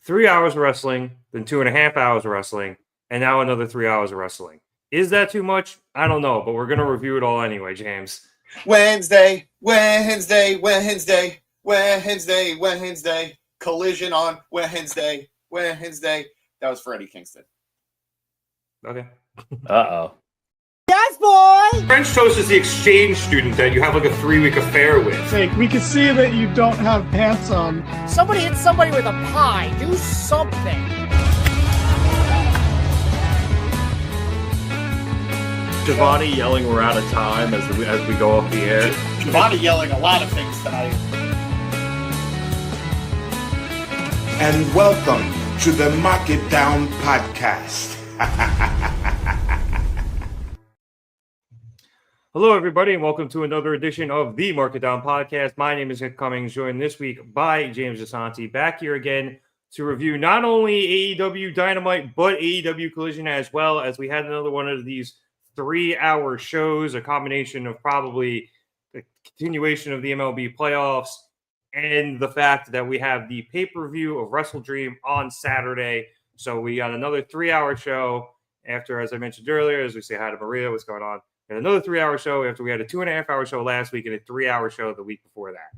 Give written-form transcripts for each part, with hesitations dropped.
3 hours of wrestling, then 2.5 hours of wrestling, and now another 3 hours of wrestling. Is that too much? I don't know, but we're going to review it all anyway, James. Wednesday. Collision on Wednesday. That was Freddie Kingston. Okay. Uh-oh. Yes, boy! French toast is the exchange student that you have like a 3-week affair with. Fake. We can see that you don't have pants on. Somebody hit somebody with a pie. Do something. Giovanni yelling we're out of time as we go off the air. Giovanni yelling a lot of things tonight. And welcome to the Mark It Down podcast. Hello, everybody, and welcome to another edition of the Mark It Down podcast. My name is Nick Cummings, joined this week by James DeSanti, back here again to review not only AEW Dynamite, but AEW Collision, as well as we had another one of these 3-hour shows, a combination of probably the continuation of the MLB playoffs and the fact that we have the pay-per-view of Wrestle Dream on Saturday. So we got another 3-hour show after, as I mentioned earlier, as we say hi to Maria, what's going on? And another 3-hour show after we had a 2.5-hour show last week and a 3-hour show the week before that.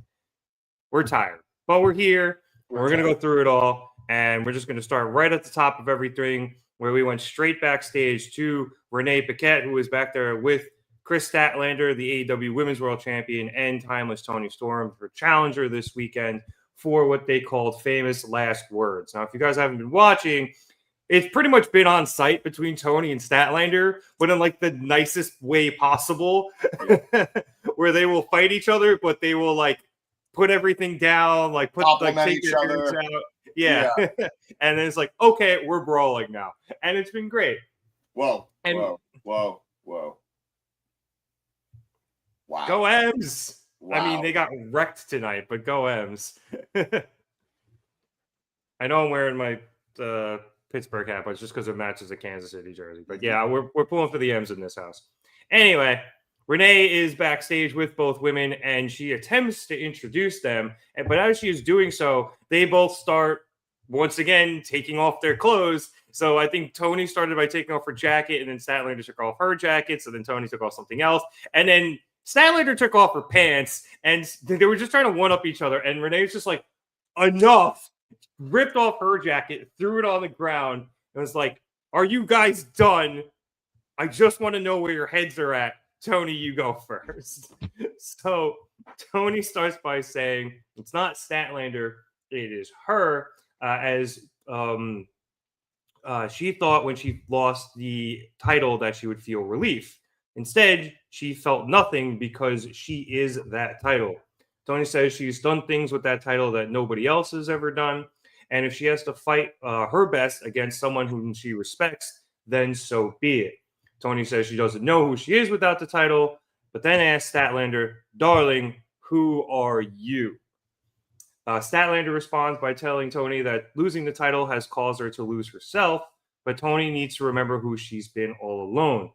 We're tired, but we're here. We're going to go through it all, and we're just going to start right at the top of everything, where we went straight backstage to Renee Paquette, who was back there with Chris Statlander, the AEW Women's World Champion, and Timeless Toni Storm, her challenger this weekend for what they called famous last words. Now, if you guys haven't been watching, it's pretty much been on site between Toni and Statlander, but in like the nicest way possible, where they will fight each other, but they will like put everything down, like take each their other. out. Yeah. And then it's like, okay, we're brawling now. And it's been great. Whoa. Wow. Go M's. Wow. I mean, they got wrecked tonight, but go M's. I know I'm wearing my Pittsburgh hat, but it's just because it matches the Kansas City jersey. But yeah, we're pulling for the M's in this house. Anyway, Renee is backstage with both women, and she attempts to introduce them. But as she is doing so, they both start, once again, taking off their clothes. So I think Toni started by taking off her jacket, and then Statlander took off her jacket. So then Toni took off something else. And then Statlander took off her pants, and they were just trying to one-up each other. And Renee was just like, enough. Ripped off her jacket, threw it on the ground, and was like, are you guys done? I just want to know where your heads are at. Toni, you go first. So Toni starts by saying it's not Statlander, it is her, as she thought when she lost the title that she would feel relief. Instead, she felt nothing because she is that title. Toni says she's done things with that title that nobody else has ever done. And if she has to fight her best against someone whom she respects, then so be it. Toni says she doesn't know who she is without the title, but then asks Statlander, darling, who are you? Statlander responds by telling Toni that losing the title has caused her to lose herself, but Toni needs to remember who she's been all alone.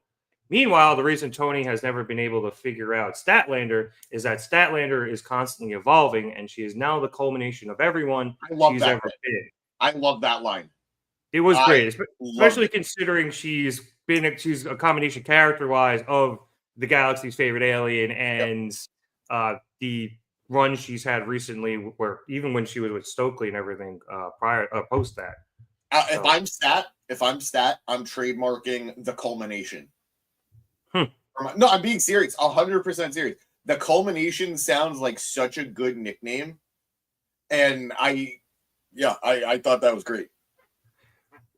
Meanwhile, the reason Toni has never been able to figure out Statlander is that Statlander is constantly evolving, and she is now the culmination of everyone she's ever been. I love that line. It was great, especially considering she's a combination character-wise of the Galaxy's Favorite Alien and the run she's had recently, where even when she was with Stokely and everything post that. If I'm Stat, I'm trademarking the culmination. No, I'm being serious. 100% serious. The culmination sounds like such a good nickname. And I thought that was great.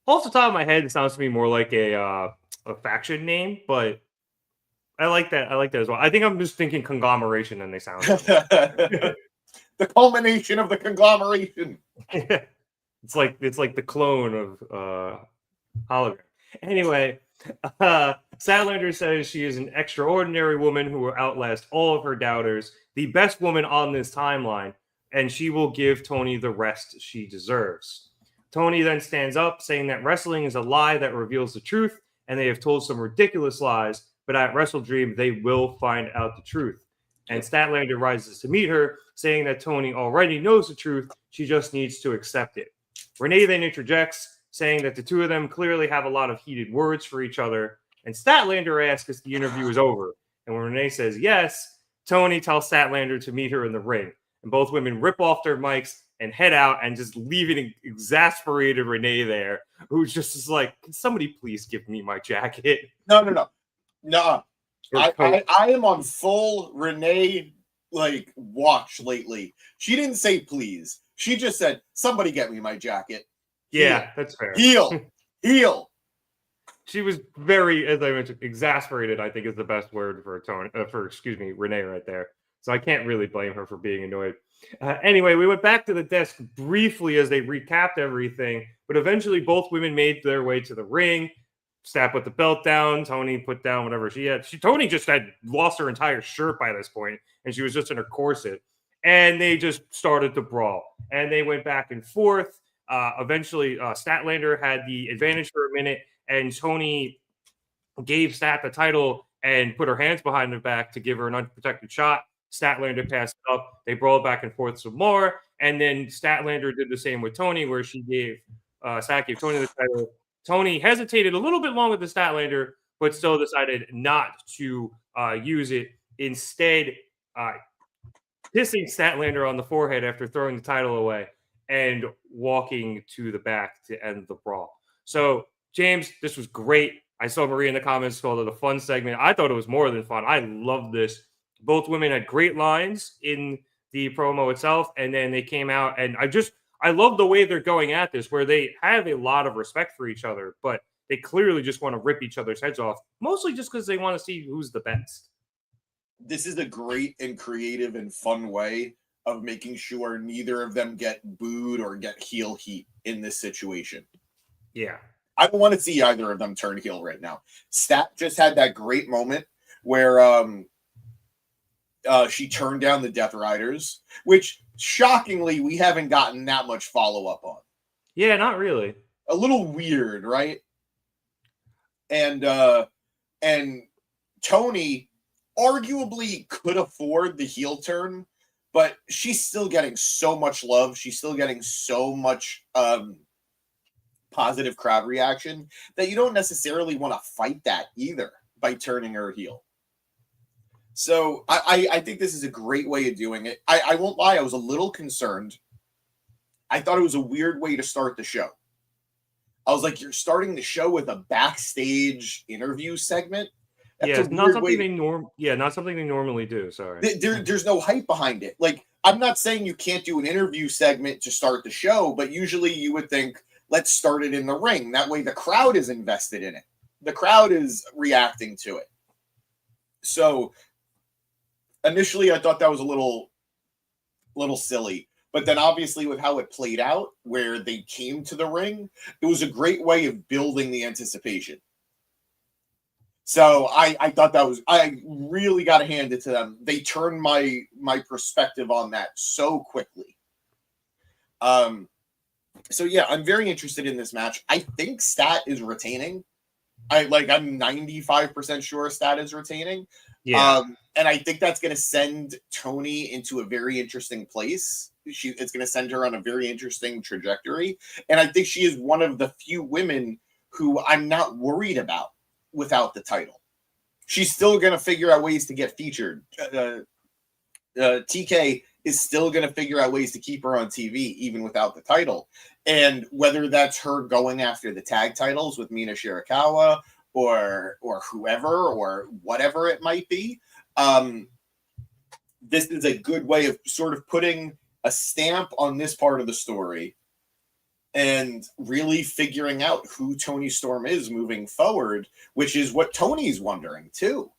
Off the top of my head, it sounds to me more like a faction name, but I like that. I like that as well. I think I'm just thinking conglomeration, and they sound the culmination of the conglomeration. It's like the clone of hologram. Anyway, Statlander says she is an extraordinary woman who will outlast all of her doubters, the best woman on this timeline, and she will give Toni the rest she deserves. Toni then stands up, saying that wrestling is a lie that reveals the truth, and they have told some ridiculous lies, but at Wrestle Dream, they will find out the truth. And Statlander rises to meet her, saying that Toni already knows the truth, she just needs to accept it. Renee then interjects, saying that the two of them clearly have a lot of heated words for each other. And Statlander asks if the interview is over. And when Renee says yes, Tony tells Statlander to meet her in the ring. And both women rip off their mics and head out and just leaving exasperated Renee there, who's just is like, can somebody please give me my jacket? No. I am on full Renee watch lately. She didn't say please. She just said, somebody get me my jacket. Yeah, that's fair. Heel. She was very, as I mentioned, exasperated, I think is the best word for Renee right there. So I can't really blame her for being annoyed. Anyway, we went back to the desk briefly as they recapped everything, but eventually both women made their way to the ring. Stat put the belt down. Tony put down whatever she had. Tony just had lost her entire shirt by this point, and she was just in her corset. And they just started to brawl. And they went back and forth. Eventually, Statlander had the advantage for a minute, and Tony gave Stat the title and put her hands behind her back to give her an unprotected shot. Statlander passed it up. They brawled back and forth some more. And then Statlander did the same with Tony, where she gave Stat gave Tony the title. Tony hesitated a little bit longer than Statlander, but still decided not to use it. Instead, kissing Statlander on the forehead after throwing the title away and walking to the back to end the brawl. So, James, this was great. I saw Maria in the comments called it a fun segment. I thought it was more than fun. I loved this. Both women had great lines in the promo itself, and then they came out, and I love the way they're going at this, where they have a lot of respect for each other, but they clearly just want to rip each other's heads off, mostly just because they want to see who's the best. This is a great and creative and fun way of making sure neither of them get booed or get heel heat in this situation. Yeah. I don't want to see either of them turn heel right now. Stat just had that great moment where she turned down the Death Riders, which shockingly we haven't gotten that much follow-up on. Yeah, not really. A little weird, right? And Tony arguably could afford the heel turn, but she's still getting so much love. She's still getting so much positive crowd reaction that you don't necessarily want to fight that either by turning her heel. So I think this is a great way of doing it. I won't lie, I was a little concerned. I thought it was a weird way to start the show. I was like, you're starting the show with a backstage interview segment? That's not something they normally do. Sorry. There's no hype behind it. Like, I'm not saying you can't do an interview segment to start the show, but usually you would think, let's start it in the ring. That way the crowd is invested in it. The crowd is reacting to it. So initially I thought that was a little silly. But then obviously with how it played out, where they came to the ring, it was a great way of building the anticipation. So I thought I really got to hand it to them. They turned my perspective on that so quickly. So yeah, I'm very interested in this match. I think Stat is retaining. I'm 95% sure Stat is retaining. Yeah. And I think that's going to send Tony into a very interesting place. It's going to send her on a very interesting trajectory. And I think she is one of the few women who I'm not worried about without the title. She's still going to figure out ways to get featured. TK is still going to figure out ways to keep her on TV even without the title. And whether that's her going after the tag titles with Mina Shirakawa or whoever or whatever it might be, this is a good way of sort of putting a stamp on this part of the story and really figuring out who Toni Storm is moving forward, which is what Tony's wondering too.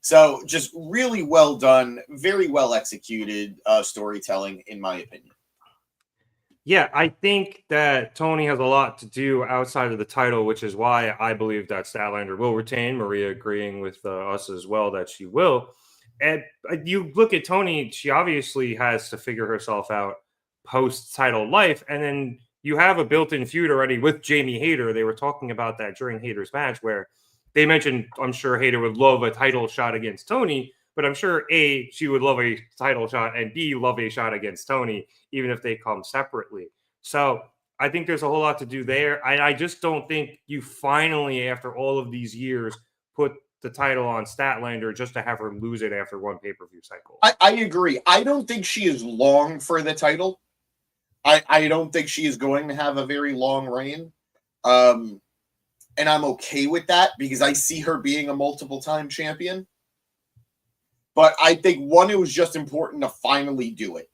So just really well done, very well executed storytelling, in my opinion. Yeah, I think that Tony has a lot to do outside of the title, which is why I believe that Statlander will retain. Maria agreeing with us as well that she will. And you look at Tony, she obviously has to figure herself out post-title life. And then you have a built-in feud already with Jamie Hayter. They were talking about that during Hayter's match where they mentioned, I'm sure Hayter would love a title shot against Tony, but I'm sure A, she would love a title shot, and B, love a shot against Tony, even if they come separately. So I think there's a whole lot to do there. I just don't think you finally, after all of these years, put the title on Statlander just to have her lose it after one pay-per-view cycle. I agree. I don't think she is long for the title. I don't think she is going to have a very long reign. And I'm okay with that because I see her being a multiple-time champion. But I think, one, it was just important to finally do it.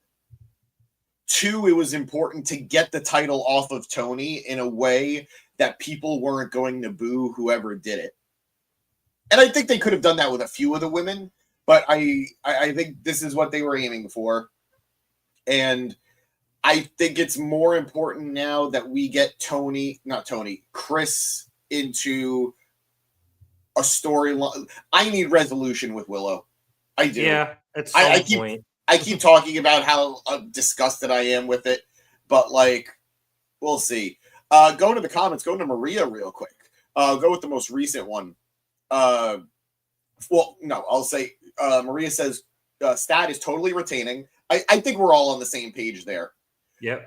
Two, it was important to get the title off of Tony in a way that people weren't going to boo whoever did it. And I think they could have done that with a few of the women, but I think this is what they were aiming for. And I think it's more important now that we get Chris into a storyline. I need resolution with Willow. I do. Yeah, at some point. I keep talking about how disgusted I am with it, but like, we'll see. Go to the comments. Go to Maria real quick. Go with the most recent one. I'll say Maria says Stat is totally retaining. I think we're all on the same page there. Yep.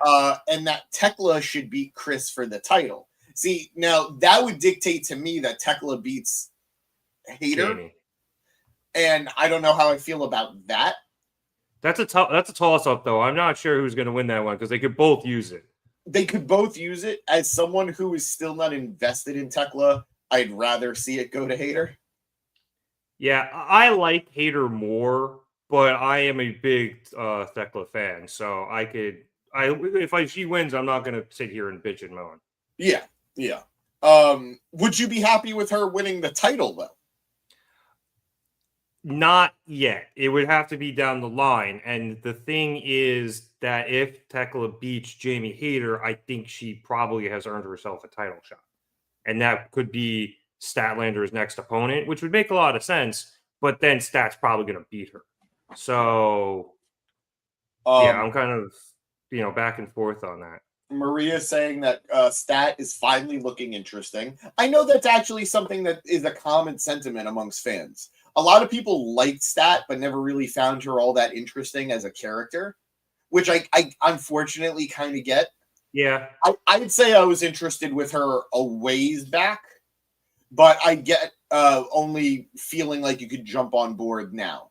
And that Tekla should beat Chris for the title. See, now that would dictate to me that Tekla beats Hayter. Jamie. And I don't know how I feel about that. That's a toss-up, though. I'm not sure who's going to win that one because they could both use it. They could both use it. As someone who is still not invested in Tekla, I'd rather see it go to Hayter. Yeah, I like Hayter more, but I am a big Tekla fan, so if she wins, I'm not going to sit here and bitch and moan. Yeah. Would you be happy with her winning the title, though? Not yet. It would have to be down the line. And the thing is that if Tekla beats Jamie Hayter, I think she probably has earned herself a title shot. And that could be Statlander's next opponent, which would make a lot of sense. But then Stat's probably going to beat her. So, I'm kind of, back and forth on that. Maria saying that Stat is finally looking interesting. I know that's actually something that is a common sentiment amongst fans. A lot of people liked Stat, but never really found her all that interesting as a character, which I unfortunately kind of get. Yeah. I'd say I was interested with her a ways back, but I get only feeling like you could jump on board now.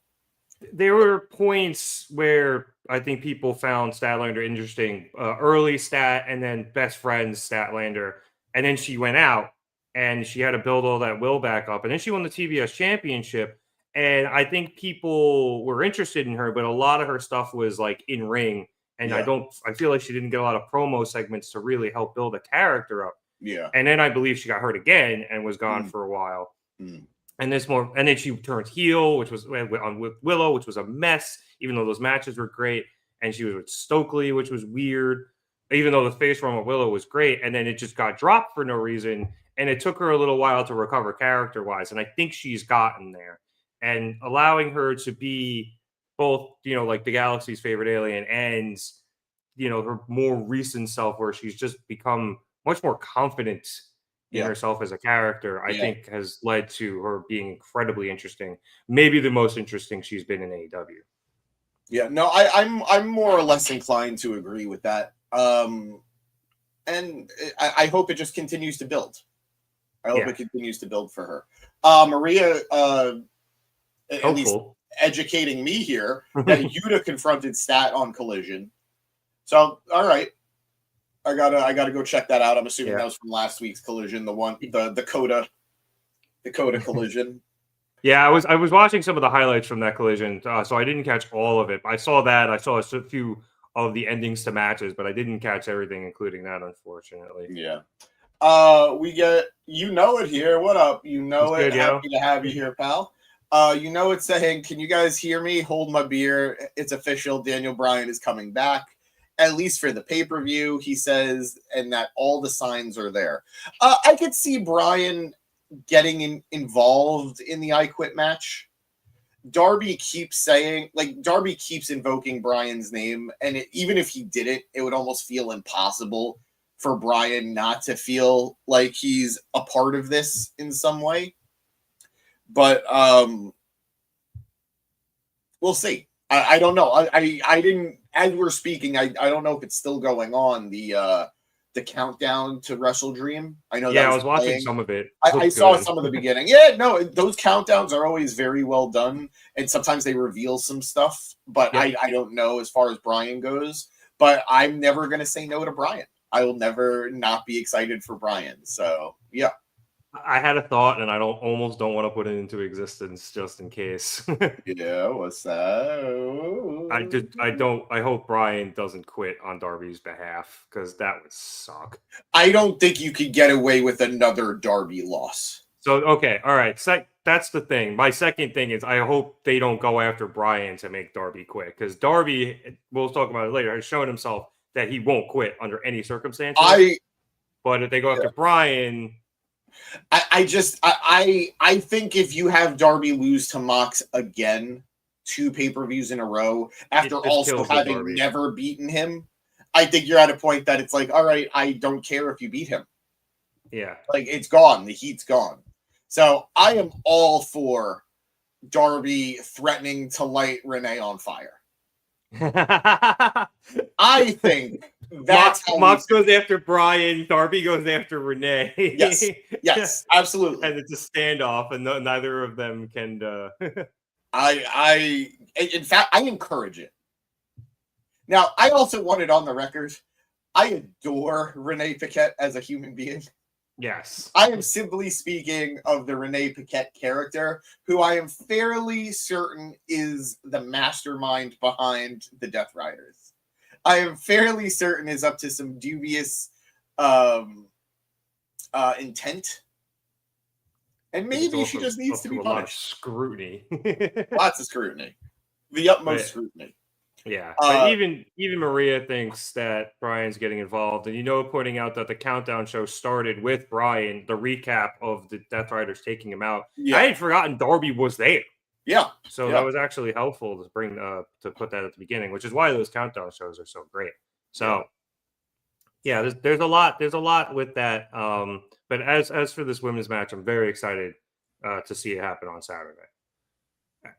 There were points where I think people found Statlander interesting. Early Stat and then best friends Statlander. And then she went out. And she had to build all that will back up. And then she won the TBS championship. And I think people were interested in her, but a lot of her stuff was like in ring. And yeah. I feel like she didn't get a lot of promo segments to really help build a character up. Yeah. And then I believe she got hurt again and was gone for a while. And then she turned heel, which was with Willow, which was a mess, even though those matches were great. And she was with Stokely, which was weird, even though the face run with Willow was great. And then it just got dropped for no reason. And it took her a little while to recover character-wise, and I think she's gotten there. And allowing her to be both, like the galaxy's favorite alien and, her more recent self where she's just become much more confident in herself as a character, I think has led to her being incredibly interesting. Maybe the most interesting she's been in AEW. Yeah, no, I'm more or less inclined to agree with that. And I hope it just continues to build. I hope it continues to build for her. Maria, at least educating me here, that Yuta confronted Stat on Collision. So, all right, I gotta go check that out. I'm assuming that was from last week's Collision, the Coda Collision. Yeah, I was watching some of the highlights from that Collision, so I didn't catch all of it. I saw that. I saw a few of the endings to matches, but I didn't catch everything, including that, unfortunately. Yeah. We get it here. What up? Good, happy to have you here, pal. It's saying, can you guys hear me? Hold my beer. It's official. Daniel Bryan is coming back, at least for the pay-per-view, he says, and that all the signs are there. I could see Bryan getting involved in the I Quit match. Darby keeps invoking Bryan's name, and even if he didn't, it would almost feel impossible for Bryan not to feel like he's a part of this in some way. But we'll see. I don't know. I didn't, as we're speaking, I don't know if it's still going on, the the countdown to Wrestle Dream. I know. Yeah, I was watching some of it. I saw some of the beginning. Yeah, no, those countdowns are always very well done, and sometimes they reveal some stuff. But I don't know as far as Bryan goes. But I'm never going to say no to Bryan. I will never not be excited for Bryan. So yeah. I had a thought, and I almost don't want to put it into existence just in case. Yeah, what's that? I hope Bryan doesn't quit on Darby's behalf, because that would suck. I don't think you could get away with another Darby loss. So okay, all right. That's the thing. My second thing is I hope they don't go after Bryan to make Darby quit, because Darby, we'll talk about it later, has shown himself that he won't quit under any circumstances. But if they go after Bryan. I think if you have Darby lose to Mox again 2 pay-per-views in a row after also having never beaten him, I think you're at a point that it's like, all right, I don't care if you beat him. Yeah. Like, it's gone. The heat's gone. So I am all for Darby threatening to light Renee on fire. I think that's Mox goes after Bryan, Darby goes after Renee. Yes, absolutely. And it's a standoff, and neither of them can. In fact, I encourage it. Now, I also want it on the record. I adore Renee Paquette as a human being. Yes. I am simply speaking of the Renee Paquette character, who I am fairly certain is the mastermind behind the Death Riders. I am fairly certain is up to some dubious intent. And maybe she just needs to be punished. Scrutiny. Lots of scrutiny. The utmost scrutiny. Yeah, but even Maria thinks that Bryan's getting involved, and pointing out that the countdown show started with Bryan, the recap of the Death Riders taking him out. Yeah. I had forgotten Darby was there. Yeah, so that was actually helpful to bring to put that at the beginning, which is why those countdown shows are so great. So yeah, there's a lot with that. But as for this women's match, I'm very excited to see it happen on Saturday.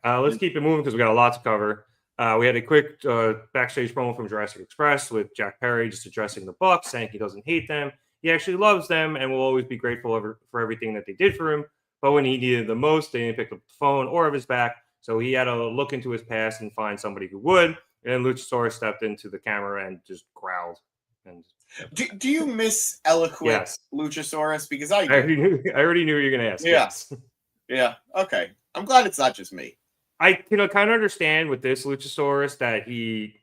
Let's keep it moving because we got a lot to cover. We had a quick backstage promo from Jurassic Express with Jack Perry just addressing the Bucks, saying he doesn't hate them. He actually loves them and will always be grateful for everything that they did for him. But when he needed the most, they didn't pick up the phone or have his back. So he had to look into his past and find somebody who would. And Luchasaurus stepped into the camera and just growled. And do you miss eloquent Luchasaurus? Because I already knew you were going to ask. Yeah. Yes. Yeah. Okay. I'm glad it's not just me. I kind of understand with this Luchasaurus that he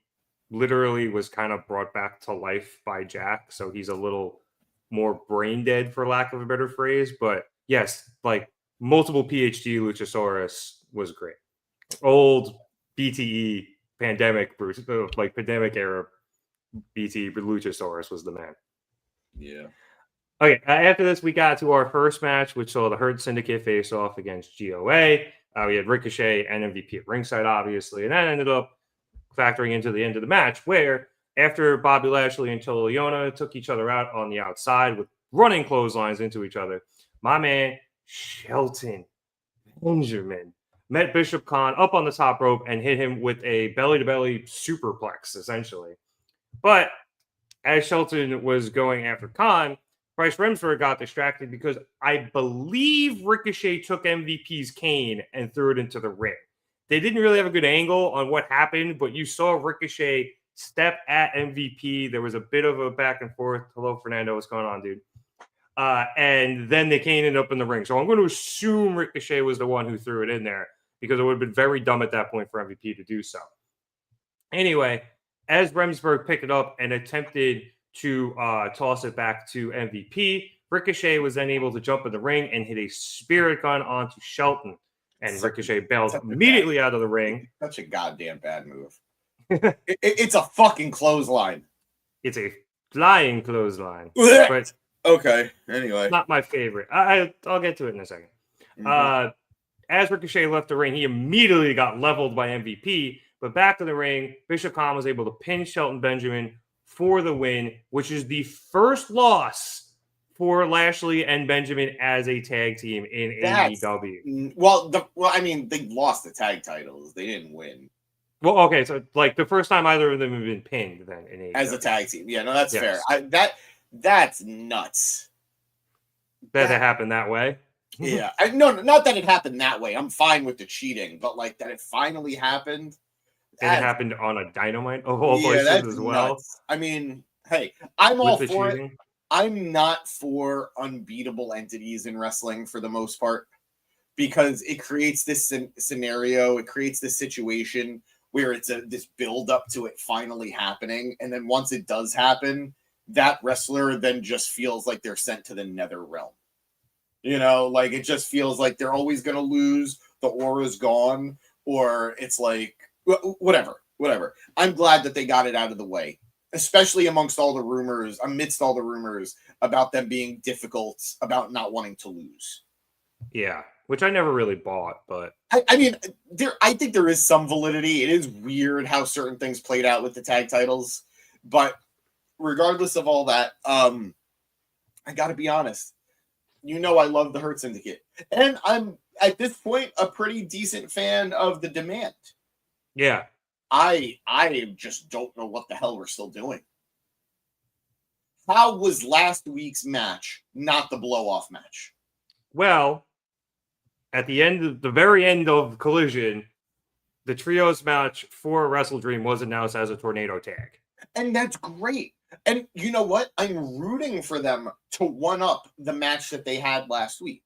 literally was kind of brought back to life by Jack, so he's a little more brain dead, for lack of a better phrase. But yes, like multiple PhD Luchasaurus was great. Old BTE pandemic era BTE Luchasaurus was the man. Yeah. Okay, after this, we got to our first match, which saw the Hurt Syndicate face off against GOA. We had Ricochet and MVP at ringside, obviously, and that ended up factoring into the end of the match, where after Bobby Lashley and Leona took each other out on the outside with running clotheslines into each other, my man Shelton Benjamin met Bishop Khan up on the top rope and hit him with a belly-to-belly superplex, essentially. But as Shelton was going after Khan, Bryce Remsburg got distracted because I believe Ricochet took MVP's cane and threw it into the ring. They didn't really have a good angle on what happened, but you saw Ricochet step at MVP. There was a bit of a back and forth. Hello, Fernando. What's going on, dude? And then the cane ended up in the ring. So I'm going to assume Ricochet was the one who threw it in there because it would have been very dumb at that point for MVP to do so. Anyway, as Remsburg picked it up and attempted to toss it back to MVP, Ricochet was then able to jump in the ring and hit a spirit gun onto Shelton. And Ricochet bails immediately out of the ring. Such a goddamn bad move. It's a fucking clothesline. It's a flying clothesline. But okay, anyway. Not my favorite. I'll get to it in a second. Mm-hmm. As Ricochet left the ring, he immediately got leveled by MVP. But back to the ring, Bishop Khan was able to pin Shelton Benjamin for the win, which is the first loss for Lashley and Benjamin as a tag team in AEW. Well, I mean, they lost the tag titles. They didn't win. Well, okay, so like the first time either of them have been pinned then in AEW. As a tag team. Yeah, no, that's fair. That's nuts. That it happened that way. Yeah. No, not that it happened that way. I'm fine with the cheating, but like that it finally happened. And it happened on a Dynamite of all places as well. Nuts. I mean, hey, I'm all for cheating. it. I'm not for unbeatable entities in wrestling for the most part, because it creates this scenario, it creates this situation where it's this build up to it finally happening, and then once it does happen, that wrestler then just feels like they're sent to the nether realm. You know, like it just feels like they're always going to lose, the aura's gone, or it's like whatever. I'm glad that they got it out of the way, especially amidst all the rumors about them being difficult, about not wanting to lose. Yeah, which I never really bought, but I mean, I think there is some validity. It is weird how certain things played out with the tag titles, but regardless of all that, I got to be honest. You know, I love the Hurt Syndicate, and I'm at this point a pretty decent fan of the Demand. Yeah, I just don't know what the hell we're still doing. How was last week's match not the blow-off match? Well, at the very end of Collision, the trios match for Wrestle Dream was announced as a tornado tag. And that's great. And you know what? I'm rooting for them to one-up the match that they had last week.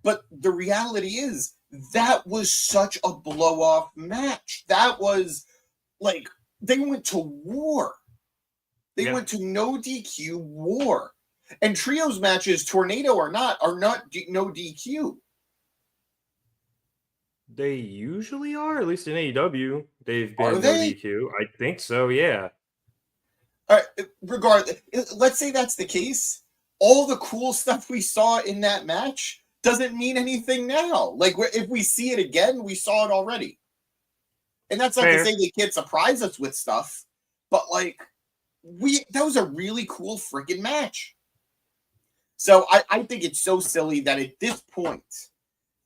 But the reality is, that was such a blow-off match. That was, like, they went to war. They went to no DQ war. And trios matches, tornado or not, are not no DQ. They usually are, at least in AEW. They've been no they? DQ. I think so, yeah. All right, regardless, let's say that's the case. All the cool stuff we saw in that match doesn't mean anything now. Like, if we see it again, we saw it already. And that's not to say they can't surprise us with stuff, but like, that was a really cool freaking match. So I think it's so silly that at this point,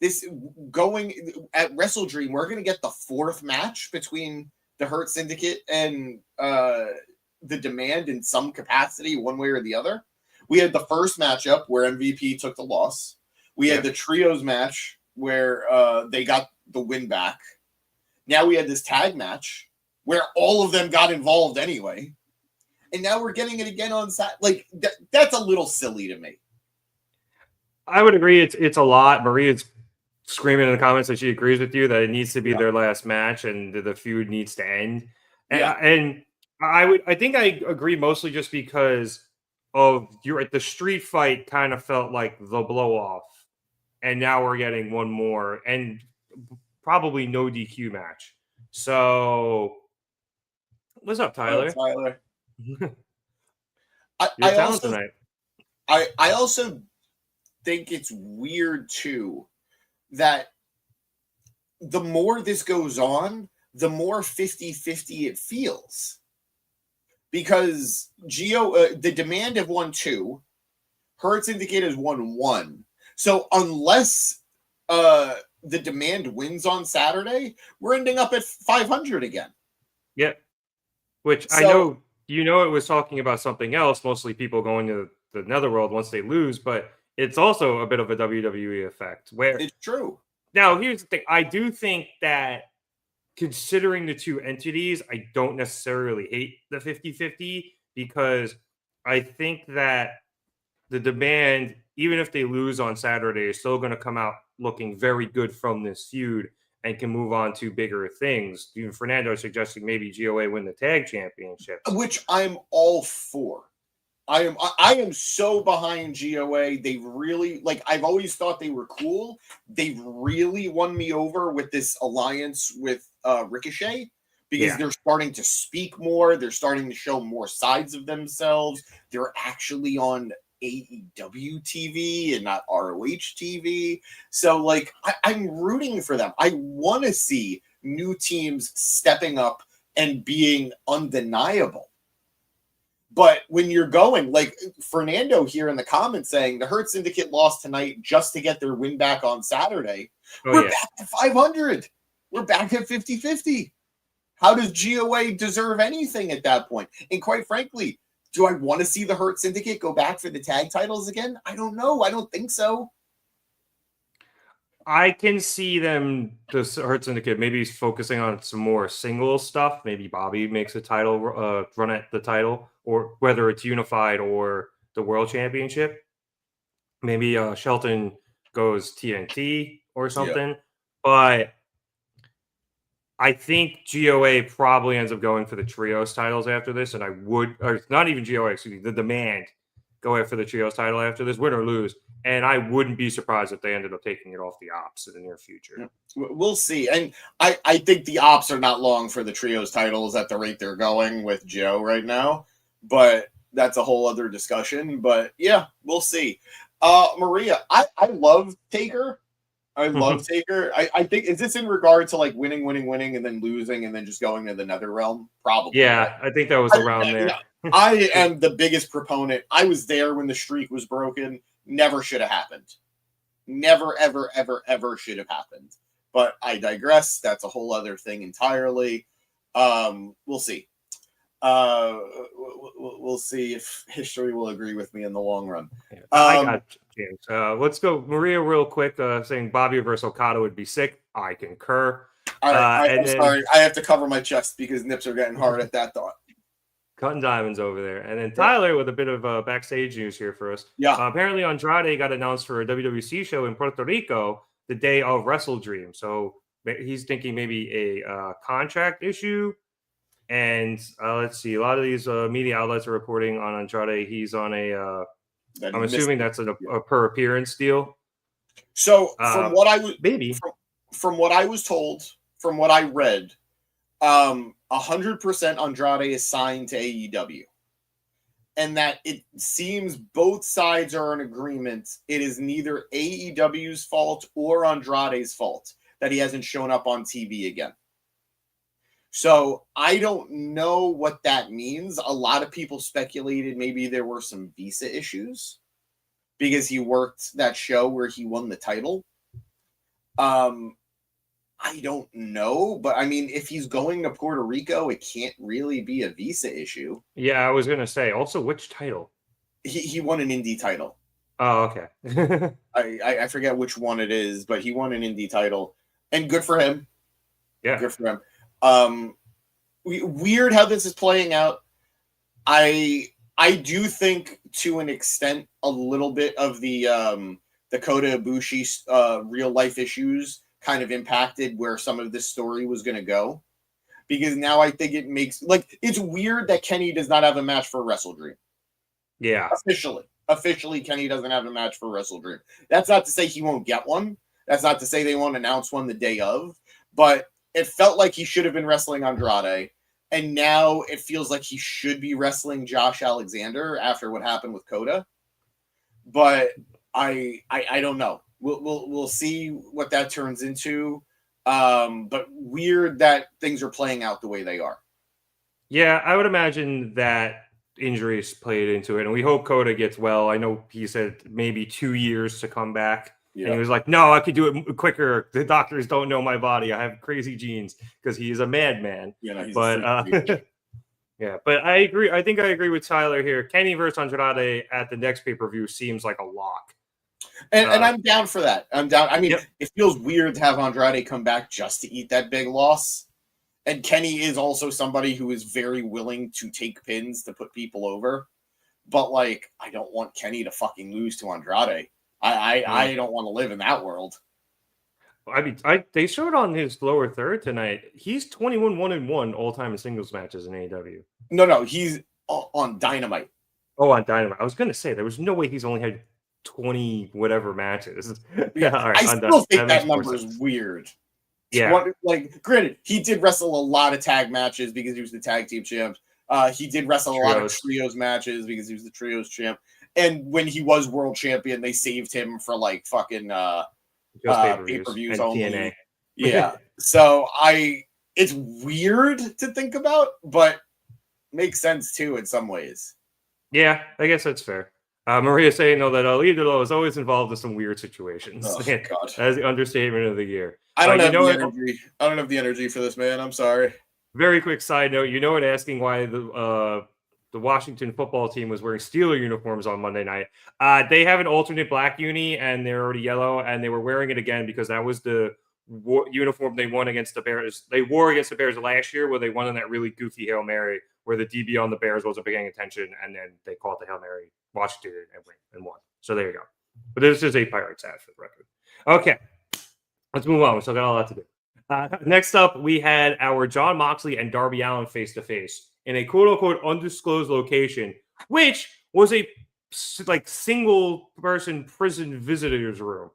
this going at Wrestle Dream, we're going to get the fourth match between the Hurt Syndicate and the Demand in some capacity, one way or the other. We had the first matchup where MVP took the loss. We had the trios match where they got the win back. Now we had this tag match where all of them got involved anyway. And now we're getting it again on Saturday. Like, that's a little silly to me. I would agree. It's a lot. Maria's screaming in the comments that she agrees with you that it needs to be their last match and the feud needs to end. And I think I agree mostly just because of the street fight kind of felt like the blow off, and now we're getting one more and probably no DQ match. So what's up, Tyler? Tyler. I also think it's weird too that the more this goes on, the more 50-50 it feels. Because the Demand have won 2, Hurt Syndicate has won 1. So unless the Demand wins on Saturday, we're ending up at 500 again. Yeah. Which I know, it was talking about something else, mostly people going to the Netherworld once they lose, but it's also a bit of a WWE effect. Where it's true. Now, here's the thing. I do think that considering the two entities, I don't necessarily hate the 50-50 because I think that the Demand, even if they lose on Saturday, is still going to come out looking very good from this feud and can move on to bigger things. Even Fernando suggesting maybe GOA win the tag championship, which I'm all for. I am so behind GOA. They've really, like, I've always thought they were cool. They've really won me over with this alliance with Ricochet because they're starting to speak more. They're starting to show more sides of themselves. They're actually on AEW TV and not ROH TV. So, like, I'm rooting for them. I want to see new teams stepping up and being undeniable. But when you're going, like Fernando here in the comments saying the Hurt Syndicate lost tonight just to get their win back on Saturday, we're back to 500. We're back at 50-50. How does GOA deserve anything at that point? And quite frankly, Do I want to see the Hurt Syndicate go back for the tag titles again? I don't know. I don't think so. I can see them, the Hurt Syndicate, maybe focusing on some more single stuff. Maybe Bobby makes a title run at the title, or whether it's unified or the World Championship. Maybe Shelton goes TNT or something. But I think GOA probably ends up going for the trios titles after this, and I would, or not even GOA, excuse me, the Demand go after the trios title after this, win or lose. And I wouldn't be surprised if they ended up taking it off the Opps in the near future. We'll see. And I think the Opps are not long for the trios titles at the rate they're going with Joe right now. But that's a whole other discussion. But yeah, we'll see. Maria, I love Taker. I love Taker. I think, is this in regard to like winning, and then losing, and then just going to the nether realm? Probably. Yeah, I think that was around there. I am the biggest proponent. I was there when the streak was broken. Never should have happened. Never, ever, ever, ever should have happened. But I digress. That's a whole other thing entirely. We'll see. We'll see if history will agree with me in the long run. I got James. Let's go, Maria, real quick. Saying Bobby versus Okada would be sick. I concur. All right, I'm sorry. I have to cover my chest because nips are getting hard at that thought. Cutting diamonds over there. And then Tyler with a bit of backstage news here for us. Yeah. Apparently Andrade got announced for a WWC show in Puerto Rico the day of Wrestle Dream. So he's thinking maybe a contract issue. And let's see. A lot of these media outlets are reporting on Andrade. He's on a I'm assuming that's a per appearance deal. So from what I was maybe from what I was told, from what I read, 100% Andrade is signed to AEW, and that it seems both sides are in agreement. It is neither AEW's fault or Andrade's fault that he hasn't shown up on TV again. So I don't know what that means. A lot of people speculated maybe there were some visa issues because he worked that show where he won the title. I don't know, but I mean, if he's going to Puerto Rico, it can't really be a visa issue. Yeah, I was gonna say. Also, which title? He won an indie title. Oh, okay. I forget which one it is, but he won an indie title, and good for him. Yeah, good for him. Weird how this is playing out. I do think, to an extent, a little bit of the Kota Ibushi real life issues kind of impacted where some of this story was going to go, because now I think it makes, like, it's weird that Kenny does not have a match for Wrestle Dream. Yeah, officially Kenny doesn't have a match for Wrestle Dream. That's not to say he won't get one. That's not to say they won't announce one the day of, but it felt like he should have been wrestling Andrade, and now it feels like he should be wrestling Josh Alexander after what happened with Kota. But I don't know. We'll see what that turns into. But weird that things are playing out the way they are. Yeah, I would imagine that injuries played into it, and we hope Kota gets well. I know he said maybe 2 years to come back. Yeah. And he was like, no, I could do it quicker. The doctors don't know my body. I have crazy genes, because he's a madman. Yeah, no, but yeah, but I agree. I think I agree with Tyler here. Kenny versus Andrade at the next pay-per-view seems like a lock. And I'm down for that. I'm down. I mean, It feels weird to have Andrade come back just to eat that big loss. And Kenny is also somebody who is very willing to take pins to put people over. But, like, I don't want Kenny to fucking lose to Andrade. I don't want to live in that world. I mean, they showed on his lower third tonight. He's 21-1-1 all-time in singles matches in AEW. No, he's on Dynamite. Oh, on Dynamite. I was going to say, there was no way he's only had 20 whatever matches. Yeah, all right, I still think that number is weird. Yeah. Like, granted, he did wrestle a lot of tag matches because he was the tag team champ. He did wrestle a lot of trios matches because he was the trios champ. And when he was world champion, they saved him for like fucking pay-per-views only. TNA. Yeah. So it's weird to think about, but makes sense too in some ways. Yeah, I guess that's fair. Maria saying though that Idolo is always involved in some weird situations. Oh, God. That's the understatement of the year. I don't have the energy. I don't have the energy for this, man. I'm sorry. Very quick side note. You know what? Asking why the the Washington football team was wearing Steeler uniforms on Monday night. They have an alternate black uni, and they're already yellow, and they were wearing it again because that was the uniform they won against the Bears. They wore against the Bears last year where they won in that really goofy Hail Mary where the DB on the Bears wasn't paying attention, and then they called the Hail Mary. Washington and won. So there you go. But this is a Pirates ad for the record. Okay, let's move on. We still got a lot to do. Next up, we had our Jon Moxley and Darby Allin face-to-face in a quote-unquote undisclosed location, which was a single-person prison visitor's room.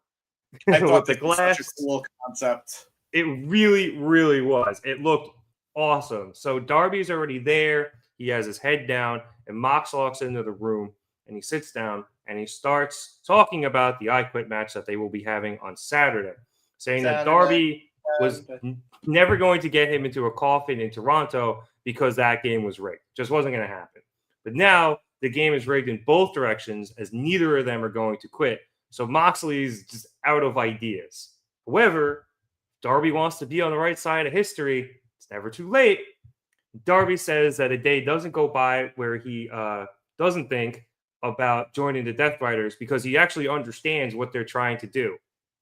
I thought the glass. Was such a cool concept. It really, really was. It looked awesome. So Darby's already there. He has his head down, and Mox walks into the room, and he sits down, and he starts talking about the I Quit match that they will be having on Saturday, saying that Darby was never going to get him into a coffin in Toronto because that game was rigged. Just wasn't going to happen. But now the game is rigged in both directions as neither of them are going to quit. So Moxley's just out of ideas. However, Darby wants to be on the right side of history. It's never too late. Darby says that a day doesn't go by where he doesn't think about joining the Death Riders because he actually understands what they're trying to do.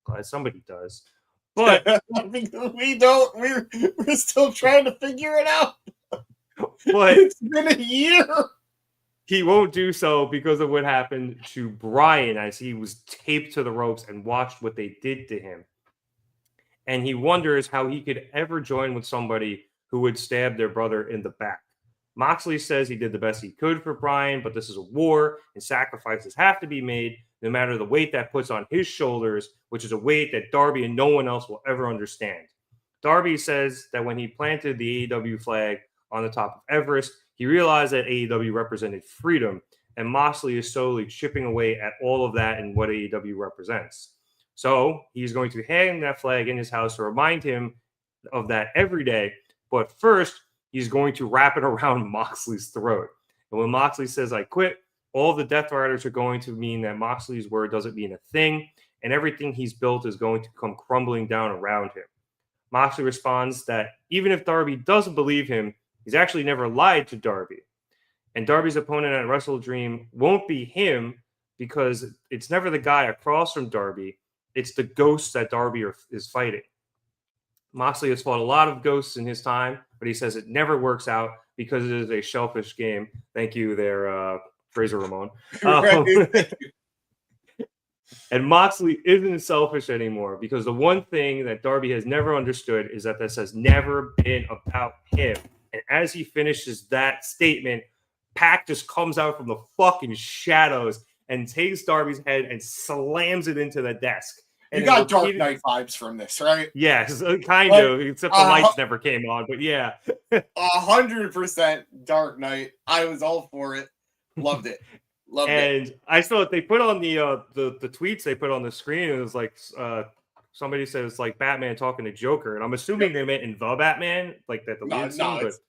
Glad somebody does. But we don't. We're still trying to figure it out. But it's been a year. He won't do so because of what happened to Brian as he was taped to the ropes and watched what they did to him. And he wonders how he could ever join with somebody who would stab their brother in the back. Moxley says he did the best he could for Brian, but this is a war and sacrifices have to be made no matter the weight that puts on his shoulders, which is a weight that Darby and no one else will ever understand. Darby says that when he planted the AEW flag on the top of Everest, he realized that AEW represented freedom, and Moxley is slowly chipping away at all of that and what AEW represents. So he's going to hang that flag in his house to remind him of that every day. But first, he's going to wrap it around Moxley's throat. And when Moxley says, I quit, all the Death Riders are going to mean that Moxley's word doesn't mean a thing, and everything he's built is going to come crumbling down around him. Moxley responds that even if Darby doesn't believe him, he's actually never lied to Darby. And Darby's opponent at Wrestle Dream won't be him because it's never the guy across from Darby. It's the ghosts that Darby is fighting. Moxley has fought a lot of ghosts in his time, but he says it never works out because it is a shellfish game. Thank you there, Fraser Ramon. And Moxley isn't selfish anymore because the one thing that Darby has never understood is that this has never been about him. And as he finishes that statement, Pac just comes out from the fucking shadows and takes Darby's head and slams it into the desk. And you got Dark Knight vibes from this, right? Yes, kind of, except the lights never came on, but yeah. 100% Dark Knight. I was all for it. Loved it. Loved it. And I saw it. They put on the tweets they put on the screen. It was like somebody said it's like Batman talking to Joker, and I'm assuming they meant in the Batman, like that.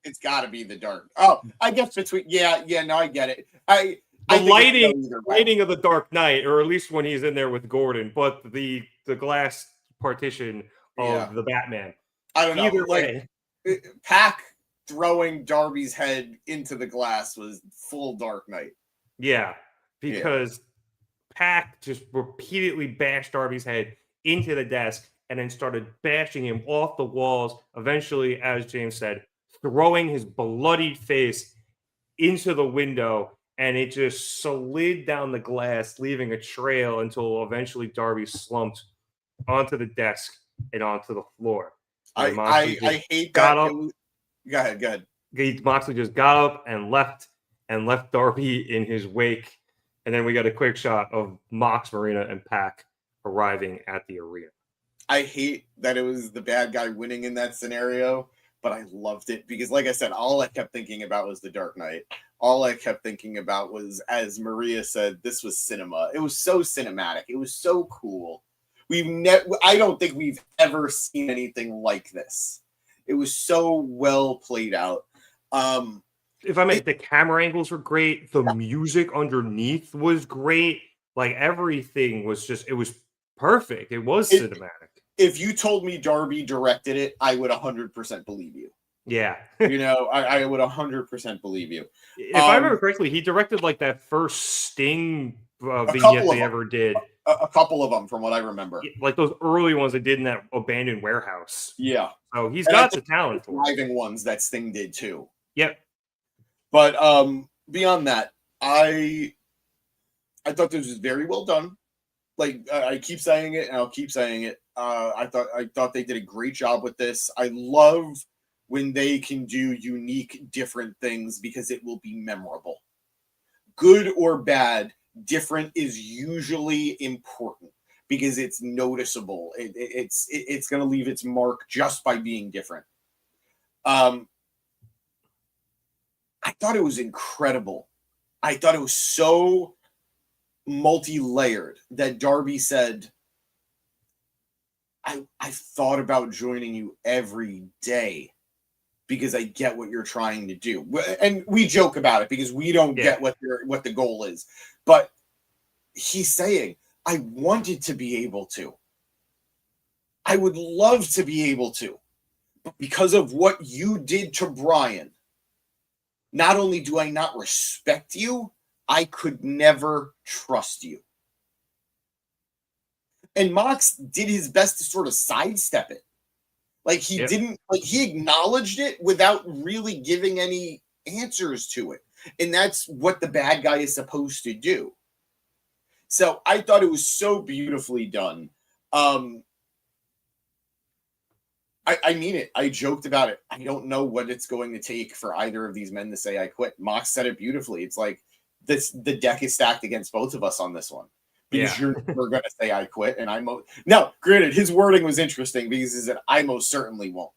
It's got to be the Dark. Oh, I guess between. Yeah. No, I get it. The lighting of the Dark Knight, or at least when he's in there with Gordon, but the glass partition of the Batman. I don't know. Either way, Pac throwing Darby's head into the glass was full Dark Knight. Yeah, because Pac just repeatedly bashed Darby's head into the desk and then started bashing him off the walls. Eventually, as James said, throwing his bloodied face into the window. And it just slid down the glass, leaving a trail until eventually Darby slumped onto the desk and onto the floor. I hate that. Go ahead. Moxley just got up and left Darby in his wake. And then we got a quick shot of Mox, Marina, and Pac arriving at the arena. I hate that it was the bad guy winning in that scenario, but I loved it because, like I said, all I kept thinking about was the Dark Knight. All I kept thinking about was, as Maria said, this was cinema. It was so cinematic. It was so cool. I don't think we've ever seen anything like this. It was so well played out. If I may, the camera angles were great. The music underneath was great. Like everything was it was perfect. It was cinematic. If you told me Darby directed it, I would 100% believe you. Yeah. You know, I would 100% believe you. If I remember correctly, he directed like that first Sting vignette they ever did. A couple of them, from what I remember. Like those early ones they did in that abandoned warehouse. Yeah. So he's got the talent for it. Driving ones that Sting did too. Yep. But beyond that, I thought this was very well done. Like I keep saying it, and I'll keep saying it. I thought they did a great job with this. I love when they can do unique, different things because it will be memorable. Good or bad, different is usually important because it's noticeable. It's going to leave its mark just by being different. I thought it was incredible. I thought it was so multi-layered that Darby said, I thought about joining you every day because I get what you're trying to do. And we joke about it because we don't get what the goal is. But he's saying, I wanted to be able to. I would love to be able to. But because of what you did to Brian, not only do I not respect you, I could never trust you. And Mox did his best to sort of sidestep it. Like he didn't, like he acknowledged it without really giving any answers to it. And that's what the bad guy is supposed to do. So I thought it was so beautifully done. I mean it. I joked about it. I don't know what it's going to take for either of these men to say I quit. Mox said it beautifully. It's like the deck is stacked against both of us on this one. Because you're never going to say I quit, and now, granted, his wording was interesting because he said I most certainly won't.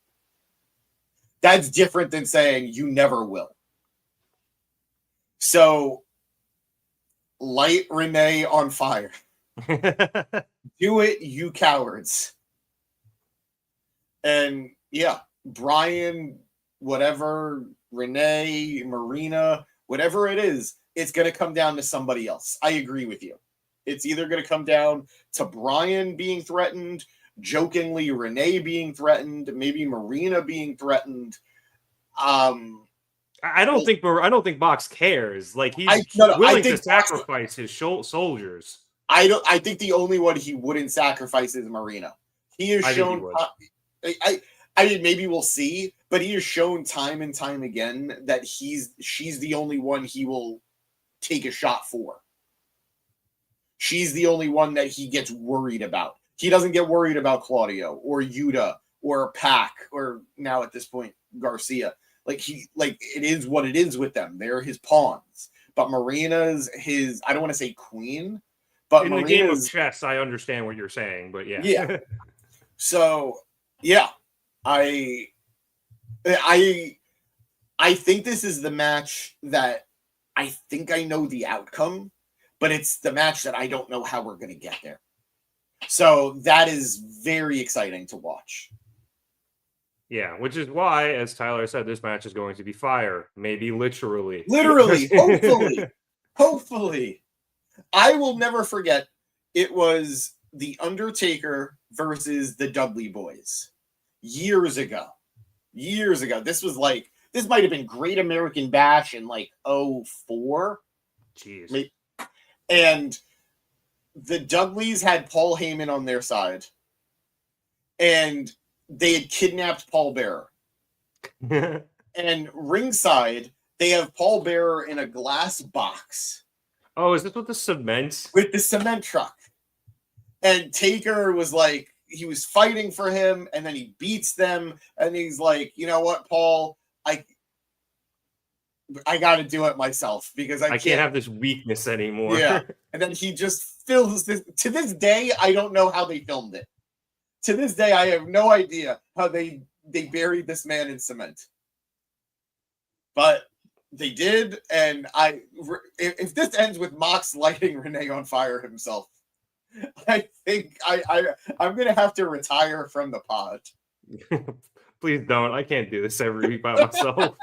That's different than saying you never will. So, light Renee on fire. Do it, you cowards. And yeah, Brian, whatever, Renee, Marina, whatever it is, it's going to come down to somebody else. I agree with you. It's either going to come down to Brian being threatened, jokingly Renee being threatened, maybe Marina being threatened. I don't think Mox cares. Like he's willing to sacrifice his soldiers. I think the only one he wouldn't sacrifice is Marina. He has shown. I mean, maybe we'll see, but he has shown time and time again that she's the only one he will take a shot for. She's the only one that he gets worried about. He doesn't get worried about Claudio or Yuta or Pac or now at this point Garcia. It is what it is with them. They're his pawns. But Marina's his, I don't want to say queen, but in Marina's, the game of chess, I understand what you're saying, but yeah. Yeah. So yeah, I think this is the match that I think I know the outcome. But it's the match that I don't know how we're going to get there. So that is very exciting to watch. Yeah, which is why, as Tyler said, this match is going to be fire. Maybe literally. Literally, hopefully. Hopefully. I will never forget, it was The Undertaker versus the Dudley Boys. Years ago. This might have been Great American Bash in 2004. Jeez. And the Dudleys had Paul Heyman on their side. And they had kidnapped Paul Bearer. And ringside, they have Paul Bearer in a glass box. Oh, is this with the cement? With the cement truck. And Taker was he was fighting for him, and then he beats them. And he's like, you know what, Paul? I got to do it myself because I can't have this weakness anymore. Yeah. And then he just fills this. To this day, I don't know how they filmed it. To this day, I have no idea how they buried this man in cement. But they did. And if this ends with Mox lighting Renee on fire himself, I think I'm going to have to retire from the pod. Please don't. I can't do this every week by myself.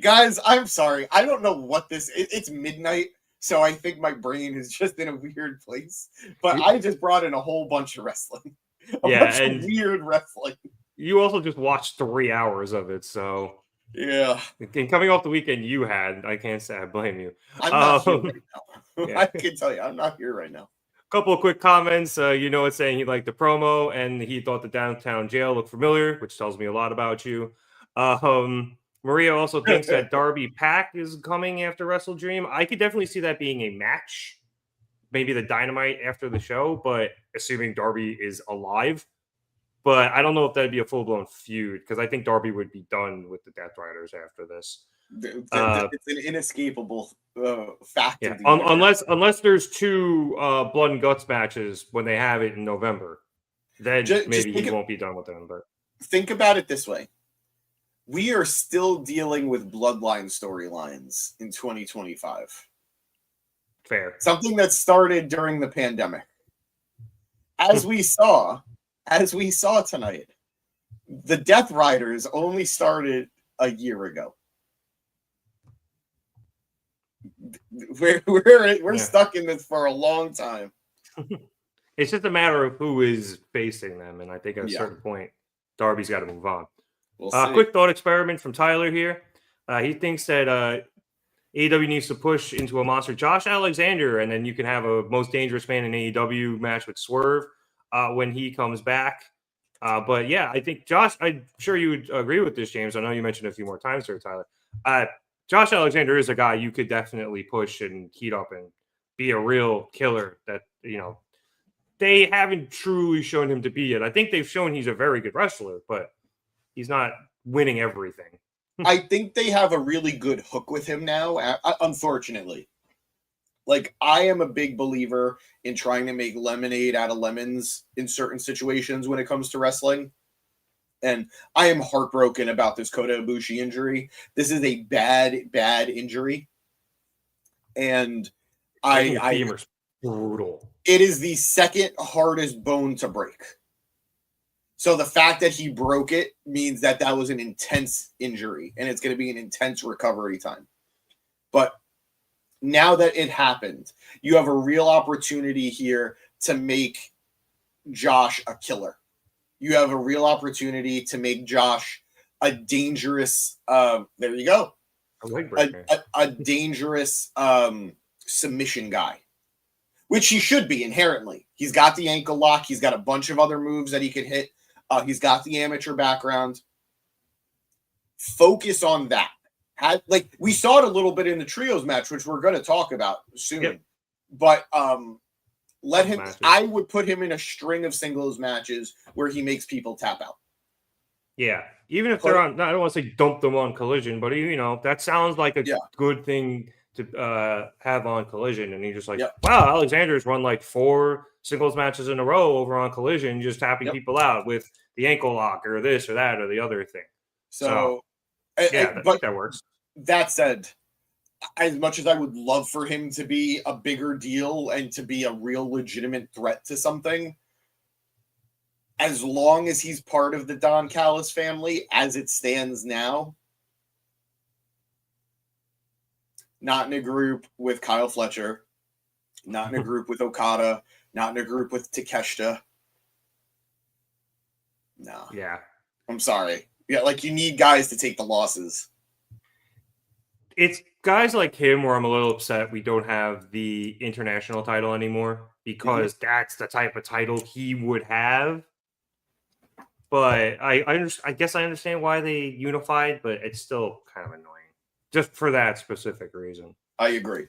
Guys, I'm sorry. I don't know what it's midnight, so I think my brain is just in a weird place. But I just brought in a whole bunch of wrestling. A bunch of weird wrestling. you also just watched 3 hours of it, so Yeah. and coming off the weekend you had, I can't say I blame you. I'm not here right now. yeah. I can tell you, I'm not here right now. Couple of quick comments. It's saying he liked the promo and he thought the downtown jail looked familiar, which tells me a lot about you. Maria also thinks that Darby Pack is coming after Wrestle Dream. I could definitely see that being a match, maybe the Dynamite after the show, but assuming Darby is alive. But I don't know if that'd be a full-blown feud because I think Darby would be done with the Death Riders after this. It's an inescapable fact. Yeah. Unless there's 2 blood and guts matches when they have it in November, then maybe he won't be done with them. But think about it this way: we are still dealing with bloodline storylines in 2025. Fair. Something that started during the pandemic, as we saw tonight. The Death Riders only started a year ago. We're stuck in this for a long time. It's just a matter of who is facing them, and I think at a certain point, Darby's got to move on. We'll see. Quick thought experiment from Tyler here. He thinks that AEW needs to push into a monster Josh Alexander, and then you can have a most dangerous man in AEW match with Swerve when he comes back. But yeah, I think Josh, I'm sure you would agree with this, James. I know you mentioned a few more times here, Tyler. Josh Alexander is a guy you could definitely push and heat up and be a real killer that, they haven't truly shown him to be yet. I think they've shown he's a very good wrestler, but he's not winning everything. I think they have a really good hook with him now, unfortunately. Like, I am a big believer in trying to make lemonade out of lemons in certain situations when it comes to wrestling. And I am heartbroken about this Kota Ibushi injury. This is a bad, bad injury. And Femur's brutal. It is the second hardest bone to break. So the fact that he broke it means that was an intense injury, and it's going to be an intense recovery time. But now that it happened, you have a real opportunity here to make Josh a killer. You have a real opportunity to make Josh a dangerous, there you go, a dangerous submission guy, which he should be inherently. He's got the ankle lock. He's got a bunch of other moves that he could hit. He's got the amateur background. Focus on that. We saw it a little bit in the trios match, which we're going to talk about soon. Yep. But let him. I would put him in a string of singles matches where he makes people tap out. Yeah, even if they're on. I don't want to say dump them on Collision, but that sounds like a good thing to have on Collision. And you're just like, wow, Alexander's run like 4 singles matches in a row over on Collision, just tapping people out with the ankle lock or this or that or the other thing. So I think that works. That said, as much as I would love for him to be a bigger deal and to be a real legitimate threat to something, as long as he's part of the Don Callis family as it stands now, not in a group with Kyle Fletcher, not in a group with Okada, not in a group with Takeshita. No. Yeah. I'm sorry. Yeah, you need guys to take the losses. It's guys like him where I'm a little upset we don't have the international title anymore because that's the type of title he would have. But I guess I understand why they unified, but it's still kind of annoying. Just for that specific reason. I agree.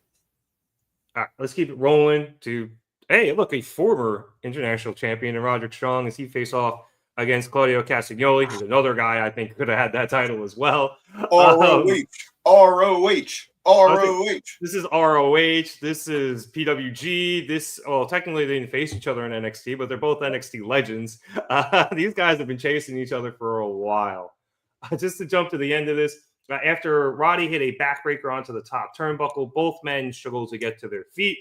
All right, let's keep it rolling to, hey, look, a former international champion in Roderick Strong as he face off against Claudio Castagnoli, who's another guy I think could have had that title as well. ROH. This is ROH. This is PWG. Technically they didn't face each other in NXT, but they're both NXT legends. These guys have been chasing each other for a while. Just to jump to the end of this, after Roddy hit a backbreaker onto the top turnbuckle, both men struggled to get to their feet.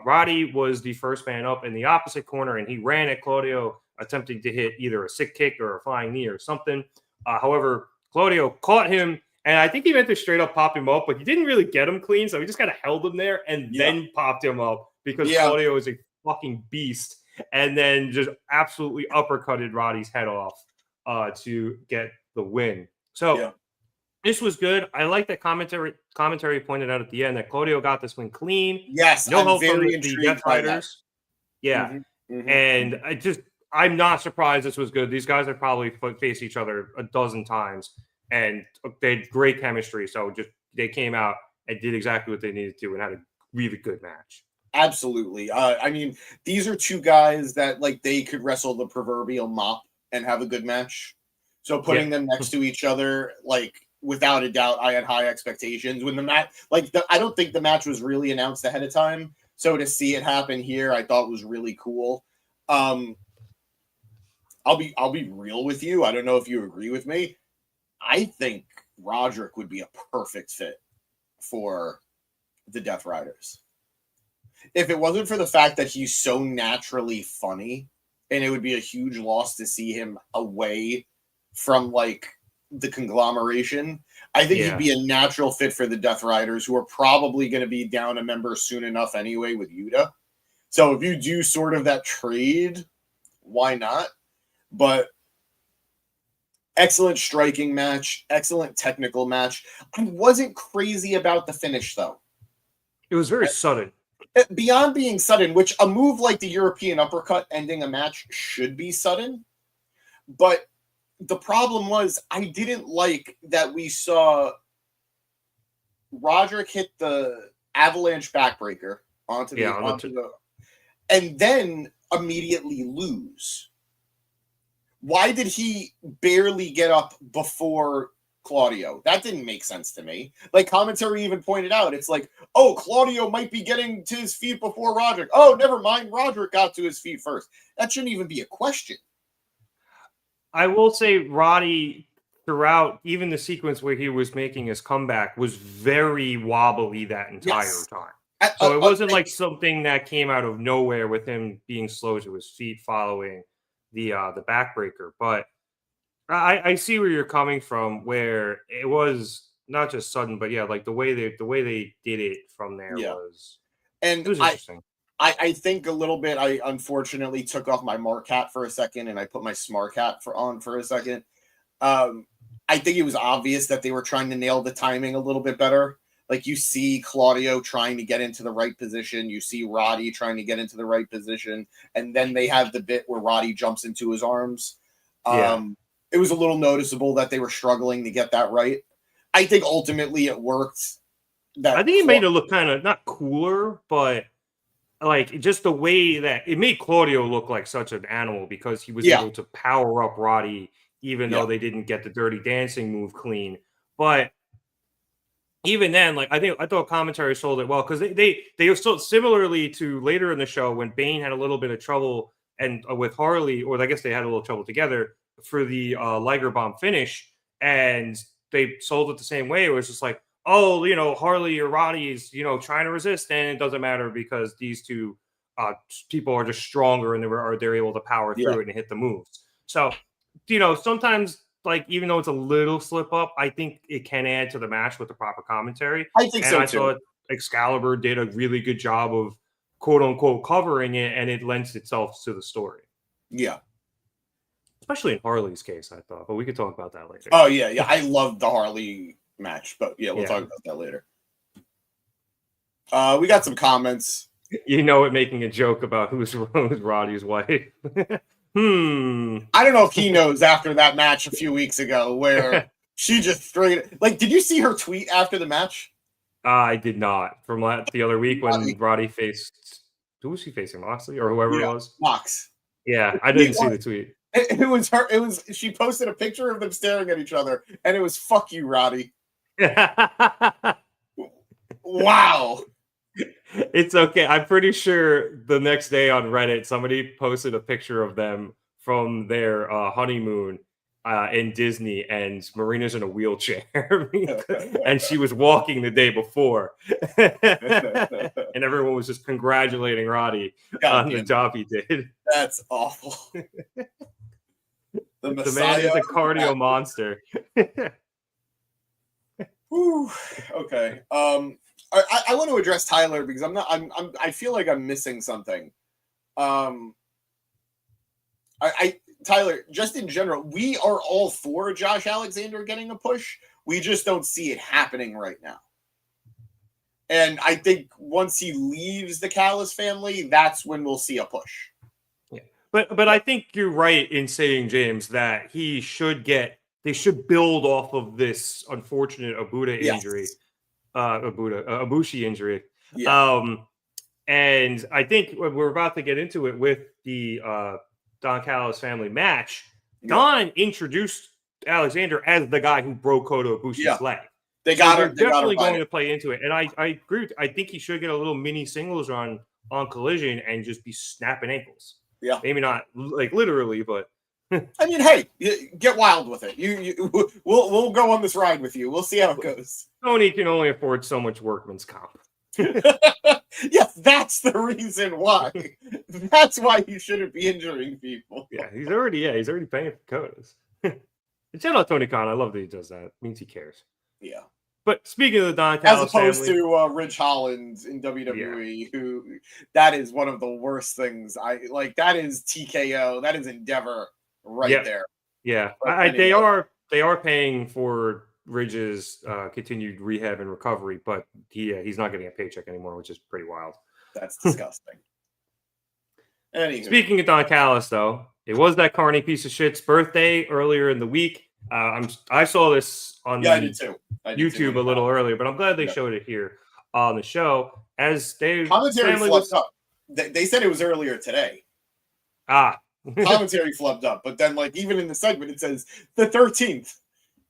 Roddy was the first man up in the opposite corner, and he ran at Claudio, attempting to hit either a sick kick or a flying knee or something. However, Claudio caught him, and I think he meant to straight up pop him up, but he didn't really get him clean, so he just kind of held him there and then popped him up because Claudio is a fucking beast, and then just absolutely uppercutted Roddy's head off. to get the win. So this was good. I like that commentary pointed out at the end that Claudio got this win clean. Yes, no I'm help from very the intrigued Death by that. Riders. Yeah, and I'm not surprised this was good. These guys have probably faced each other a dozen times, and they had great chemistry. So they came out and did exactly what they needed to and had a really good match. Absolutely. I mean, these are two guys that like they could wrestle the proverbial mop and have a good match. So putting them next to each other, like without a doubt, I had high expectations when the match. I don't think the match was really announced ahead of time. So to see it happen here, I thought was really cool. I'll be real with you. I don't know if you agree with me. I think Roderick would be a perfect fit for the Death Riders. If it wasn't for the fact that he's so naturally funny, and it would be a huge loss to see him away from like the conglomeration, I think he'd be a natural fit for the Death Riders, who are probably going to be down a member soon enough anyway with Yuta. So if you do sort of that trade, why not? But excellent striking match, excellent technical match. I wasn't crazy about the finish, though. It was very sudden. Beyond being sudden, which a move like the European uppercut ending a match should be sudden. But the problem was I didn't like that we saw Roderick hit the avalanche backbreaker onto the and then immediately lose. Why did he barely get up before Claudio? That didn't make sense to me. Like commentary even pointed out, it's like, oh, Claudio might be getting to his feet before Roderick. Oh, never mind. Roderick got to his feet first. That shouldn't even be a question. I will say Roddy, throughout even the sequence where he was making his comeback, was very wobbly that entire time. So it wasn't like something that came out of nowhere with him being slow to his feet following the backbreaker. But I see where you're coming from, where it was not just sudden, but like the way they did it from there was interesting. I think a little bit. I unfortunately took off my Mark hat for a second and I put my Smart hat on for a second. I think it was obvious that they were trying to nail the timing a little bit better. Like you see Claudio trying to get into the right position. You see Roddy trying to get into the right position. And then they have the bit where Roddy jumps into his arms. It was a little noticeable that they were struggling to get that right. I think ultimately it worked. I think it made it look kind of not cooler, but like just the way that it made Claudio look like such an animal because he was able to power up Roddy, even though they didn't get the Dirty Dancing move clean. But even then, like I thought commentary sold it well because they were still similarly to later in the show when Bane had a little bit of trouble and with Harley, or I guess they had a little trouble together for the Liger Bomb finish, and they sold it the same way. It was just like, oh, Harley or Roddy is, trying to resist, and it doesn't matter because these two people are just stronger and they're able to power through it and hit the moves. So, sometimes, like, even though it's a little slip up, I think it can add to the match with the proper commentary. I think so, too. I thought Excalibur did a really good job of quote-unquote covering it, and it lends itself to the story. Yeah. Especially in Harley's case, I thought. But we could talk about that later. Oh, yeah. I love the Harley match, but we'll talk about that later. We got some comments. Making a joke about who's Roddy's wife. I don't know if he knows after that match a few weeks ago where she just straight did you see her tweet after the match? I did not. From the other week when Roddy faced, who was he facing, Moxley or whoever it was? Mox. Yeah, I didn't see the tweet. It was her. She posted a picture of them staring at each other, and it was "fuck you, Roddy." Wow. It's okay. I'm pretty sure the next day on Reddit, somebody posted a picture of them from their honeymoon in Disney, and Marina's in a wheelchair, and she was walking the day before, and everyone was just congratulating Roddy on the job he did. That's awful. The man is a cardio monster. Whew. Okay. I want to address Tyler because I feel like I'm missing something. Tyler, just in general, we are all for Josh Alexander getting a push. We just don't see it happening right now. And I think once he leaves the Callis family, that's when we'll see a push. Yeah. But I think you're right in saying, James, that they should build off of this unfortunate injury. Ibushi injury. Yeah. And I think we're about to get into it with the Don Callis family match. Don introduced Alexander as the guy who broke Kota Ibushi's leg. They're definitely going to play into it. And I agree. I think he should get a little mini singles run on Collision and just be snapping ankles. Yeah. Maybe not like literally, but I mean, hey, get wild with it. We'll go on this ride with you. We'll see how it goes. Tony can only afford so much workman's comp. Yes, that's the reason why. That's why you shouldn't be injuring people. Yeah, he's already paying for Kotas. Shout out Tony Khan. I love that he does that. It means he cares. Yeah. But speaking of the Don Callis family, as opposed to Ridge Holland in WWE, who that is one of the worst things. I like. That is TKO. That is Endeavor there. Yeah, they are paying for Ridge's continued rehab and recovery, but he's not getting a paycheck anymore, which is pretty wild. That's disgusting. Anywho. Speaking of Don Callis, though, it was that carny piece of shit's birthday earlier in the week. I saw this on I did too. YouTube a little earlier, but I'm glad they showed it here on the show. As commentary flubbed up. They said it was earlier today. Commentary flubbed up, but then like even in the segment it says the 13th.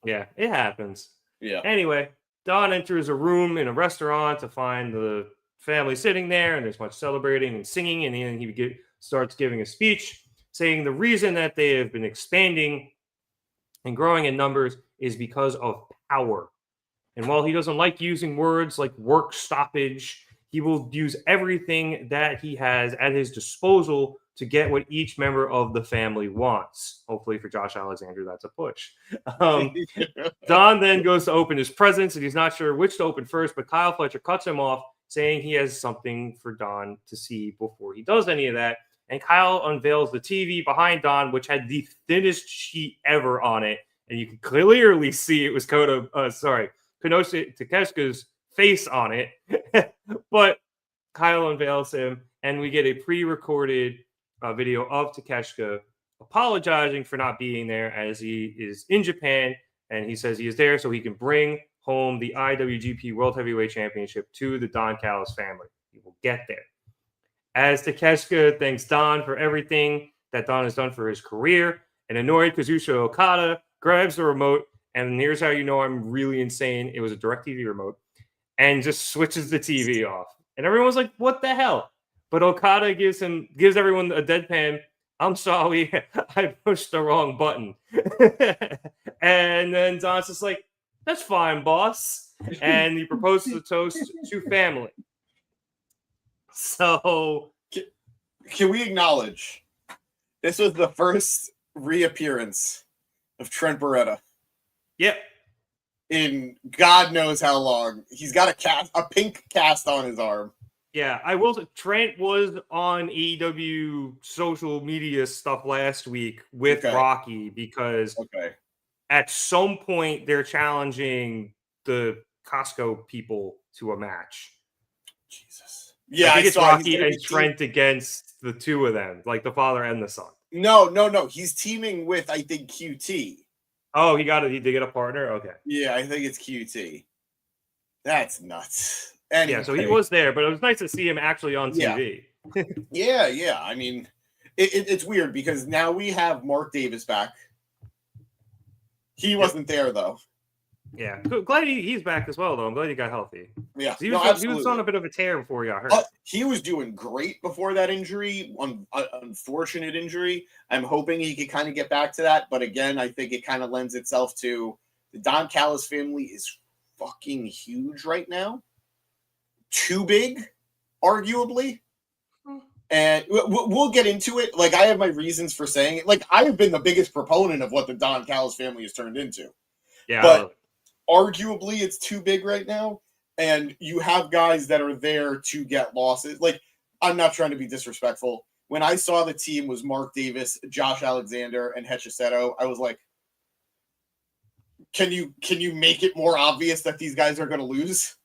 Yeah, it happens. Yeah. Anyway, Don enters a room in a restaurant to find the family sitting there, and there's much celebrating and singing, and then he starts giving a speech saying the reason that they have been expanding and growing in numbers is because of power. And while he doesn't like using words like work stoppage, he will use everything that he has at his disposal to get what each member of the family wants. Hopefully for Josh Alexander, that's a push. Don then goes to open his presents, and he's not sure which to open first, but Kyle Fletcher cuts him off, saying he has something for Don to see before he does any of that. And Kyle unveils the TV behind Don, which had the thinnest sheet ever on it. And you can clearly see it was Konosuke Takeshita's face on it. But Kyle unveils him, and we get a pre-recorded video of Takeshita apologizing for not being there, as he is in Japan, and he says he is there so he can bring home the IWGP World Heavyweight Championship to the Don Callis family. He will get there. As Takeshita thanks Don for everything that Don has done for his career, an annoyed Kazuchika Okada grabs the remote, and here's how you know I'm really insane. It was a DirecTV remote, and just switches the TV off. And everyone's like, what the hell? But Okada gives everyone a deadpan, I'm sorry, I pushed the wrong button. And then Don's just like, that's fine, boss. And he proposes a toast to family. So, can we acknowledge this was the first reappearance of Trent Beretta? Yep. In God knows how long. He's got a pink cast on his arm. Yeah, I will say Trent was on AEW social media stuff last week with Rocky because at some point they're challenging the Costco people to a match. Jesus. Yeah, I think it's Rocky and Trent against the two of them, like the father and the son. No. He's teaming with, I think, QT. Oh, he did get a partner? Okay. Yeah, I think it's QT. That's nuts. Anyway. Yeah, so he was there, but it was nice to see him actually on TV. Yeah. I mean, it's weird because now we have Mark Davis back. He wasn't there, though. Yeah, glad he's back as well, though. I'm glad he got healthy. Yeah, he was on a bit of a tear before he got hurt. He was doing great before that injury, unfortunate injury. I'm hoping he could kind of get back to that, but again, I think it kind of lends itself to the Don Callis family is fucking huge right now. Too big, arguably. And we'll get into it. Like, I have my reasons for saying it. Like, I have been the biggest proponent of what the Don Callis family has turned into. Yeah, but arguably it's too big right now, and you have guys that are there to get losses. Like, I'm not trying to be disrespectful. when I saw the team was Mark Davis, Josh Alexander, and Hechicero, I was like, can you make it more obvious that these guys are going to lose?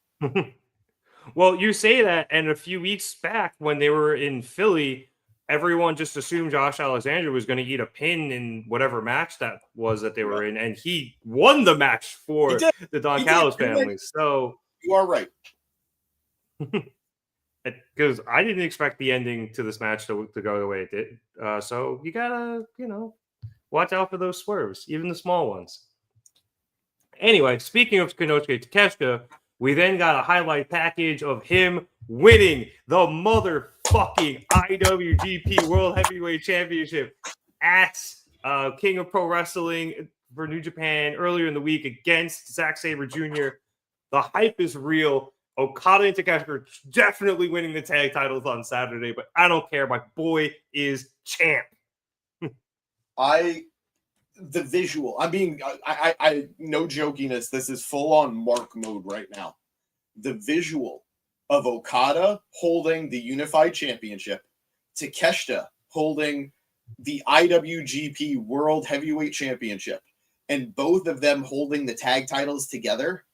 Well, you say that, and a few weeks back when they were in Philly, everyone just assumed Josh Alexander was going to eat a pin in whatever match that was that they were in, and he won the match for the Don Callis family. So you are right. Because I didn't expect the ending to this match to go the way it did. So you gotta, watch out for those swerves, even the small ones. Anyway, speaking of Konosuke Takeshita, we then got a highlight package of him winning the motherfucking IWGP World Heavyweight Championship at King of Pro Wrestling for New Japan earlier in the week against Zack Sabre Jr. The hype is real. Okada and Takeshita are definitely winning the tag titles on Saturday, but I don't care. My boy is champ. The visual. I no jokiness. This is full on Mark mode right now. The visual of Okada holding the Unified Championship, Takeshita holding the IWGP World Heavyweight Championship, and both of them holding the tag titles together.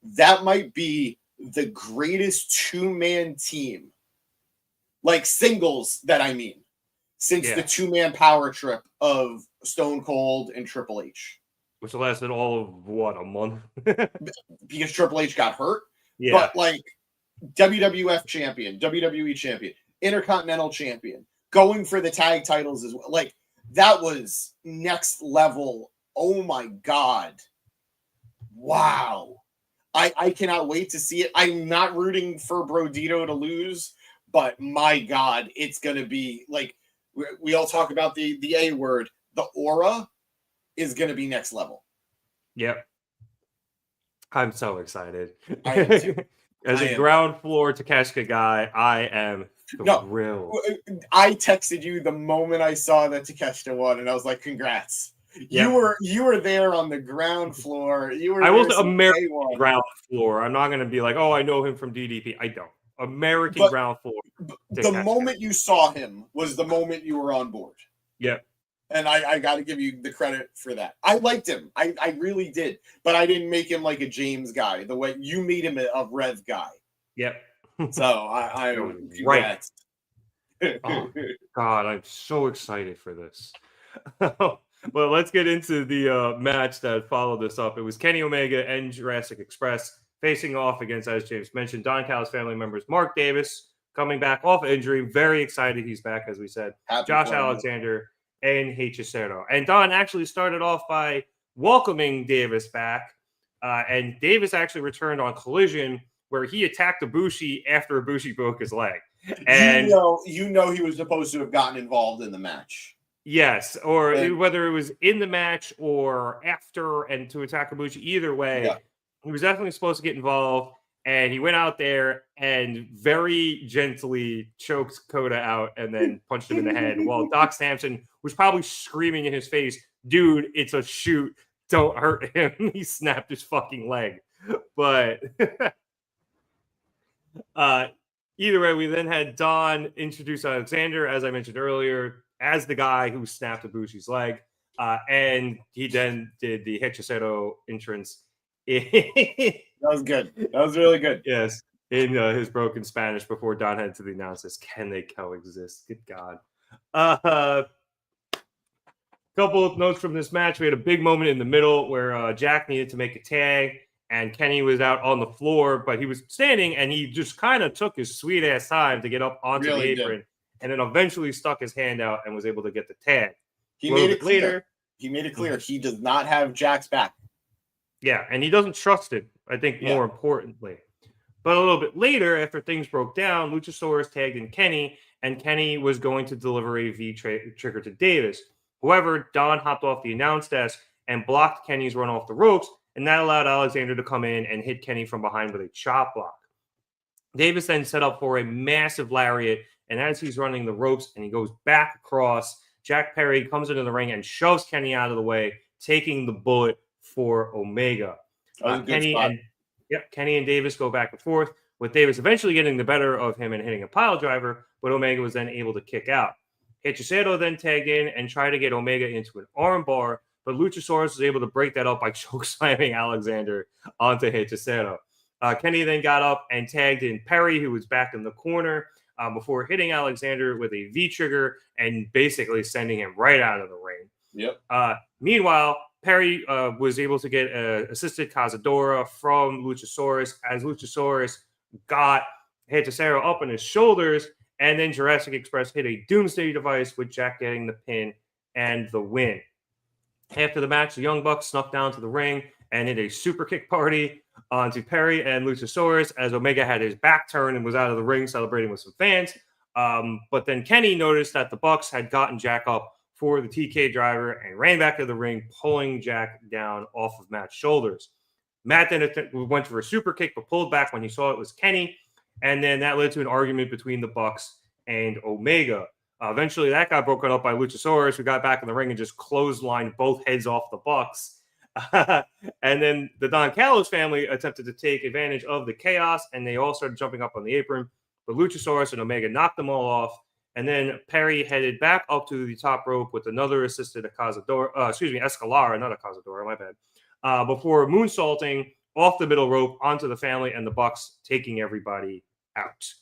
That might be the greatest two-man team, like singles that I mean, since the two-man power trip of Stone Cold and Triple H. Which lasted all of, a month? Because Triple H got hurt. Yeah. But, like, WWF champion, WWE champion, Intercontinental champion, going for the tag titles as well. Like, that was next level. Oh, my God. Wow. I cannot wait to see it. I'm not rooting for Brodito to lose, but my God, it's going to be like we all talk about the A word. The aura is going to be next level. Yep. I'm so excited. I am too. As a ground floor Takeshita guy, I am thrilled. I texted you the moment I saw that Takeshita won, and I was like, congrats. Yep. You were there on the ground floor. I was American ground floor. I'm not going to be like, oh, I know him from DDP. I don't. American ground floor. The moment you saw him was the moment you were on board. Yep. And I got to give you the credit for that. I liked him. I really did. But I didn't make him like a James guy, the way you made him a Rev guy. Yep. So I right. Oh, God, I'm so excited for this. But let's get into the match that followed this up. It was Kenny Omega and Jurassic Express facing off against, as James mentioned, Don Callis family members Mark Davis coming back off injury. Very excited he's back, as we said. Josh Alexander and Hechicero. And Don actually started off by welcoming Davis back. And Davis actually returned on Collision, where he attacked Ibushi after Ibushi broke his leg. And you know he was supposed to have gotten involved in the match. Yes, or whether it was in the match or after and to attack Ibushi, either way, he was definitely supposed to get involved. And he went out there and very gently choked Coda out and then punched him in the head while Doc Sampson was probably screaming in his face, dude, it's a shoot. Don't hurt him. He snapped his fucking leg. But either way, we then had Don introduce Alexander, as I mentioned earlier, as the guy who snapped Ibushi's leg. And he then did the Hechicero entrance. That was good. That was really good. Yes. In his broken Spanish before Don headed to the announcers. Can they coexist? Good God. Couple of notes from this match. We had a big moment in the middle where Jack needed to make a tag and Kenny was out on the floor, but he was standing and he just kind of took his sweet ass time to get up onto the apron and then eventually stuck his hand out and was able to get the tag. He made it clear he does not have Jack's back. Yeah, and he doesn't trust it, I think, more importantly. But a little bit later, after things broke down, Luchasaurus tagged in Kenny, and Kenny was going to deliver a V-trigger to Davis. However, Don hopped off the announce desk and blocked Kenny's run off the ropes, and that allowed Alexander to come in and hit Kenny from behind with a chop block. Davis then set up for a massive lariat, and as he's running the ropes and he goes back across, Jack Perry comes into the ring and shoves Kenny out of the way, taking the bullet for Omega. Kenny and Davis go back and forth. with Davis eventually getting the better of him and hitting a pile driver, but Omega was then able to kick out. Hechicero then tagged in and tried to get Omega into an armbar, but Luchasaurus was able to break that up by chokeslamming Alexander onto Hechicero. Kenny then got up and tagged in Perry, who was back in the corner, before hitting Alexander with a V-trigger and basically sending him right out of the ring. Yep. Meanwhile, Perry was able to get assisted Cazadora from Luchasaurus as Luchasaurus got Hechicero up on his shoulders, and then Jurassic Express hit a Doomsday device with Jack getting the pin and the win. After the match, the Young Bucks snuck down to the ring and hit a super kick party onto Perry and Luchasaurus as Omega had his back turned and was out of the ring celebrating with some fans. But then Kenny noticed that the Bucks had gotten Jack up for the TK driver and ran back to the ring, pulling Jack down off of Matt's shoulders. Matt then went for a super kick, but pulled back when he saw it was Kenny. And then that led to an argument between the Bucks and Omega. Eventually, that got broken up by Luchasaurus, who got back in the ring and just clotheslined both heads off the Bucks. And then the Don Callis family attempted to take advantage of the chaos, and they all started jumping up on the apron. But Luchasaurus and Omega knocked them all off. And then Perry headed back up to the top rope with another assisted Escalara, not a Cazadora, my bad. Before moonsaulting off the middle rope onto the family and the Bucks, taking everybody out.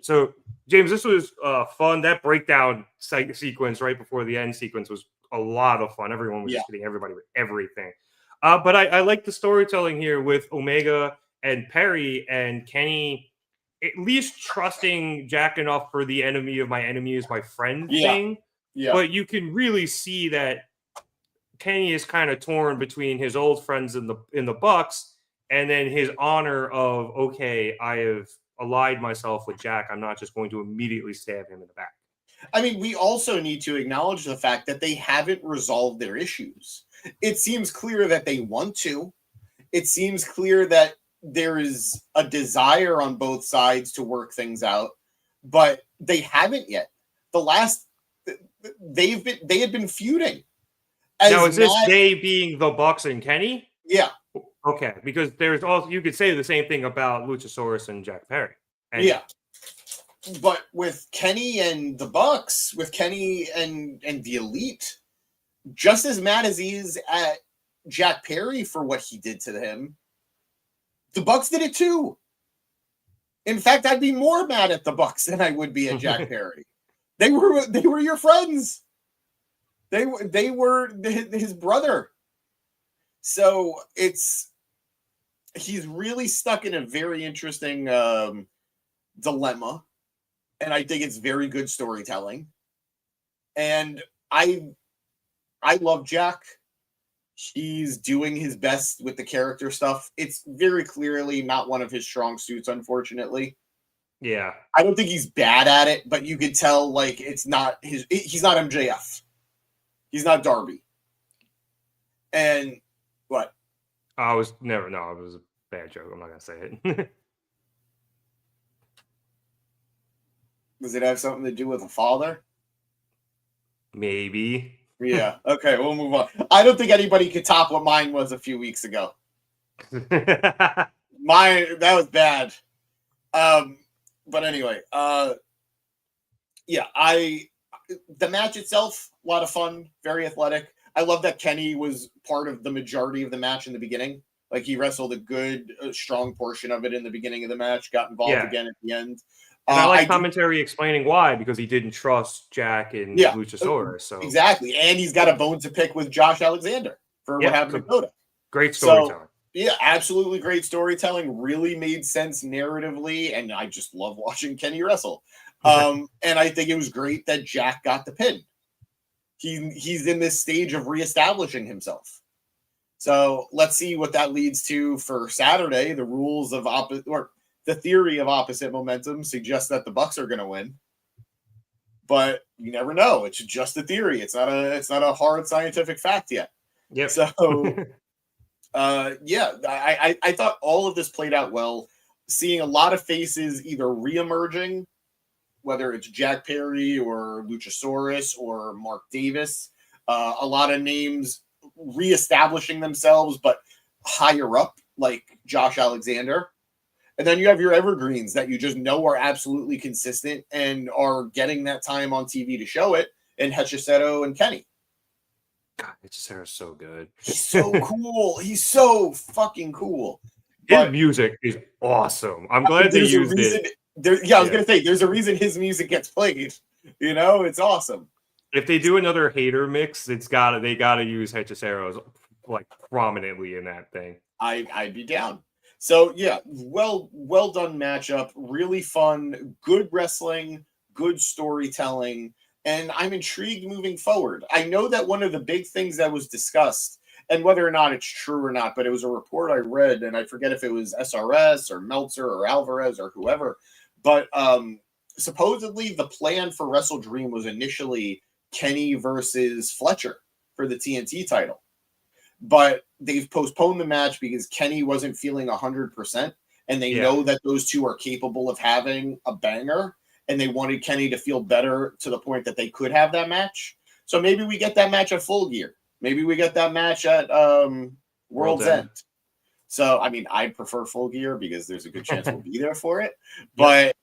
So, James, this was fun. That breakdown sequence right before the end sequence was a lot of fun. Everyone was just hitting everybody with everything. But I like the storytelling here with Omega and Perry and Kenny at least trusting Jack enough for the enemy of my enemy is my friend thing. Yeah. But you can really see that Kenny is kind of torn between his old friends in the Bucks and then his honor of, okay, I have allied myself with Jack. I'm not just going to immediately stab him in the back. I mean, we also need to acknowledge the fact that they haven't resolved their issues. It seems clear that they want to. It seems clear that there is a desire on both sides to work things out, but they haven't yet. They had been feuding. Now, is this they being the Bucks and Kenny? Yeah. Okay, because there's also, you could say the same thing about Luchasaurus and Jack Perry. Yeah. But with Kenny and the Bucks, with Kenny and the Elite, just as mad as he is at Jack Perry for what he did to him, the Bucks did it too. In fact, I'd be more mad at the Bucks than I would be at Jack Perry. They were your friends. They were his brother. So he's really stuck in a very interesting dilemma. And I think it's very good storytelling. And I love Jack. He's doing his best with the character stuff. It's very clearly not one of his strong suits, unfortunately. Yeah. I don't think he's bad at it, but you could tell, like, he's not MJF. He's not Darby. And what? It was a bad joke. I'm not going to say it. Does it have something to do with a father? Maybe. Yeah. Okay, we'll move on. I don't think anybody could top what mine was a few weeks ago. That was bad. But anyway, the match itself, a lot of fun, very athletic. I love that Kenny was part of the majority of the match in the beginning. Like, he wrestled a good, strong portion of it in the beginning of the match, got involved again at the end. And I like commentary explaining why, because he didn't trust Jack and Luchasaurus. So exactly. And he's got a bone to pick with Josh Alexander for what happened to Kota. Great storytelling. Yeah, absolutely great storytelling. Really made sense narratively, and I just love watching Kenny wrestle. And I think it was great that Jack got the pin. He's in this stage of reestablishing himself. So let's see what that leads to for Saturday. The rules of the theory of opposite momentum suggests that the Bucks are going to win, but you never know. It's just a theory. It's not a hard scientific fact yet. Yeah. So, I thought all of this played out well. Seeing a lot of faces either reemerging, whether it's Jack Perry or Luchasaurus or Mark Davis, a lot of names reestablishing themselves, but higher up, like Josh Alexander. And then you have your evergreens that you just know are absolutely consistent and are getting that time on TV to show it, and Hechicero and Kenny. God, Hechicero's so good. He's so cool. He's so fucking cool. His music is awesome. I'm glad they used it. I was going to say, there's a reason his music gets played. You know, it's awesome. If they do another Hayter mix, they gotta use Hechicero's like prominently in that thing. I'd be down. So yeah, well done matchup. Really fun, good wrestling, good storytelling. And I'm intrigued moving forward. I know that one of the big things that was discussed, and whether or not it's true or not, but it was a report I read, and I forget if it was SRS or Meltzer or Alvarez or whoever, but supposedly the plan for Wrestle Dream was initially Kenny versus Fletcher for the TNT title. But they've postponed the match because Kenny wasn't feeling 100%, and they know that those two are capable of having a banger. And they wanted Kenny to feel better to the point that they could have that match. So maybe we get that match at Full Gear. Maybe we get that match at World's End. So, I mean, I prefer Full Gear because there's a good chance we'll be there for it. But,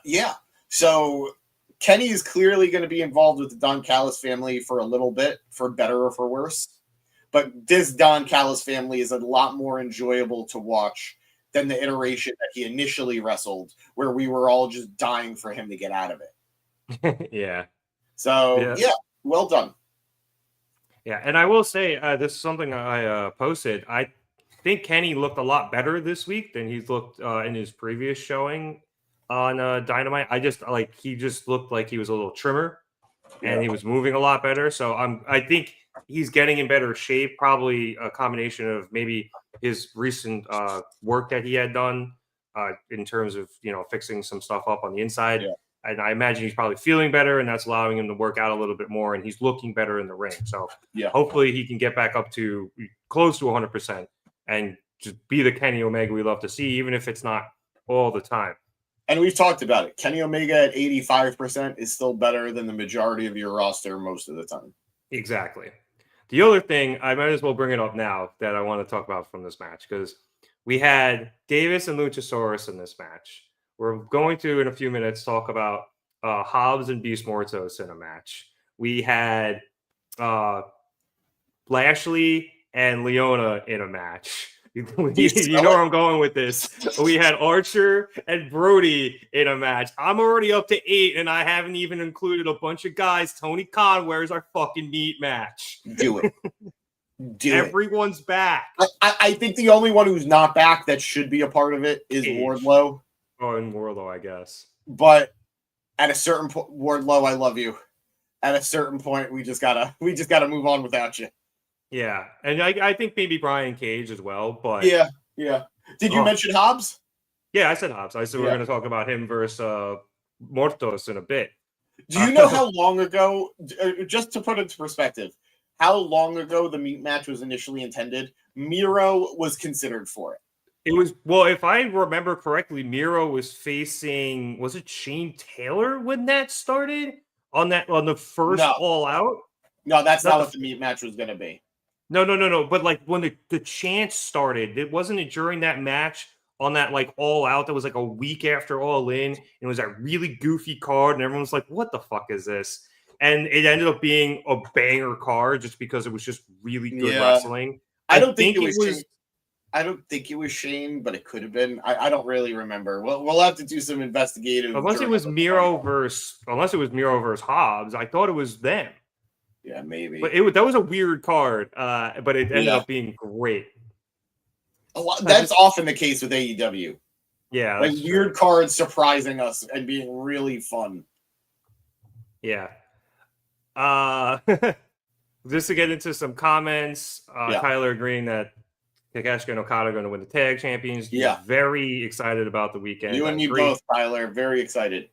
yeah. So Kenny is clearly going to be involved with the Don Callis family for a little bit, for better or for worse. But this Don Callis family is a lot more enjoyable to watch than the iteration that he initially wrestled, where we were all just dying for him to get out of it. Yeah. So, yeah, well done. Yeah, and I will say, this is something I posted. I think Kenny looked a lot better this week than he's looked in his previous showing on Dynamite. He just looked like he was a little trimmer, and he was moving a lot better. So I think he's getting in better shape, probably a combination of maybe his recent work that he had done in terms of, fixing some stuff up on the inside. Yeah. And I imagine he's probably feeling better, and that's allowing him to work out a little bit more, and he's looking better in the ring. So hopefully he can get back up to close to 100% and just be the Kenny Omega we love to see, even if it's not all the time. And we've talked about it. Kenny Omega at 85% is still better than the majority of your roster most of the time. Exactly. The other thing, I might as well bring it up now that I want to talk about from this match, because we had Davis and Luchasaurus in this match. We're going to, in a few minutes, talk about Hobbs and Beast Mortos in a match. We had Lashley and Liona in a match. You know where I'm going with this. We had Archer and Brody in a match. I'm already up to 8, and I haven't even included a bunch of guys. Tony Khan, where's our fucking meat match? Do it. Everyone's back. I think the only one who's not back that should be a part of it is Wardlow. Oh, and Wardlow, I guess. But at a certain point, Wardlow, I love you. At a certain point, we just gotta move on without you. Yeah, and I think maybe Brian Cage as well, but yeah. Did you mention Hobbs? Yeah, I said Hobbs. I said we're going to talk about him versus Mortos in a bit. Do you know how long ago? Just to put it into perspective, how long ago the meat match was initially intended? Miro was considered for it. It was, well, if I remember correctly, Miro was facing, was it Shane Taylor when that started on the first All Out? No, that's not what the meat match was going to be. No. But like when the chance started, wasn't it during that match on that like All Out that was like a week after All In, and it was that really goofy card, and everyone was like, "What the fuck is this?" And it ended up being a banger card just because it was just really good wrestling. I don't think it was. I don't think it was Shane, but it could have been. I don't really remember. We'll have to do some investigative. Unless it was Miro versus Hobbs, I thought it was them. Yeah, maybe. But that was a weird card, but it ended up being great. That's often the case with AEW. Yeah. Like weird cards surprising us and being really fun. Yeah. Just to get into some comments, Tyler agreeing that Takashi and Okada are going to win the tag champions. Yeah. Very excited about the weekend. You and me both, Tyler. Very excited.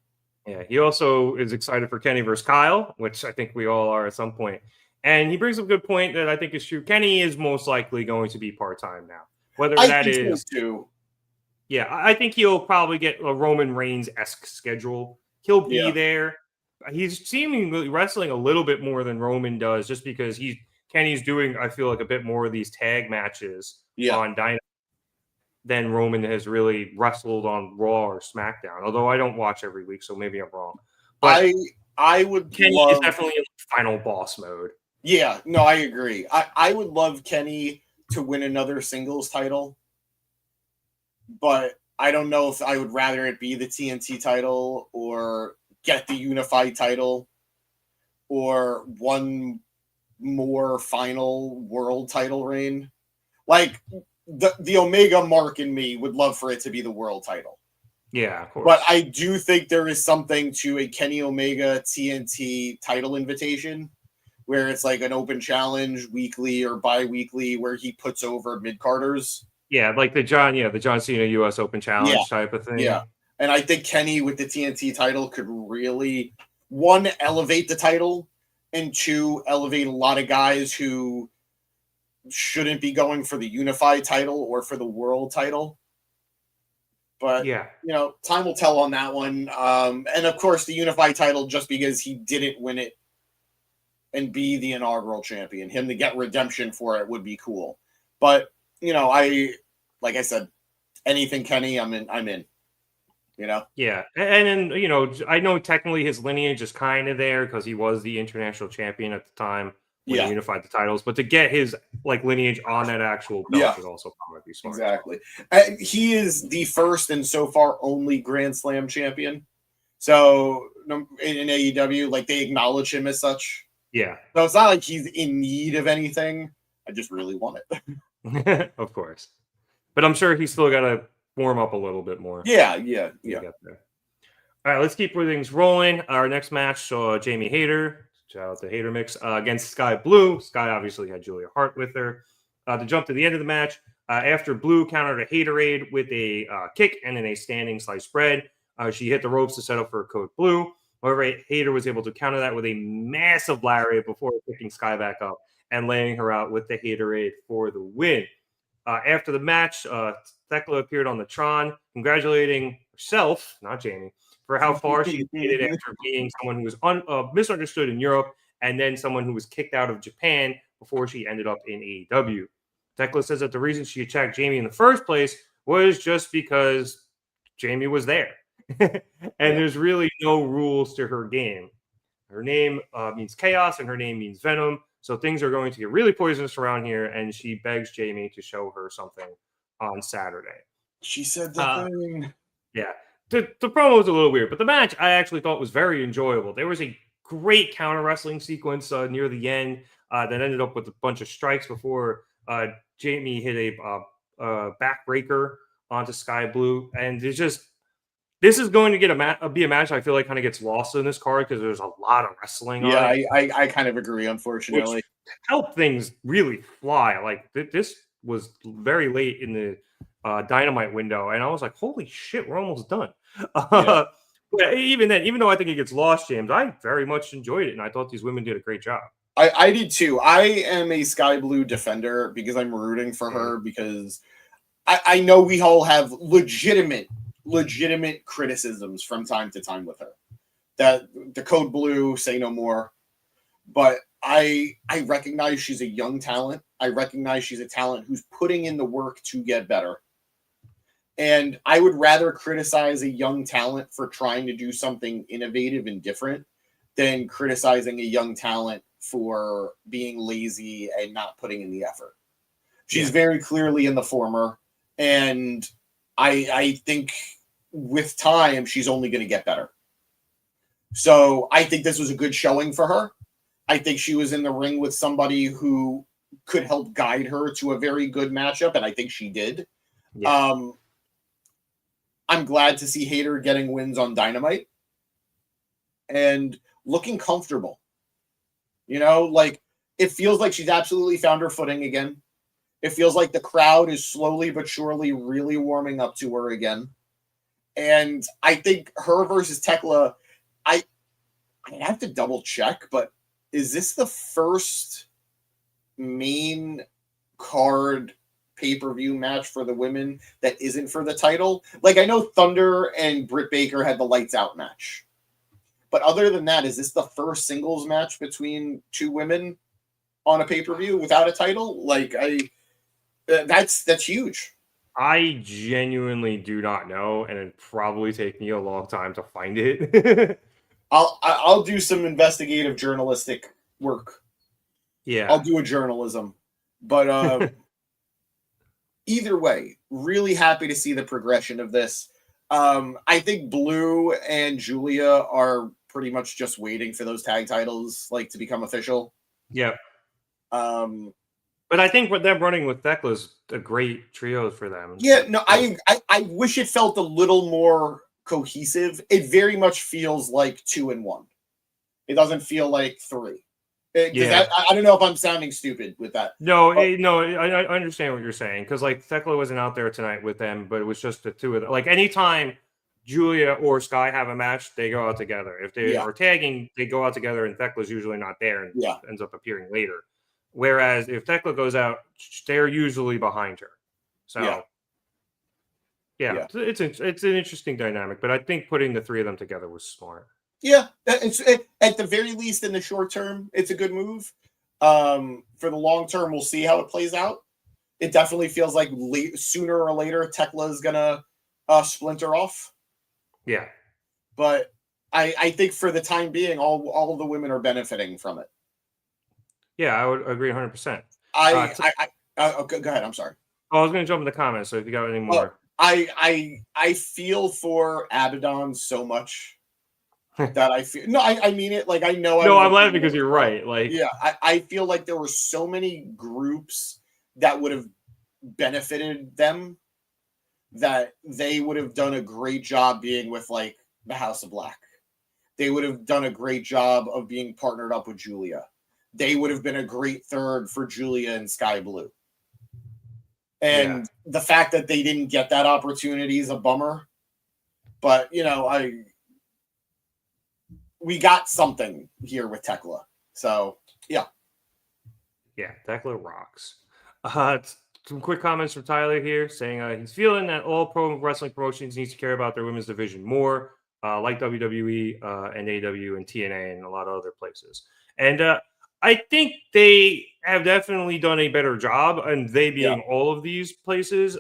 Yeah, he also is excited for Kenny versus Kyle, which I think we all are at some point. And he brings up a good point that I think is true. Kenny is most likely going to be part-time now. Whether that is... Yeah, I think he'll probably get a Roman Reigns-esque schedule. He'll be there. He's seemingly wrestling a little bit more than Roman does just because Kenny's doing, I feel like, a bit more of these tag matches on Dynamite than Roman has really wrestled on Raw or SmackDown. Although I don't watch every week, so maybe I'm wrong. But I would Kenny love... is definitely in final boss mode. Yeah, no, I agree. I would love Kenny to win another singles title, but I don't know if I would rather it be the TNT title or get the unified title or one more final world title reign. Like the Omega mark in me would love for it to be the world title. Yeah, of course. But I do think there is something to a Kenny Omega TNT title invitation where it's like an open challenge weekly or bi-weekly where he puts over mid-carders. Yeah, like the John Cena US Open Challenge type of thing. Yeah. And I think Kenny with the TNT title could really, one, elevate the title, and two, elevate a lot of guys who shouldn't be going for the unified title or for the world title. But, time will tell on that one. And, of course, the unified title, just because he didn't win it and be the inaugural champion, him to get redemption for it would be cool. But, like I said, anything Kenny, I'm in. Yeah. And then, I know technically his lineage is kind of there because he was the international champion at the time when he unified the titles. But to get his lineage on that actual belt is also probably smart. Exactly. He is the first and so far only Grand Slam champion. So in AEW, they acknowledge him as such. Yeah. So it's not like he's in need of anything. I just really want it. Of course. But I'm sure he's still got to warm up a little bit more. Yeah. Get there. All right, let's keep things rolling. Our next match saw Jamie Hayter. Shout out to Hayter Mix against Skye Blue. Skye obviously had Julia Hart with her. To jump to the end of the match, after Blue countered a Haterade with a kick and then a standing sliced bread, she hit the ropes to set up for Code Blue. However, Hayter was able to counter that with a massive lariat before picking Skye back up and landing her out with the Haterade for the win. After the match, Thekla appeared on the Tron, congratulating herself, not Jamie, for how far she made it after being someone who was misunderstood in Europe and then someone who was kicked out of Japan before she ended up in AEW. Thekla says that the reason she attacked Jamie in the first place was just because Jamie was there. And there's really no rules to her game. Her name means chaos and her name means venom. So things are going to get really poisonous around here, and she begs Jamie to show her something on Saturday. She said the thing. Yeah. The promo was a little weird, but the match I actually thought was very enjoyable. There was a great counter wrestling sequence near the end that ended up with a bunch of strikes before Jamie hit a backbreaker onto Skye Blue. And it's just, this is going to get be a match I feel like kind of gets lost in this card because there's a lot of wrestling on it. Yeah, I kind of agree, unfortunately. Which helped things really fly. Like, this was very late in the Dynamite window, and I was like, holy shit, we're almost done. But even then, even though I think it gets lost, James, I very much enjoyed it, and I thought these women did a great job. I did too. I am a Skye Blue defender because I'm rooting for her, because I know we all have legitimate criticisms from time to time with her. That the Code Blue, say no more. But I recognize she's a young talent. I recognize she's a talent who's putting in the work to get better. And I would rather criticize a young talent for trying to do something innovative and different than criticizing a young talent for being lazy and not putting in the effort. She's very clearly in the former. And I think with time, she's only going to get better. So I think this was a good showing for her. I think she was in the ring with somebody who could help guide her to a very good matchup, and I think she did. Yeah. I'm glad to see Hayter getting wins on Dynamite and looking comfortable. It feels like she's absolutely found her footing again. It feels like the crowd is slowly but surely really warming up to her again. And I think her versus Thekla, I have to double check, but is this the first main card pay-per-view match for the women that isn't for the title? I know Thunder and Britt Baker had the lights out match. But other than that, is this the first singles match between two women on a pay-per-view without a title? That's huge. I genuinely do not know, and it'd probably take me a long time to find it. I'll do some investigative journalistic work. Yeah. I'll do a journalism. But either way, really happy to see the progression of this. I think Blue and Julia are pretty much just waiting for those tag titles like to become official. Yeah. Um, But I think what them running with Thekla is a great trio for them. Yeah, no, I wish it felt a little more cohesive. It very much feels like 2 and 1. It doesn't feel like 3. I don't know if I'm sounding stupid with that. No, I understand what you're saying, because like Thekla wasn't out there tonight with them, but it was just the two of them. Like anytime Julia or Skye have a match, they go out together. If they are tagging, they go out together, and Thekla's usually not there and ends up appearing later. Whereas if Thekla goes out, they're usually behind her. So it's an interesting dynamic, but I think putting the three of them together was smart. Yeah, at the very least in the short term, it's a good move. For the long term, we'll see how it plays out. It definitely feels like sooner or later, Thekla is gonna splinter off. Yeah, but I think for the time being, all of the women are benefiting from it. Yeah, I would agree 100%. Go ahead. I'm sorry. I was going to jump in the comments, so if you got any more. I feel for Abaddon so much that I feel. No, I mean it. Like I know. No, I'm laughing because you're right. Like, yeah, I feel like there were so many groups that would have benefited them that they would have done a great job being with like the House of Black. They would have done a great job of being partnered up with Julia. They would have been a great third for Julia and Skye Blue. And the fact that they didn't get that opportunity is a bummer. But, we got something here with Thekla. So, yeah. Yeah, Thekla rocks. Some quick comments from Tyler here saying he's feeling that all pro wrestling promotions needs to care about their women's division more, like WWE and AEW and TNA and a lot of other places. And I think they have definitely done a better job, and they being all of these places,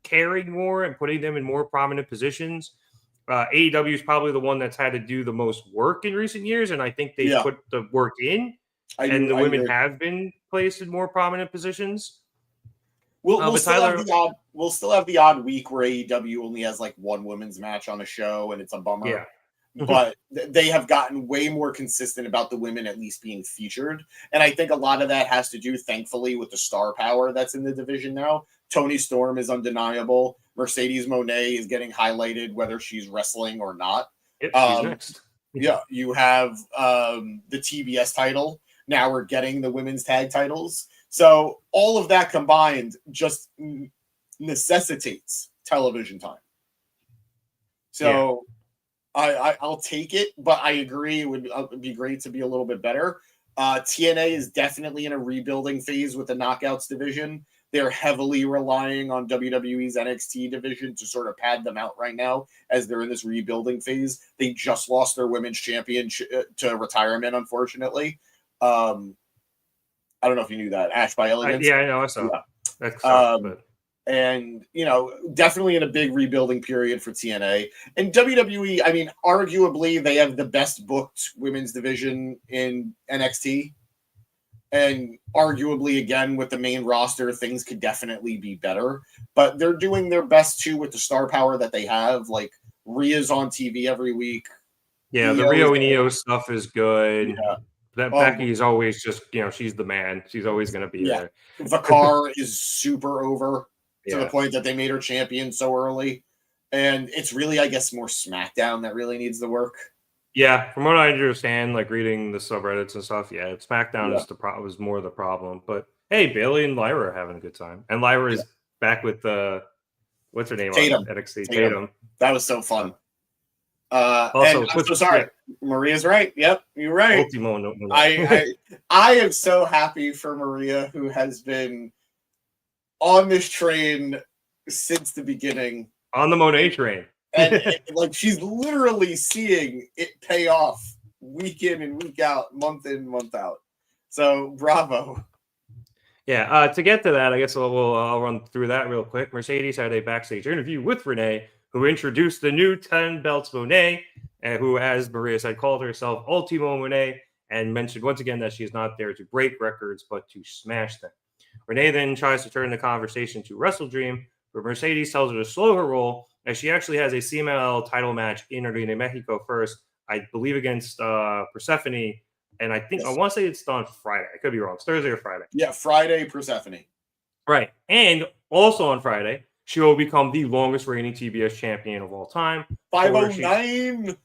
caring more and putting them in more prominent positions. AEW is probably the one that's had to do the most work in recent years, and I think they put the work in, the women have been placed in more prominent positions. We'll still have the odd week where AEW only has like one women's match on a show, and it's a bummer. Yeah. But they have gotten way more consistent about the women at least being featured. And I think a lot of that has to do, thankfully, with the star power that's in the division now. Toni Storm is undeniable. Mercedes Moné is getting highlighted whether she's wrestling or not. Yep, she's next. Yeah, you have the TBS title. Now we're getting the women's tag titles. So all of that combined just necessitates television time. So... I'll take it, but I agree it would be great to be a little bit better. TNA is definitely in a rebuilding phase with the Knockouts division. They're heavily relying on WWE's NXT division to sort of pad them out right now as they're in this rebuilding phase. They just lost their women's champion to retirement, unfortunately. I don't know if you knew that. Ash by Elegance. I know. I saw. Yeah. That sucks, but... And, definitely in a big rebuilding period for TNA. And WWE, I mean, arguably, they have the best booked women's division in NXT. And arguably, again, with the main roster, things could definitely be better. But they're doing their best, too, with the star power that they have. Like, Rhea's on TV every week. Yeah, the Rio and Io stuff is good. Yeah. Becky is always just, she's the man. She's always going to be there. Vicar is super over. To the point that they made her champion so early. And it's really, I guess, more SmackDown that really needs the work. Yeah, from what I understand, like reading the subreddits and stuff, SmackDown is more the problem. But hey, Bayley and Lyra are having a good time. And Lyra is back with what's her name Tatum. on NXT? Tatum. That was so fun. Also, I'm so sorry. Maria's right. Yep, you're right. I am so happy for Maria, who has been on this train since the beginning. On the Monet train. And like she's literally seeing it pay off week in and week out, month in, month out. So bravo. Yeah, to get to that, I guess I'll run through that real quick. Mercedes had a backstage interview with Renee, who introduced the new 10 belts Monet, who, as Maria said, called herself Ultimo Monet, and mentioned once again that she is not there to break records, but to smash them. Renee then tries to turn the conversation to Wrestle Dream, where Mercedes tells her to slow her roll, as she actually has a CMLL title match in Arena Mexico first, I believe against Persephone, and I think, I want to say it's on Friday. I could be wrong. It's Thursday or Friday. Yeah, Friday, Persephone. Right. And also on Friday, she will become the longest reigning TBS champion of all time. 509.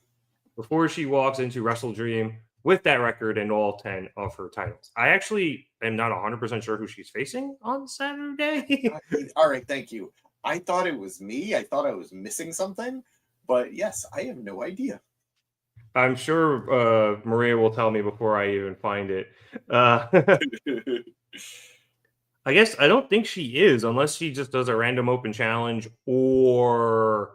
Before she walks into Wrestle Dream with that record and all 10 of her titles. I actually am not 100% sure who she's facing on Saturday. All right, thank you. I thought it was me. I thought I was missing something. But yes, I have no idea. I'm sure Maria will tell me before I even find it. I guess I don't think she is, unless she just does a random open challenge or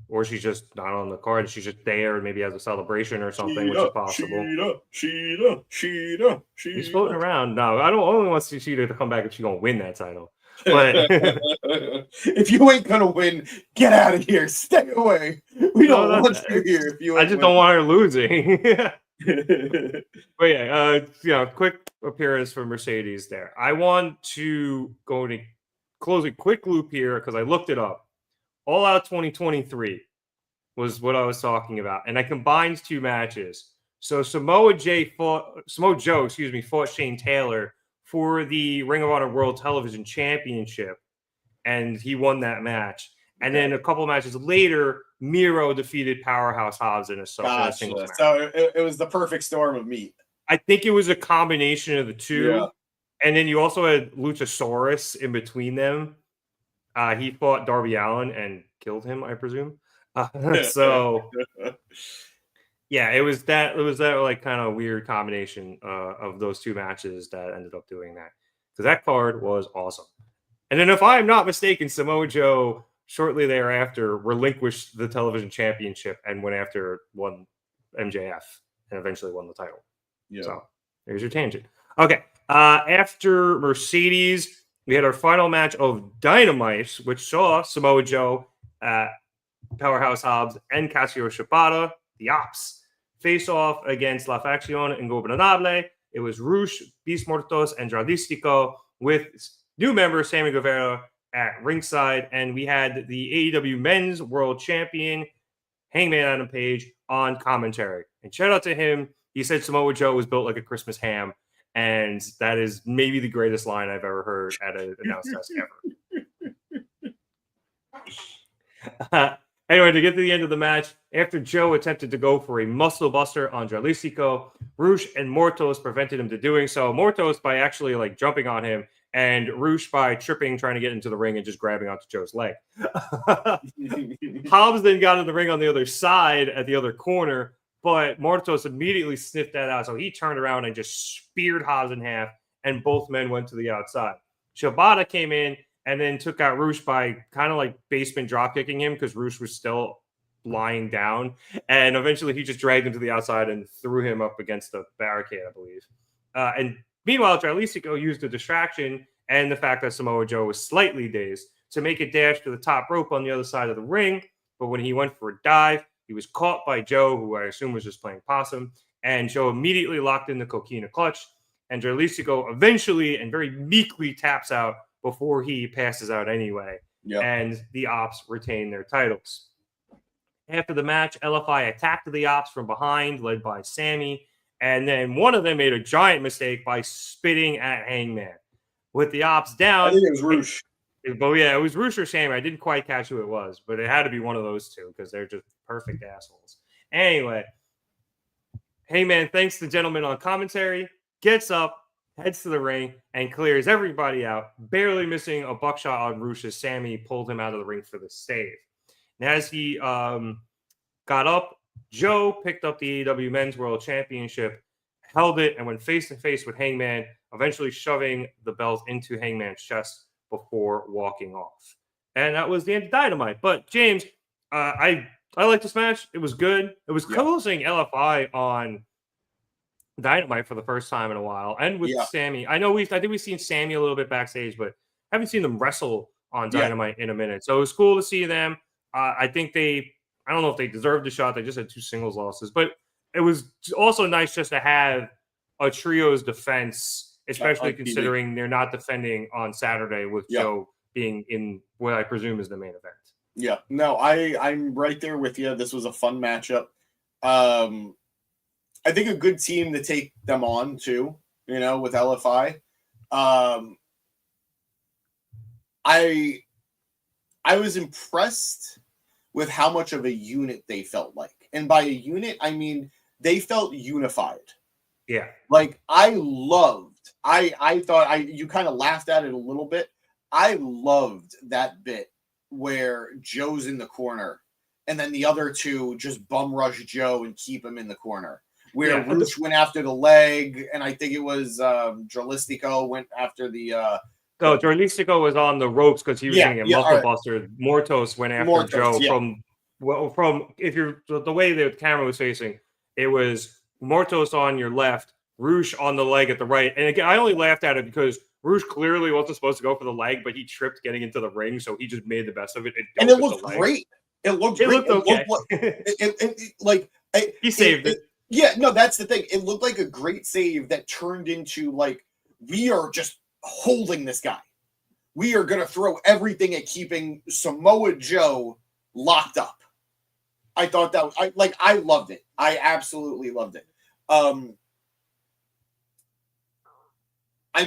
or she's just not on the card. She's just there and maybe has a celebration or something, which is possible. Sheeta. She's floating around. No, I don't only want Sheeta to come back if she's gonna win that title. But if you ain't gonna win, get out of here. Stay away. We don't want you here. If you I just don't want her losing. But yeah, quick appearance for Mercedes there. I want to go to close a quick loop here because I looked it up. All Out 2023 was what I was talking about, and I combined two matches. So Samoa Joe fought Shane Taylor for the Ring of Honor World Television Championship, and he won that match. And then a couple matches later, Miro defeated Powerhouse Hobbs in a singles match. So it was the perfect storm of meat. I think it was a combination of the two. Yeah. And then you also had Luchasaurus in between them. He fought Darby Allin and killed him, I presume. So yeah, it was that like kind of weird combination of those two matches that ended up doing that. Because that card was awesome. And then if I'm not mistaken, Samoa Joe shortly thereafter relinquished the television championship and won MJF and eventually won the title. Yeah. So there's your tangent. Okay. After Mercedes, we had our final match of Dynamite, which saw Samoa Joe, Powerhouse Hobbs, and Katsuyori Shiabata, the Opps, face off against La Facción and Ingobernable. It was Rush, Beast Mortos, and Dralístico with new member Sammy Guevara at ringside. And we had the AEW Men's World Champion, Hangman Adam Page, on commentary. And shout out to him. He said Samoa Joe was built like a Christmas ham. And that is maybe the greatest line I've ever heard at an announced desk ever. Anyway, to get to the end of the match, after Joe attempted to go for a muscle buster on Dralístico, Rush and Mortos prevented him to doing so. Mortos by actually like jumping on him, and Rush by tripping, trying to get into the ring and just grabbing onto Joe's leg. Hobbs then got in the ring on the other side at the other corner, but Mortos immediately sniffed that out. So he turned around and just speared Hobbs in half, and both men went to the outside. Shiabata came in and then took out Rush by kind of like basement drop kicking him because Rush was still lying down. And eventually he just dragged him to the outside and threw him up against the barricade, I believe. And meanwhile, Dralístico used the distraction and the fact that Samoa Joe was slightly dazed to make a dash to the top rope on the other side of the ring. But when he went for a dive, he was caught by Joe, who I assume was just playing possum. And Joe immediately locked in the coquina clutch. And Dralístico eventually and very meekly taps out before he passes out anyway. Yep. And the Opps retain their titles. After the match, LFI attacked the Opps from behind, led by Sammy. And then one of them made a giant mistake by spitting at Hangman. With the Opps down. I think it was Rush. But yeah, it was Rush or Sammy. I didn't quite catch who it was, but it had to be one of those two because they're just perfect assholes. Anyway, Hangman thanks the gentleman on commentary, gets up, heads to the ring, and clears everybody out, barely missing a buckshot on Rush as Sammy pulled him out of the ring for the save. And as he got up, Joe picked up the AEW Men's World Championship, held it, and went face-to-face with Hangman, eventually shoving the belt into Hangman's chest before walking off. And that was the end of Dynamite. But, James, I like this match. It was good. It was closing LFI on Dynamite for the first time in a while, and with Sammy. I think we've seen Sammy a little bit backstage, but haven't seen them wrestle on Dynamite in a minute. So it was cool to see them. I think I don't know if they deserved the shot. They just had 2 singles losses, but it was also nice just to have a trio's defense, especially considering they're not defending on Saturday with Joe being in what I presume is the main event. Yeah, no, I'm right there with you. This was a fun matchup. I think a good team to take them on too, with LFI. I was impressed with how much of a unit they felt like. And by a unit, I mean they felt unified. Yeah. Like I thought you kind of laughed at it a little bit. I loved that bit where Joe's in the corner and then the other two just bum rush Joe and keep him in the corner. Where Roosh went after the leg, and I think it was Dralístico went after the Dralístico was on the ropes because he was getting a muscle buster. Mortos went after Joe from if you're the way the camera was facing, it was Mortos on your left, Roosh on the leg at the right. And again, I only laughed at it because Roosh clearly wasn't supposed to go for the leg, but he tripped getting into the ring, so he just made the best of it. And it looked great. It looked okay. He saved it. Yeah, no, that's the thing. It looked like a great save that turned into like, we are just holding this guy. We are going to throw everything at keeping Samoa Joe locked up. I thought that I loved it. I absolutely loved it. I'm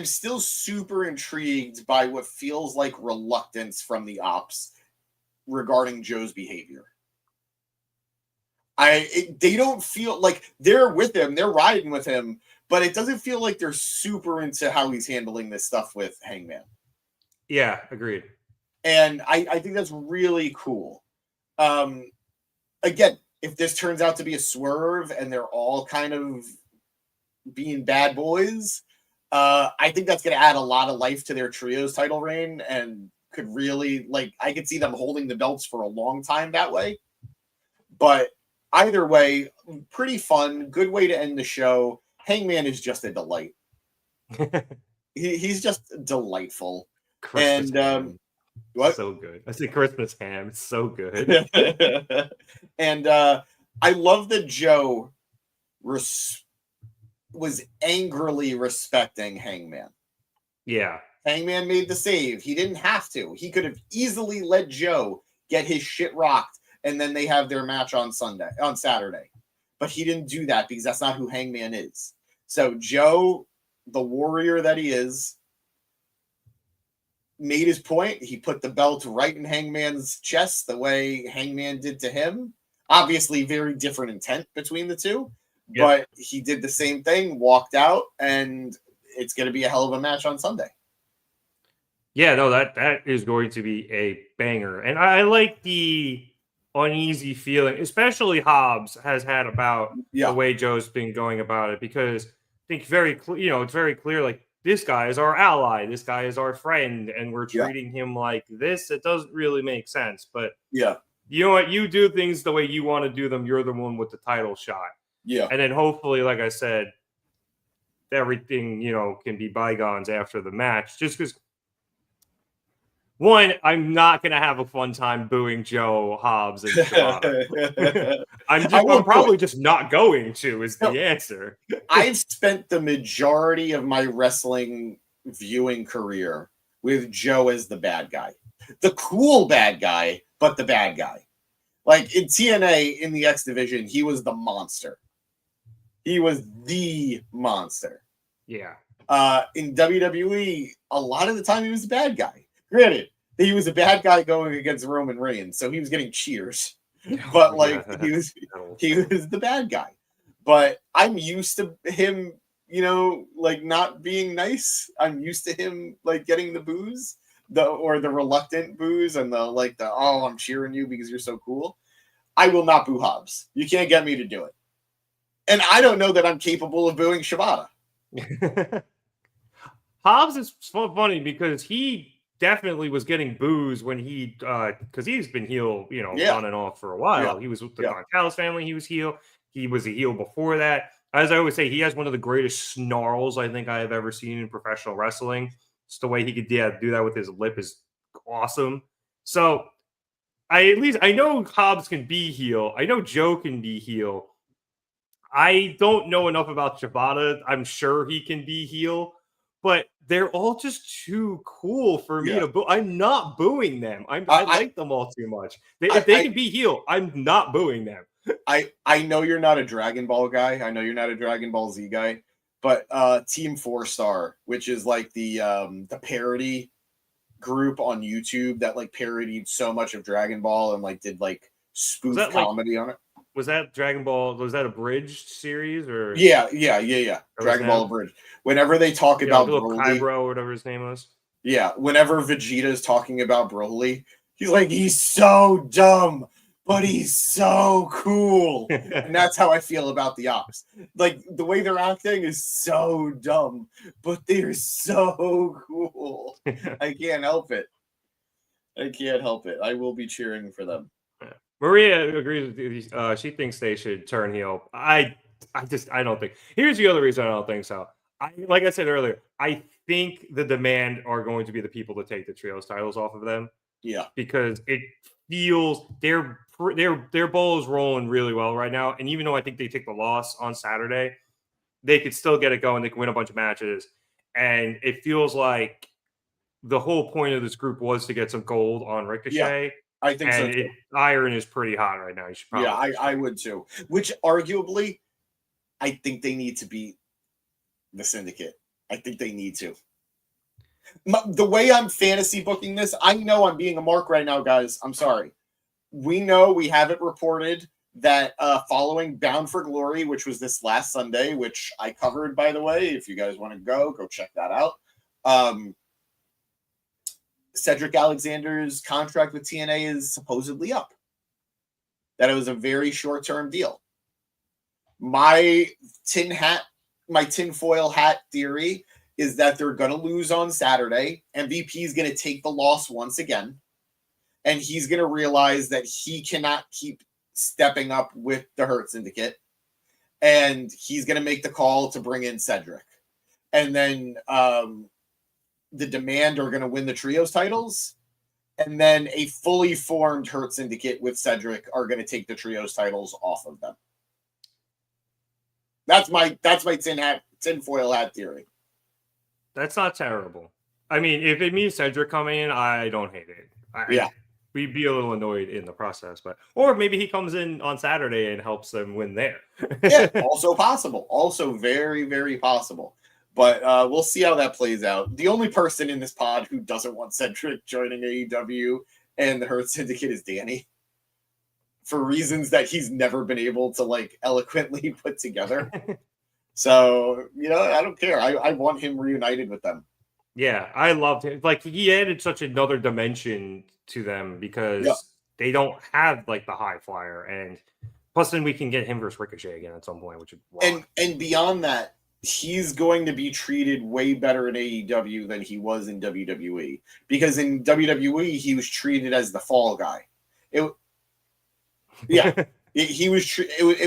still super intrigued by what feels like reluctance from the Opps regarding Joe's behavior. They don't feel like they're with him, they're riding with him, but it doesn't feel like they're super into how he's handling this stuff with Hangman. Yeah, agreed. And I think that's really cool. Again, if this turns out to be a swerve and they're all kind of being bad boys, I think that's going to add a lot of life to their trios title reign and could really, I could see them holding the belts for a long time that way. But either way, pretty fun. Good way to end the show. Hangman is just a delight. He's just delightful. Christmas ham. What? So good. I say Christmas ham. It's so good. And I love that Joe was angrily respecting Hangman. Yeah. Hangman made the save. He didn't have to. He could have easily let Joe get his shit rocked and then they have their match on Saturday. But he didn't do that because that's not who Hangman is. So Joe, the warrior that he is, made his point. He put the belt right in Hangman's chest the way Hangman did to him. Obviously, very different intent between the two. Yep. But he did the same thing, walked out, and it's going to be a hell of a match on Sunday. Yeah, no, that is going to be a banger. And I like the uneasy feeling, especially Hobbs has had about the way Joe's been going about it, because I think it's very clear, like, this guy is our ally, this guy is our friend, and we're treating him like this. It doesn't really make sense, but you know what? You do things the way you want to do them. You're the one with the title shot. Yeah. And then hopefully, like I said, everything, can be bygones after the match, just because, one, I'm not going to have a fun time booing Joe, Hobbs, and Shiabata. I'm probably just not going to is the answer. I've spent the majority of my wrestling viewing career with Joe as the bad guy. The cool bad guy, but the bad guy. Like in TNA, in the X Division, he was the monster. He was the monster. Yeah. In WWE, a lot of the time he was the bad guy. Granted, he was a bad guy going against Roman Reigns, so he was getting cheers. But he was the bad guy. But I'm used to him, not being nice. I'm used to him getting the boos, the reluctant boos, and oh, I'm cheering you because you're so cool. I will not boo Hobbs. You can't get me to do it. And I don't know that I'm capable of booing Shiabata. Hobbs is funny because he definitely was getting boos when he because he's been heel, on and off for a while. He was with the Callis family. He was heel. He was a heel before that. as I always say, he has one of the greatest snarls I think I have ever seen in professional wrestling. Just the way he could do that with his lip is awesome. So I know Hobbs can be heel. I know Joe can be heel. I don't know enough about Shiabata. I'm sure he can be heel, but they're all just too cool for me to boo. I'm not booing them. I like them all too much. If they can be heel, I'm not booing them. I know you're not a Dragon Ball guy. I know you're not a Dragon Ball Z guy, but Team 4-Star, which is like the parody group on YouTube that like parodied so much of Dragon Ball and like did like spoof comedy on it. Was that Dragon Ball? Was that a bridged series or? Yeah. Dragon Ball Abridged. Whenever they talk about Broly, or whatever his name was. Yeah, whenever Vegeta is talking about Broly, he's like, he's so dumb, but he's so cool. And that's how I feel about the Opps. Like the way they're acting is so dumb, but they're so cool. I can't help it. I will be cheering for them. Maria agrees with you. She thinks they should turn heel. I don't think. Here's the other reason I don't think so. Like I said earlier, I think the Demand are going to be the people to take the trios titles off of them. Yeah, because it feels their ball is rolling really well right now. And even though I think they take the loss on Saturday, they could still get it going. They can win a bunch of matches, and it feels like the whole point of this group was to get some gold on Ricochet. Yeah. I think so. Iron is pretty hot right now. You should probably I would too. Which arguably, I think they need to beat the Syndicate. I think they need to. The way I'm fantasy booking this, I know I'm being a mark right now, guys. I'm sorry. We know we have it reported that following Bound for Glory, which was this last Sunday, which I covered, by the way. If you guys want to go check that out. Cedric Alexander's contract with TNA is supposedly up. That it was a very short-term deal. My tinfoil hat theory is that they're going to lose on Saturday. MVP is going to take the loss once again. And he's going to realize that he cannot keep stepping up with the Hurt Syndicate. And he's going to make the call to bring in Cedric. And then the Demand are going to win the trios titles, and then a fully formed Hurt Syndicate with Cedric are going to take the trios titles off of them. That's my tinfoil hat theory. That's not terrible. I mean, if it means Cedric coming in, I don't hate it. We'd be a little annoyed in the process, or maybe he comes in on Saturday and helps them win there. Yeah, also possible. Also very, very possible. But we'll see how that plays out. The only person in this pod who doesn't want Cedric joining AEW and the Hurt Syndicate is Danny, for reasons that he's never been able to like eloquently put together. So, I don't care. I want him reunited with them. Yeah, I loved him. Like, he added such another dimension to them because they don't have like the high flyer, and plus then we can get him versus Ricochet again at some point, which would and beyond that, he's going to be treated way better in AEW than he was in WWE, because in WWE he was treated as the fall guy. It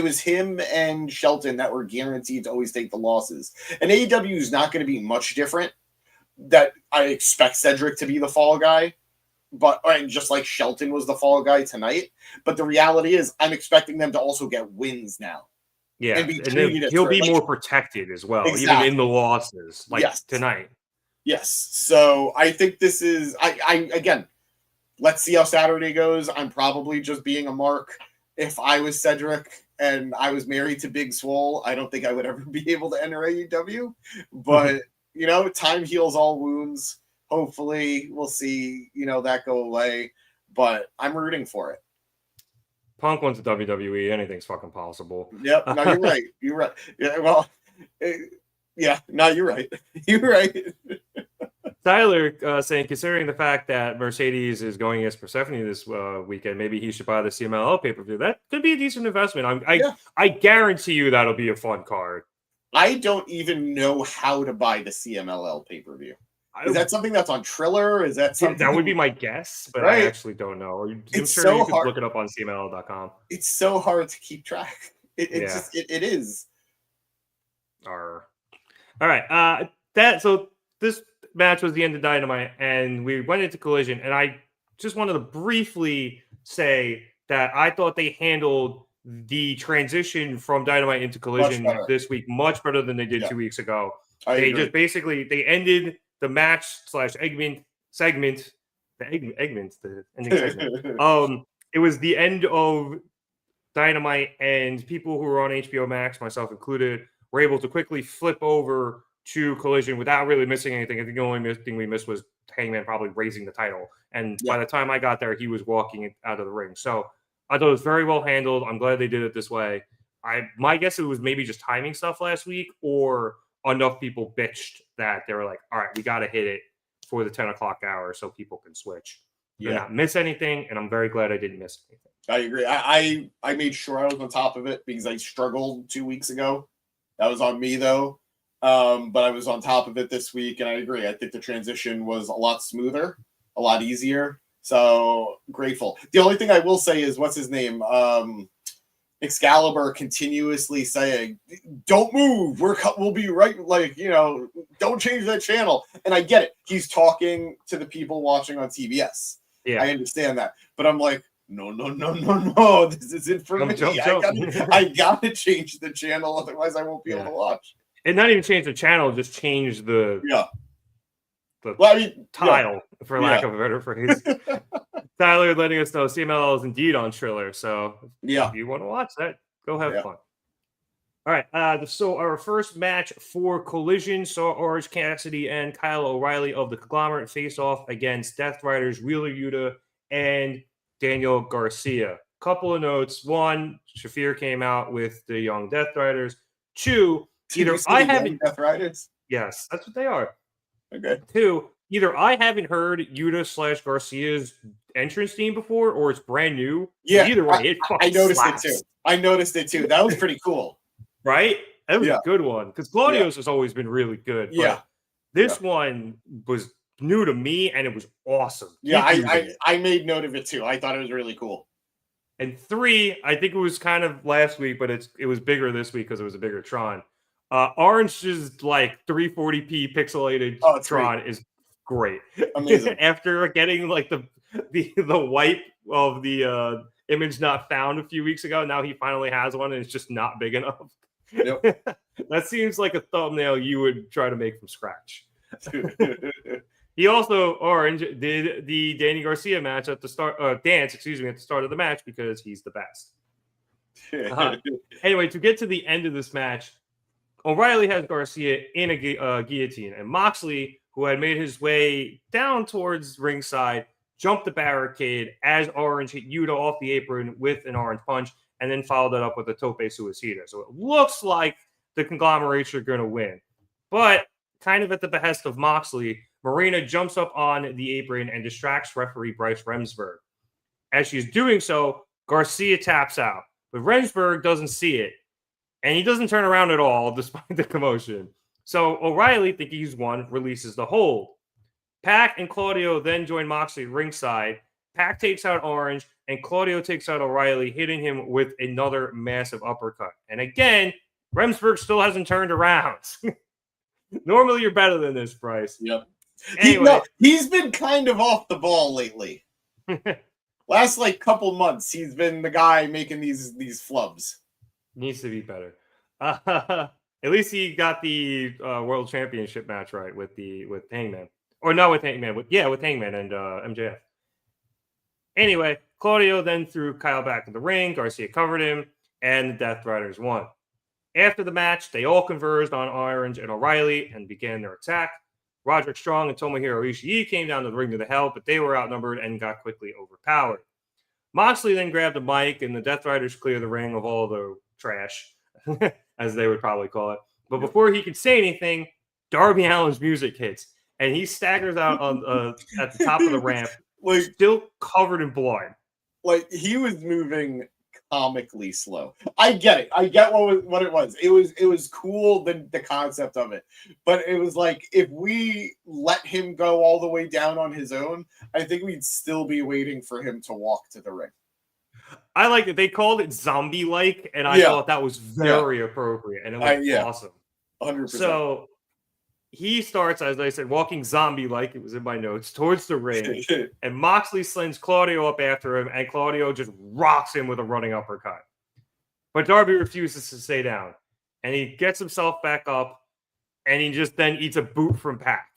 was him and Shelton that were guaranteed to always take the losses. And AEW is not going to be much different. That I expect Cedric to be the fall guy, and just like Shelton was the fall guy tonight. But the reality is, I'm expecting them to also get wins now. Yeah, and he'll be more protected as well, even in the losses, like tonight. Yes, so I think this is. I again, let's see how Saturday goes. I'm probably just being a mark. If I was Cedric and I was married to Big Swole, I don't think I would ever be able to enter AEW. But time heals all wounds. Hopefully, we'll see that go away. But I'm rooting for it. Punk went to WWE. Anything's fucking possible. Yep. No, you're right. You're right. Yeah. Well. Yeah. No, you're right. You're right. Tyler saying, considering the fact that Mercedes is going against Persephone this weekend, maybe he should buy the CMLL pay-per-view. That could be a decent investment. I guarantee you that'll be a fun card. I don't even know how to buy the CMLL pay-per-view. Is that something that's on Triller? Is that something that would be my guess, but I actually don't know. I'm sure you could look it up on CMLL.com. It's so hard to keep track. It is. All right. So this match was the end of Dynamite, and we went into Collision, and I just wanted to briefly say that I thought they handled the transition from Dynamite into Collision this week much better than they did 2 weeks ago. They just basically ended the match / ending segment. The ending segment. It was the end of Dynamite, and people who were on HBO Max, myself included, were able to quickly flip over to Collision without really missing anything. I think the only thing we missed was Hangman probably raising the title. And by the time I got there, he was walking out of the ring. So I thought it was very well handled. I'm glad they did it this way. My guess it was maybe just timing stuff last week, or enough people bitched that they were like, all right, we got to hit it for the 10 o'clock hour so people can switch. Not miss anything, and I'm very glad I didn't miss anything. I agree. I made sure I was on top of it because I struggled 2 weeks ago. That was on me, though. But I was on top of it this week, and I agree. I think the transition was a lot smoother, a lot easier. So grateful. The only thing I will say is, what's his name? Excalibur continuously saying, "Don't move. We'll be right." Like, don't change that channel. And I get it. He's talking to the people watching on TBS. Yeah, I understand that. But I'm like, no. This isn't for me. I gotta change the channel, otherwise I won't be able to watch. And not even change the channel, just change the tile, for lack of a better phrase. Tyler letting us know CMLL is indeed on Triller, so if you want to watch that, go have fun. All right, so our first match for Collision saw Orange Cassidy and Kyle O'Reilly of the Conglomerate face off against Death Riders Wheeler Yuta and Daniel Garcia. Couple of notes. One, Shafir came out with the Young Death Riders. Two, either I haven't Death Riders. Yes, that's what they are. Okay. Two, either I haven't heard Yuta / Garcia's entrance theme before, or it's brand new. Yeah. Either way, I noticed it too. That was pretty cool. Right? That was a good one. Because Claudio's has always been really good. Yeah. This one was new to me, and it was awesome. Yeah, I made note of it too. I thought it was really cool. And three, I think it was kind of last week, but it was bigger this week because it was a bigger Tron. Orange's like 340p pixelated Tron is great. Amazing. After getting like the wipe of the image not found a few weeks ago, now he finally has one, and it's just not big enough. Yep. That seems like a thumbnail you would try to make from scratch. He also, Orange, did the Danny Garcia match at the start, at the start of the match because he's the best. Anyway, to get to the end of this match, O'Reilly has Garcia in a guillotine, and Moxley, who had made his way down towards ringside, jumped the barricade as Orange hit Yuta off the apron with an orange punch, and then followed that up with a tope suicida. So it looks like the conglomeration are going to win. But kind of at the behest of Moxley, Marina jumps up on the apron and distracts referee Bryce Remsburg. As she's doing so, Garcia taps out, but Remsburg doesn't see it, and he doesn't turn around at all despite the commotion. So O'Reilly, thinking he's won, releases the hold. Pac and Claudio then join Moxley ringside. Pac takes out Orange, and Claudio takes out O'Reilly, hitting him with another massive uppercut. And again, Remsburg still hasn't turned around. Normally, you're better than this, Bryce. Yep. Anyway, he's been kind of off the ball lately. Last couple months, he's been the guy making these flubs. Needs to be better. At least he got the World Championship match right with Hangman, or not with Hangman, with Hangman and MJF. Anyway, Claudio then threw Kyle back in the ring. Garcia covered him, and the Death Riders won. After the match, they all converged on Orange and O'Reilly and began their attack. Roderick Strong and Tomohiro Ishii came down to the ring to the help, but they were outnumbered and got quickly overpowered. Moxley then grabbed the mic, and the Death Riders cleared the ring of all the trash, as they would probably call it. But before he could say anything, Darby Allin's music hits, and he staggers out on at the top of the ramp, still covered in blood. He was moving comically slow. I get it. I get what it was. It was cool, the concept of it. But it was like, if we let him go all the way down on his own, I think we'd still be waiting for him to walk to the ring. I like it. They called it zombie-like, and I thought that was very appropriate, and it was awesome. 100%. So he starts, as I said, walking zombie-like, it was in my notes, towards the ring. And Moxley slings Claudio up after him, and Claudio just rocks him with a running uppercut. But Darby refuses to stay down. And he gets himself back up, and he just then eats a boot from Pac.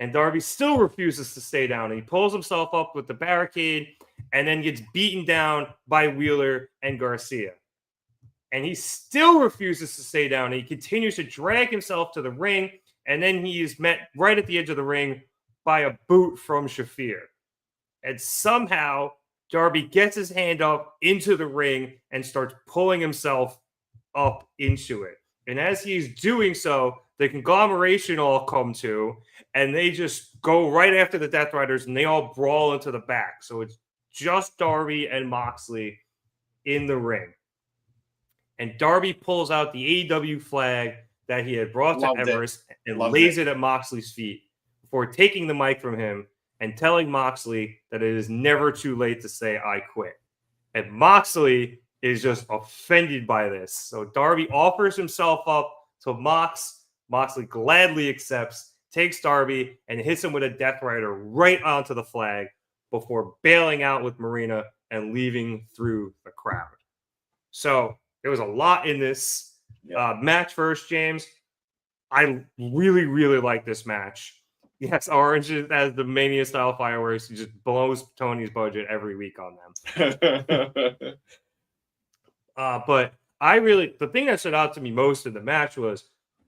And Darby still refuses to stay down. And he pulls himself up with the barricade, and then gets beaten down by Wheeler and Garcia. And he still refuses to stay down. He continues to drag himself to the ring. And then he is met right at the edge of the ring by a boot from Shafir. And somehow Darby gets his hand up into the ring and starts pulling himself up into it. And as he's doing so, the conglomeration all come to, and they just go right after the Death Riders, and they all brawl into the back. So it's just Darby and Moxley in the ring. And Darby pulls out the AEW flag that he had brought to Everest and lays it at Moxley's feet before taking the mic from him and telling Moxley that it is never too late to say, I quit. And Moxley is just offended by this. So Darby offers himself up to Mox. Moxley gladly accepts, takes Darby, and hits him with a Death Rider right onto the flag before bailing out with Marina and leaving through the crowd. So there was a lot in this match first, James. I really, really like this match. Yes, Orange has the Mania style fireworks. He just blows Tony's budget every week on them. But the thing that stood out to me most in the match was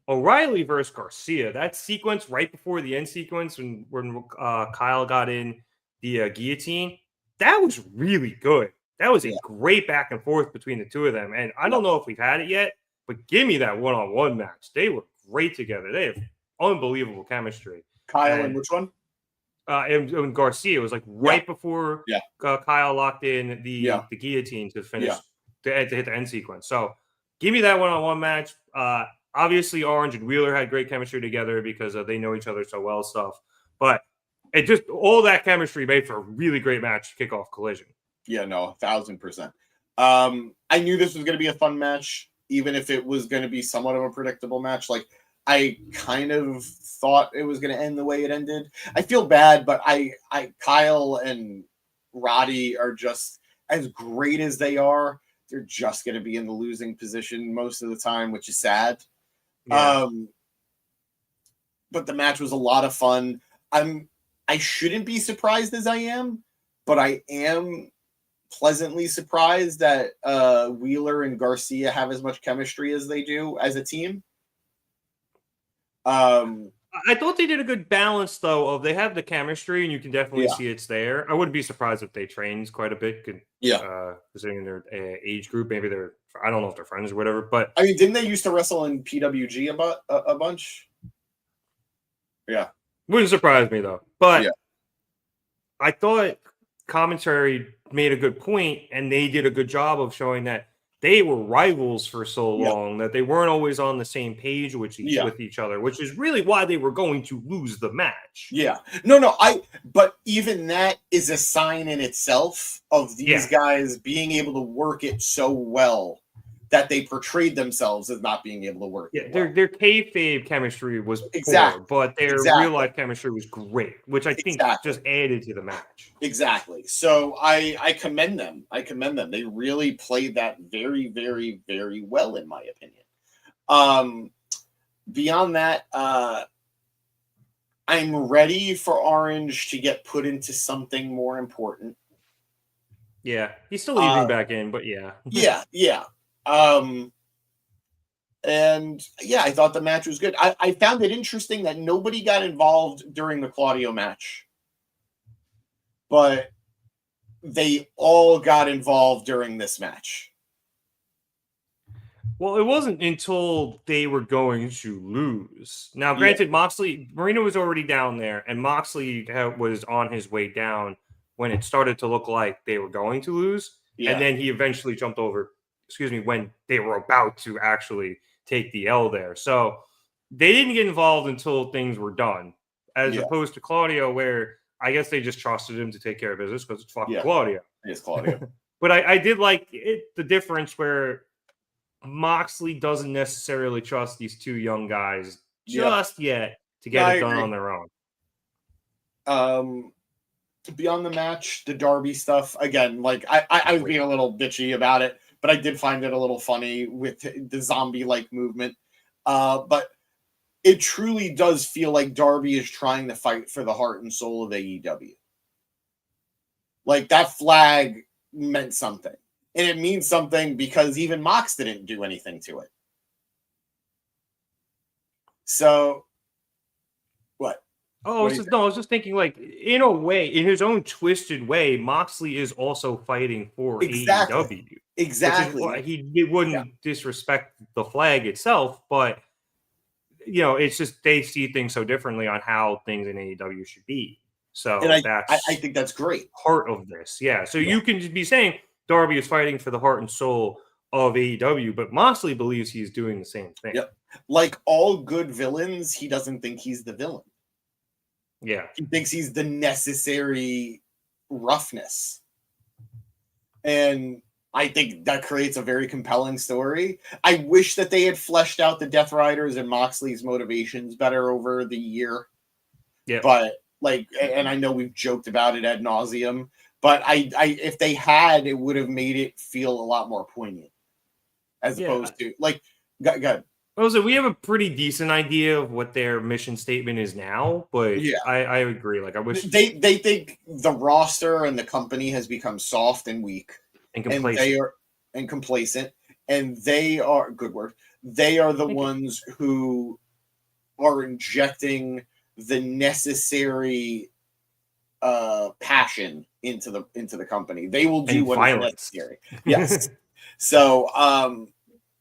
O'Reilly versus Garcia. That sequence right before the end sequence when Kyle got in the guillotine, that was really good. That was a great back and forth between the two of them. And I don't know if we've had it yet, but give me that one-on-one match. They were great together. They have unbelievable chemistry. Kyle and which one? And Garcia was like right before Kyle locked in the guillotine to finish to hit the end sequence. So give me that one-on-one match. Obviously, Orange and Wheeler had great chemistry together because they know each other so well. Stuff, but it just all that chemistry made for a really great match to kick off Collision. Yeah, no, 1,000%. I knew this was going to be a fun match, even if it was going to be somewhat of a predictable match. Like, I kind of thought it was going to end the way it ended. I feel bad, but Kyle and Roddy are just as great as they are. They're just going to be in the losing position most of the time, which is sad. Yeah. But the match was a lot of fun. I shouldn't be surprised as I am, but I am pleasantly surprised that Wheeler and Garcia have as much chemistry as they do as a team. I thought they did a good balance, though, of they have the chemistry, and you can definitely see it's there. I wouldn't be surprised if they trained quite a bit. Considering their age group, maybe I don't know if they're friends or whatever. But I mean, didn't they used to wrestle in PWG a bunch? Yeah, wouldn't surprise me though. But I thought commentary made a good point, and they did a good job of showing that they were rivals for so long that they weren't always on the same page with each other, which is really why they were going to lose the match. Yeah. But even that is a sign in itself of these guys being able to work it so well that they portrayed themselves as not being able to work it well. Their kayfabe chemistry was poor, but their real life chemistry was great, which I think just added to the match. Exactly. So I commend them. They really played that very, very, very well, in my opinion. Beyond that, I'm ready for Orange to get put into something more important. Yeah, he's still leaving back in, but yeah. I thought the match was good. I found it interesting that nobody got involved during the Claudio match, but they all got involved during this match. Well, it wasn't until they were going to lose. Now, granted, Marina was already down there, and Moxley was on his way down when it started to look like they were going to lose. And then he eventually jumped over, when they were about to actually take the L there. So they didn't get involved until things were done, as opposed to Claudio, where I guess they just trusted him to take care of business because it's fucking Claudio. It's Claudio. But I did like the difference where Moxley doesn't necessarily trust these two young guys just yet to get it done on their own. Beyond the match, the Darby stuff, again, like I was being a little bitchy about it, but I did find it a little funny with the zombie-like movement. But it truly does feel like Darby is trying to fight for the heart and soul of AEW. Like, that flag meant something. And it means something because even Mox didn't do anything to it. So, what? Oh, I was just thinking, like, in a way, in his own twisted way, Moxley is also fighting for AEW. Exactly. He wouldn't disrespect the flag itself, but, you know, it's just they see things so differently on how things in AEW should be. So I think that's great. Part of this. Yeah. So you can just be saying Darby is fighting for the heart and soul of AEW, but Moxley believes he's doing the same thing. Yep. Like all good villains, he doesn't think he's the villain. Yeah. He thinks he's the necessary roughness. And I think that creates a very compelling story. I wish that they had fleshed out the Death Riders and Moxley's motivations better over the year. Yeah. But, like, and I know we've joked about it ad nauseum, but I if they had, it would have made it feel a lot more poignant. As opposed to, like, go ahead. Also, we have a pretty decent idea of what their mission statement is now, but I agree. Like, I wish they think the roster and the company has become soft and weak and complacent. And complacent, and they are good word. They are the ones who are injecting the necessary passion into the company. They will do what is necessary. Yes. So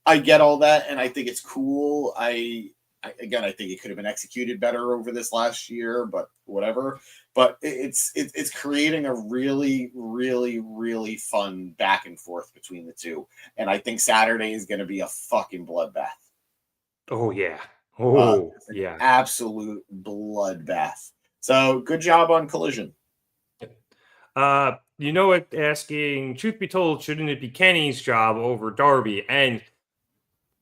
I get all that, and I think it's cool. I think it could have been executed better over this last year, but whatever. But it's creating a really, really, really fun back and forth between the two, and I think Saturday is going to be a fucking bloodbath. Oh yeah, yeah, absolute bloodbath. So good job on Collision. You know what? Asking, truth be told, shouldn't it be Kenny's job over Darby? And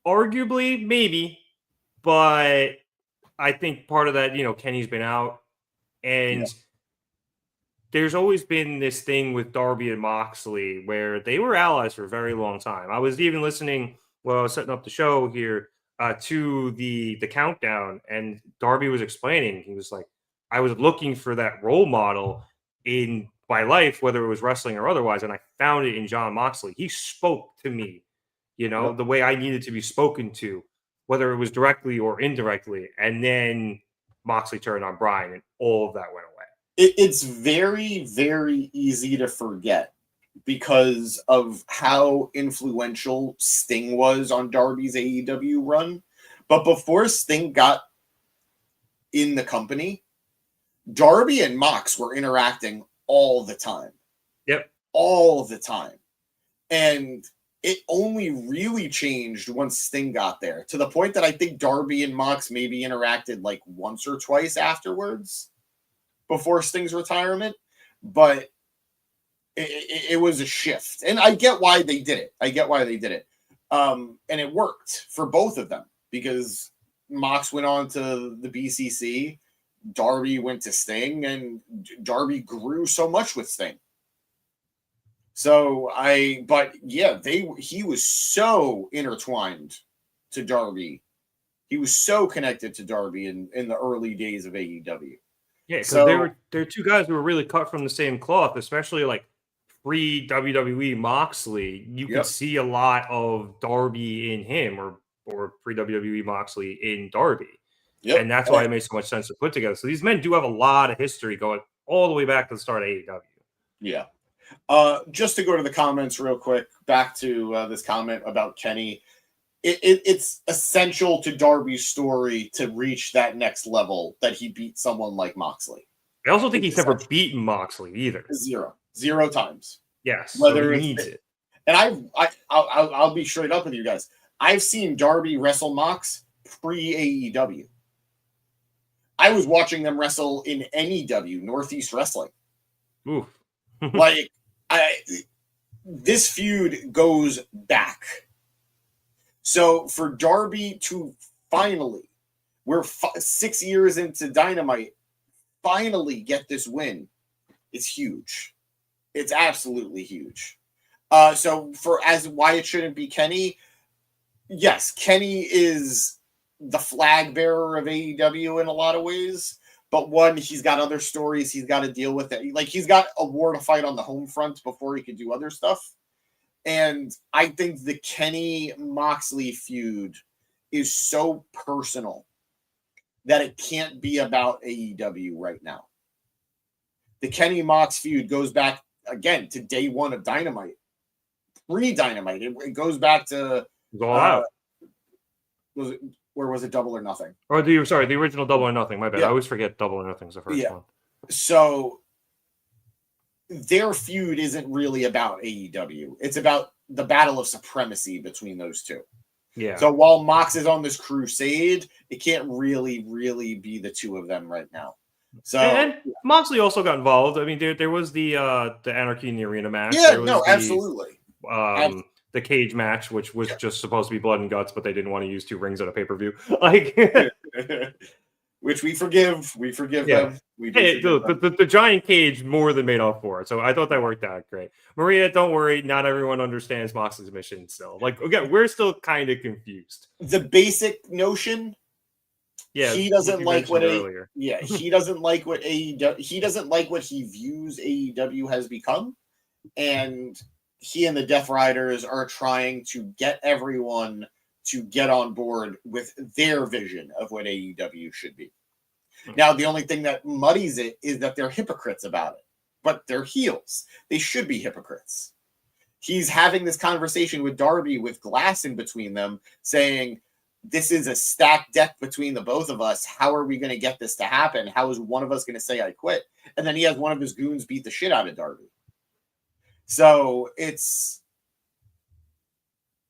arguably, maybe, but I think part of that, you know, Kenny's been out, and there's always been this thing with Darby and Moxley where they were allies for a very long time. I was even listening while I was setting up the show here to the countdown, and Darby was explaining, he was like, I was looking for that role model in my life, whether it was wrestling or otherwise, and I found it in Jon Moxley. He spoke to me, you know, the way I needed to be spoken to, whether it was directly or indirectly. And then Moxley turned on Bryan, and all of that went away. It's very, very easy to forget because of how influential Sting was on Darby's AEW run. But before Sting got in the company, Darby and Mox were interacting all the time. Yep. All the time. And it only really changed once Sting got there, to the point that I think Darby and Mox maybe interacted like once or twice afterwards before Sting's retirement. But it was a shift. And I get why they did it. And it worked for both of them because Mox went on to the BCC, Darby went to Sting, and Darby grew so much with Sting. So he was so intertwined to Darby. He was so connected to Darby in the early days of AEW. Yeah, because they're two guys who were really cut from the same cloth, especially like pre-WWE Moxley. You could see a lot of Darby in him, or pre-WWE Moxley in Darby. Yep. And that's why it makes so much sense to put together. So these men do have a lot of history going all the way back to the start of AEW. Yeah. Just to go to the comments real quick, back to this comment about Kenny. It's essential to Darby's story to reach that next level that he beat someone like Moxley. I also think he's never beaten Moxley either. Zero times. Yes. Whether so he needs it. And I'll be straight up with you guys. I've seen Darby wrestle Mox pre-AEW. I was watching them wrestle in NEW, Northeast Wrestling. Oof. Like, this feud goes back. So for Darby to finally, we're 6 years into Dynamite, finally get this win, it's huge. It's absolutely huge. So why it shouldn't be Kenny, yes, Kenny is the flag bearer of AEW in a lot of ways. But one, he's got other stories he's got to deal with. Like, he's got a war to fight on the home front before he can do other stuff. And I think the Kenny Moxley feud is so personal that it can't be about AEW right now. The Kenny Mox feud goes back, again, to day one of Dynamite. Pre-Dynamite. It goes back to... It's all out. Where was it Double or Nothing? Or the original Double or Nothing. My bad. Yeah. I always forget Double or Nothing's the first one. So their feud isn't really about AEW. It's about the battle of supremacy between those two. Yeah. So while Mox is on this crusade, it can't really be the two of them right now. So and Moxley also got involved. I mean, there was the Anarchy in the Arena match. Yeah, absolutely. The cage match, which was just supposed to be blood and guts, but they didn't want to use 2 rings at a pay-per-view. Like, which we forgive. We forgive them. The giant cage more than made up for it. So I thought that worked out great. Maria, don't worry. Not everyone understands Moxley's mission still. Like, again, we're still kind of confused. The basic notion. Yeah, he doesn't like what he doesn't like what AEW. He doesn't like what he views AEW has become, and he and the Death Riders are trying to get everyone to get on board with their vision of what AEW should be. Now, the only thing that muddies it is that they're hypocrites about it, but they're heels. They should be hypocrites. He's having this conversation with Darby with glass in between them, saying, this is a stacked deck between the both of us. How are we going to get this to happen? How is one of us going to say I quit? And then he has one of his goons beat the shit out of Darby. So it's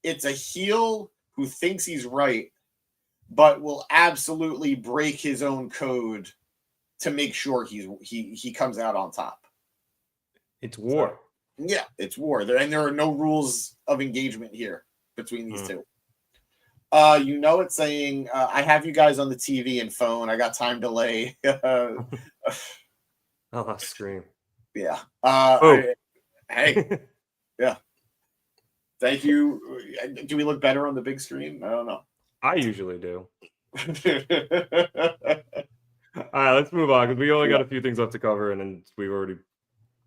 a heel who thinks he's right, but will absolutely break his own code to make sure he comes out on top. It's war. So, yeah, it's war. There are no rules of engagement here between these two. It's saying, I have you guys on the TV and phone. I got time delay. Scream. Yeah. Hey. Yeah. Thank you. Do we look better on the big screen? I don't know. I usually do. All right, let's move on because we only got a few things left to cover, and then we've already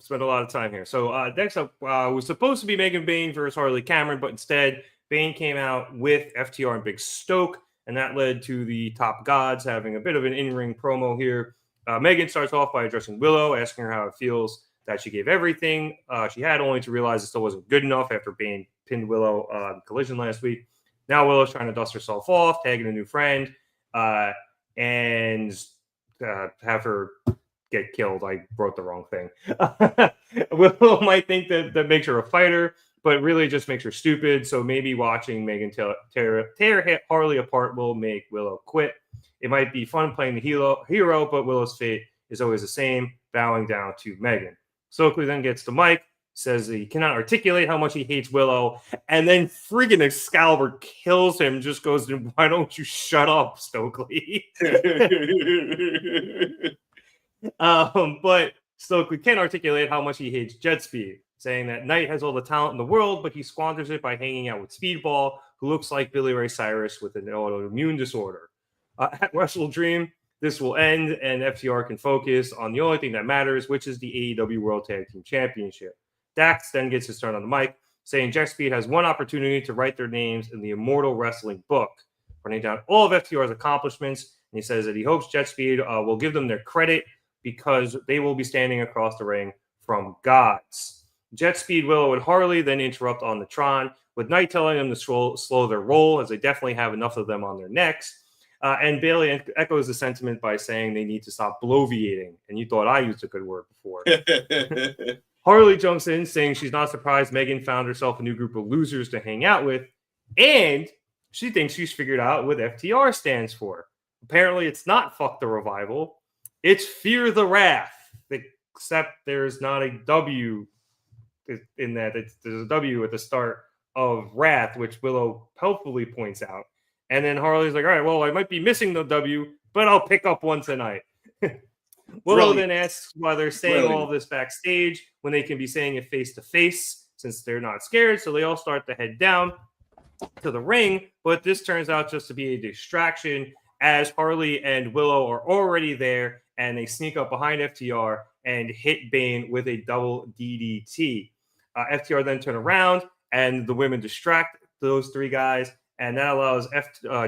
spent a lot of time here. So next up was supposed to be Megan Bayne versus Harley Cameron, but instead Bayne came out with FTR and Big Stoke, and that led to the Top Gods having a bit of an in-ring promo here. Megan starts off by addressing Willow, asking her how it feels that she gave everything she had, only to realize it still wasn't good enough after Bayne pinned Willow on Collision last week. Now Willow's trying to dust herself off, tagging a new friend, and have her get killed. I wrote the wrong thing. Willow might think that makes her a fighter, but really just makes her stupid. So maybe watching Megan tear Harley apart will make Willow quit. It might be fun playing the hero, but Willow's fate is always the same, bowing down to Megan. Stokely then gets the mic, says he cannot articulate how much he hates Willow, and then freaking Excalibur kills him, just goes, why don't you shut up, Stokely? But Stokely can articulate how much he hates Jet Speed, saying that Knight has all the talent in the world, but he squanders it by hanging out with Speedball, who looks like Billy Ray Cyrus with an autoimmune disorder. At Wrestle Dream, this will end, and FTR can focus on the only thing that matters, which is the AEW World Tag Team Championship. Dax then gets his turn on the mic, saying Jet Speed has one opportunity to write their names in the Immortal Wrestling book, running down all of FTR's accomplishments, and he says that he hopes Jet Speed will give them their credit because they will be standing across the ring from gods. Jet Speed, Willow, and Harley then interrupt on the Tron, with Knight telling them to slow their roll, as they definitely have enough of them on their necks. And Bailey echoes the sentiment by saying they need to stop bloviating. And you thought I used a good word before. Harley jumps in, saying she's not surprised Megan found herself a new group of losers to hang out with. And she thinks she's figured out what FTR stands for. Apparently, it's not Fuck the Revival. It's Fear the Wrath. Except there's not a W in that. There's a W at the start of Wrath, which Willow helpfully points out. And then Harley's like, all right, well, I might be missing the W, but I'll pick up one tonight. Willow then asks why they're saying all of this backstage when they can be saying it face-to-face since they're not scared. So they all start to head down to the ring, but this turns out just to be a distraction as Harley and Willow are already there, and they sneak up behind FTR and hit Bane with a double DDT. FTR then turn around, and the women distract those three guys, and that allows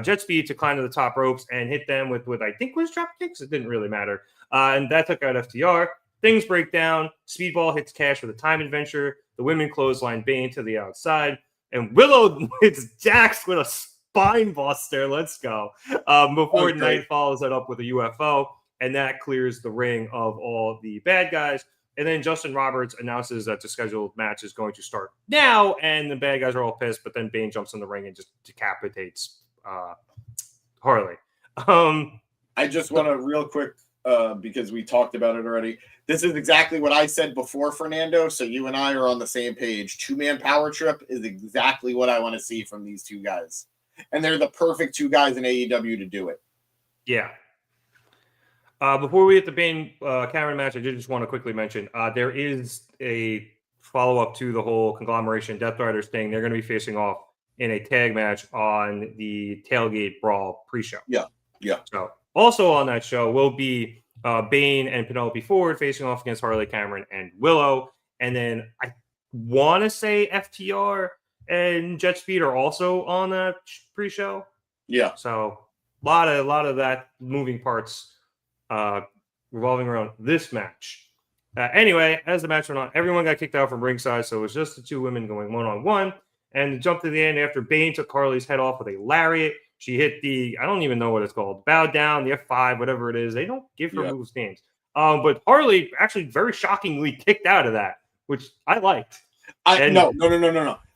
Jet Speed to climb to the top ropes and hit them with what I think was drop kicks. It didn't really matter. And that took out FTR. Things break down. Speedball hits Cash with a time adventure. The women clothesline Bane to the outside. And Willow hits Jax with a spine buster. Let's go. Before Knight follows that up with a UFO. And that clears the ring of all the bad guys. And then Justin Roberts announces that the scheduled match is going to start now. And the bad guys are all pissed. But then Bane jumps in the ring and just decapitates Harley. I just want to real quick, because we talked about it already. This is exactly what I said before, Fernando. So you and I are on the same page. 2-man power trip is exactly what I want to see from these two guys. And they're the perfect two guys in AEW to do it. Yeah. Before we hit the Bane Cameron match, I did just want to quickly mention there is a follow-up to the whole conglomeration Death Riders thing. They're going to be facing off in a tag match on the Tailgate Brawl pre-show. Yeah. So also on that show will be Bane and Penelope Ford facing off against Harley, Cameron, and Willow. And then I want to say FTR and Jet Speed are also on that pre-show. Yeah. So a lot of that moving parts revolving around this match. Anyway, as the match went on, everyone got kicked out from ringside, so it was just the two women going one-on-one. And jump to the end after Bane took Harley's head off with a lariat. She hit the, I don't even know what it's called, bow down, the F5, whatever it is. They don't give her moves names. But Harley actually very shockingly kicked out of that, which I liked. No.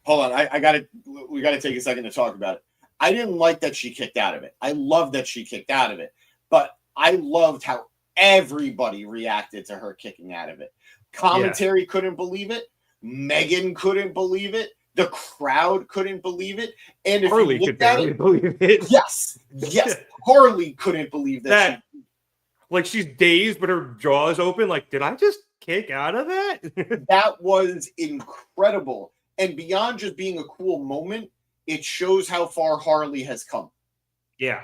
Hold on. We got to take a second to talk about it. I didn't like that she kicked out of it. I love that she kicked out of it. But I loved how everybody reacted to her kicking out of it. Commentary couldn't believe it. Megan couldn't believe it. The crowd couldn't believe it. And if Harley could barely believe it. Yes. Harley couldn't believe that. Like she's dazed, but her jaw is open. Like, did I just kick out of that? That was incredible. And beyond just being a cool moment, it shows how far Harley has come. Yeah.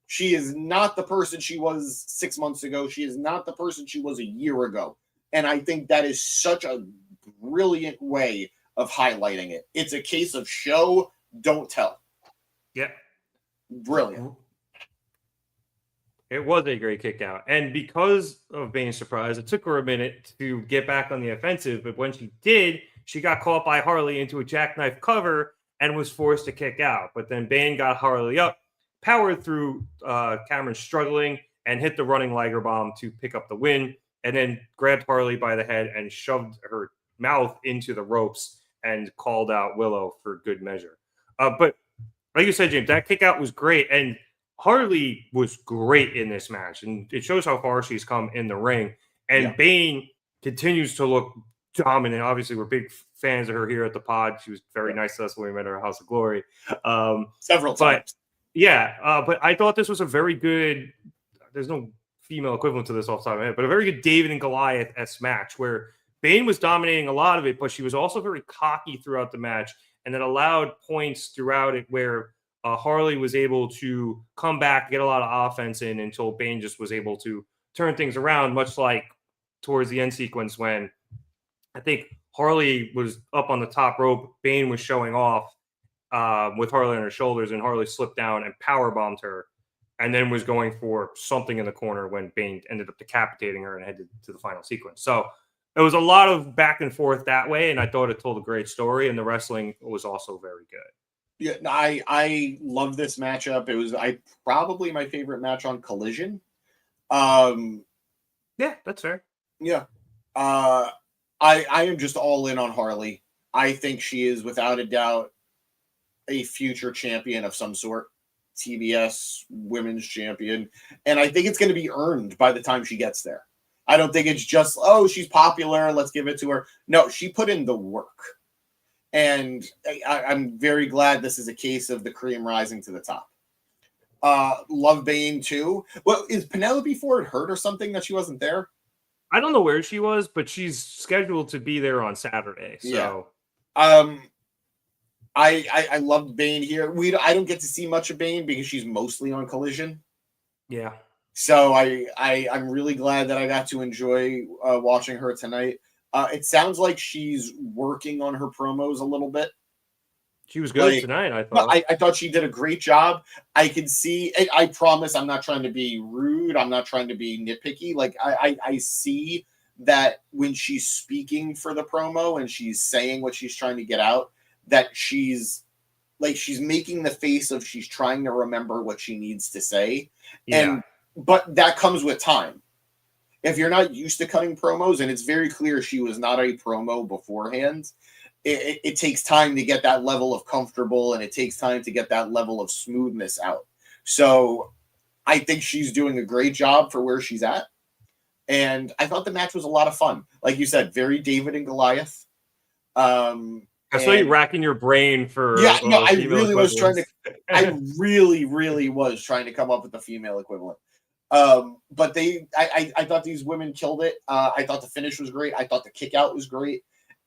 She is not the person she was 6 months ago. She is not the person she was a year ago. And I think that is such a brilliant way of highlighting it. It's a case of show, don't tell. Yeah. Brilliant. It was a great kick out. And because of Bane's surprise, it took her a minute to get back on the offensive. But when she did, she got caught by Harley into a jackknife cover and was forced to kick out. But then Bane got Harley up, powered through Cameron struggling, and hit the running Liger bomb to pick up the win, and then grabbed Harley by the head and shoved her mouth into the ropes and called out Willow for good measure. But like you said, James, that kick out was great. And Harley was great in this match. And it shows how far she's come in the ring. And Bane continues to look dominant. Obviously, we're big fans of her here at the pod. She was very nice to us when we met her at House of Glory. Several times. But I thought this was a very good, there's no female equivalent to this off the top of my head, but a very good David and Goliath-esque match where Bane was dominating a lot of it, but she was also very cocky throughout the match, and that allowed points throughout it where Harley was able to come back, get a lot of offense in until Bane just was able to turn things around, much like towards the end sequence when I think Harley was up on the top rope, Bane was showing off with Harley on her shoulders, and Harley slipped down and powerbombed her, and then was going for something in the corner when Bane ended up decapitating her and headed to the final sequence. So it was a lot of back and forth that way, and I thought it told a great story, and the wrestling was also very good. Yeah, I love this matchup. It was probably my favorite match on Collision. Yeah, that's fair. Yeah. I am just all in on Harley. I think she is without a doubt a future champion of some sort. TBS women's champion. And I think it's going to be earned by the time she gets there. I don't think it's just, oh, she's popular, let's give it to her. No, she put in the work. And I'm very glad this is a case of the cream rising to the top. Love Bane too. Well, is Penelope Ford hurt or something that she wasn't there? I don't know where she was, but she's scheduled to be there on Saturday. So, I loved Bane here. I don't get to see much of Bane because she's mostly on Collision. Yeah. So I'm really glad that I got to enjoy watching her tonight. It sounds like she's working on her promos a little bit. She was good tonight, I thought. I thought she did a great job. I could see, I promise I'm not trying to be rude. I'm not trying to be nitpicky. Like, I see that when she's speaking for the promo and she's saying what she's trying to get out, that she's making the face of she's trying to remember what she needs to say. Yeah. But that comes with time. If you're not used to cutting promos, and it's very clear she was not a promo beforehand, it takes time to get that level of comfortable, and it takes time to get that level of smoothness out. So I think she's doing a great job for where she's at. And I thought the match was a lot of fun. Like you said, very David and Goliath. I saw you racking your brain for I really was trying to I really was trying to come up with the female equivalent. But I thought these women killed it. I thought the finish was great. I thought the kick out was great.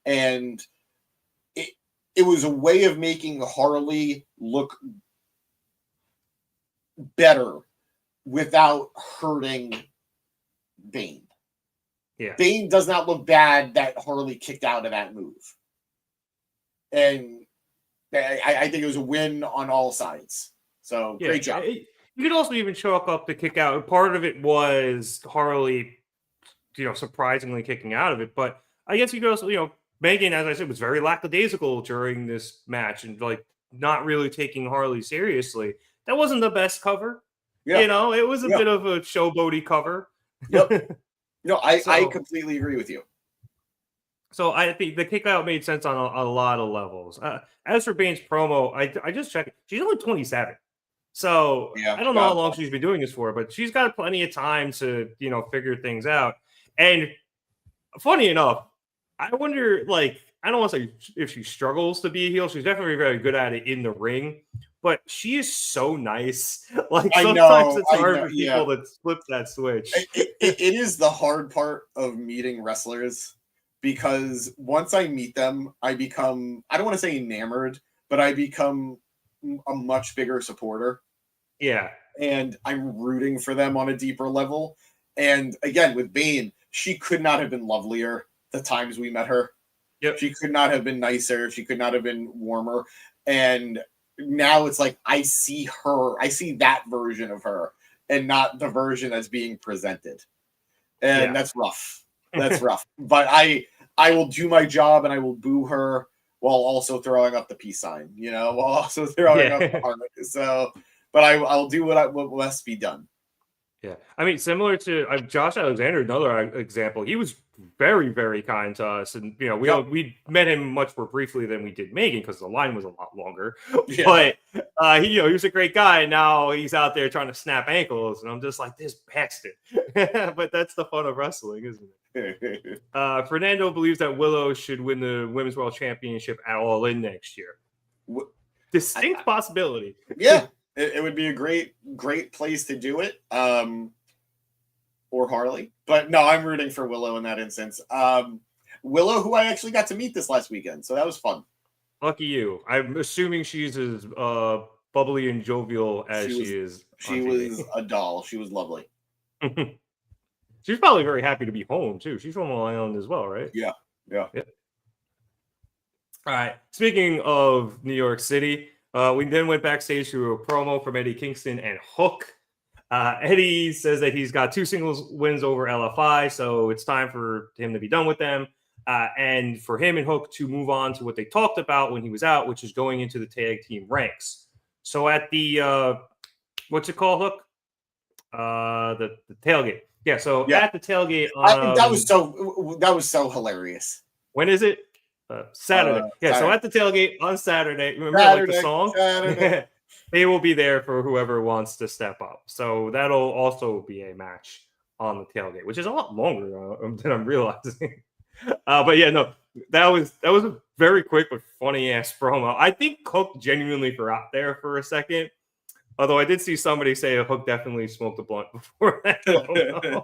And it was a way of making Harley look better without hurting Bane. Yeah. Bane does not look bad that Harley kicked out of that move. And I think it was a win on all sides. So great job. You could also even chalk up the kick out. Part of it was Harley, surprisingly kicking out of it. But I guess you could also, Megan, as I said, was very lackadaisical during this match and not really taking Harley seriously. That wasn't the best cover. Yeah. It was a bit of a showboaty cover. Yep. No, I completely agree with you. So I think the kick out made sense on a lot of levels. As for Bane's promo, I just checked. She's only 27. So I don't know how long she's been doing this for, but she's got plenty of time to, figure things out. And funny enough, I wonder, I don't want to say if she struggles to be a heel. She's definitely very good at it in the ring, but she is so nice. Sometimes it's hard for people to flip that switch. It is the hard part of meeting wrestlers, because once I meet them, I become, I don't want to say enamored, but I become a much bigger supporter. Yeah. And I'm rooting for them on a deeper level. And again, with Bane, she could not have been lovelier the times we met her. Yep. She could not have been nicer. She could not have been warmer. And now it's like, I see that version of her and not the version that's being presented. And that's rough. That's rough. But I will do my job and I will boo her while also throwing up the peace sign, while also throwing up the heart. So, but I'll do what must be done. Yeah. I mean, similar to Josh Alexander, another example, he was very, very kind to us. And, we met him much more briefly than we did Megan because the line was a lot longer. Yeah. But, he was a great guy. And now he's out there trying to snap ankles. And I'm just like, this bastard. But that's the fun of wrestling, isn't it? Fernando believes that Willow should win the Women's World Championship at All In next year. Distinct possibility. Yeah. It would be a great place to do it. Or Harley. But no, I'm rooting for Willow in that instance. Willow, who I actually got to meet this last weekend. So that was fun. Lucky you. I'm assuming she's as bubbly and jovial as she is. She was a doll. She was lovely. She's probably very happy to be home, too. She's from Long Island as well, right? Yeah. All right. Speaking of New York City, we then went backstage to a promo from Eddie Kingston and Hook. Eddie says that he's got 2 singles wins over LFI, so it's time for him to be done with them. And for him and Hook to move on to what they talked about when he was out, which is going into the tag team ranks. So at the, what's it called, Hook? The tailgate. Yeah, so at the tailgate. That was so hilarious. When is it? Saturday. Saturday. So at the tailgate on Saturday, remember the song? Saturday. They will be there for whoever wants to step up. So that'll also be a match on the tailgate, which is a lot longer than I'm realizing. But that was a very quick but funny ass promo. I think Hook genuinely forgot there for a second. Although I did see somebody say Hook definitely smoked a blunt before that promo.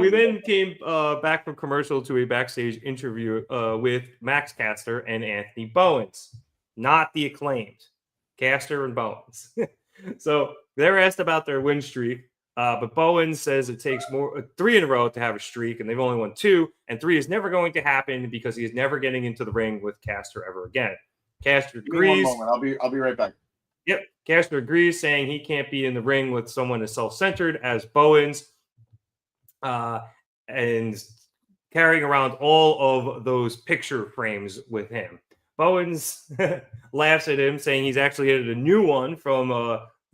We then came back from commercial to a backstage interview with Max Caster and Anthony Bowens, not the Acclaimed, Caster and Bowens. So they're asked about their win streak, but Bowens says it takes 3 in a row to have a streak, and they've only won 2, and 3 is never going to happen because he is never getting into the ring with Caster ever again. Caster agrees. One moment. I'll be right back. Yep, Caster agrees, saying he can't be in the ring with someone as self-centered as Bowens. And carrying around all of those picture frames with him. Bowens laughs at him, saying he's actually added a new one from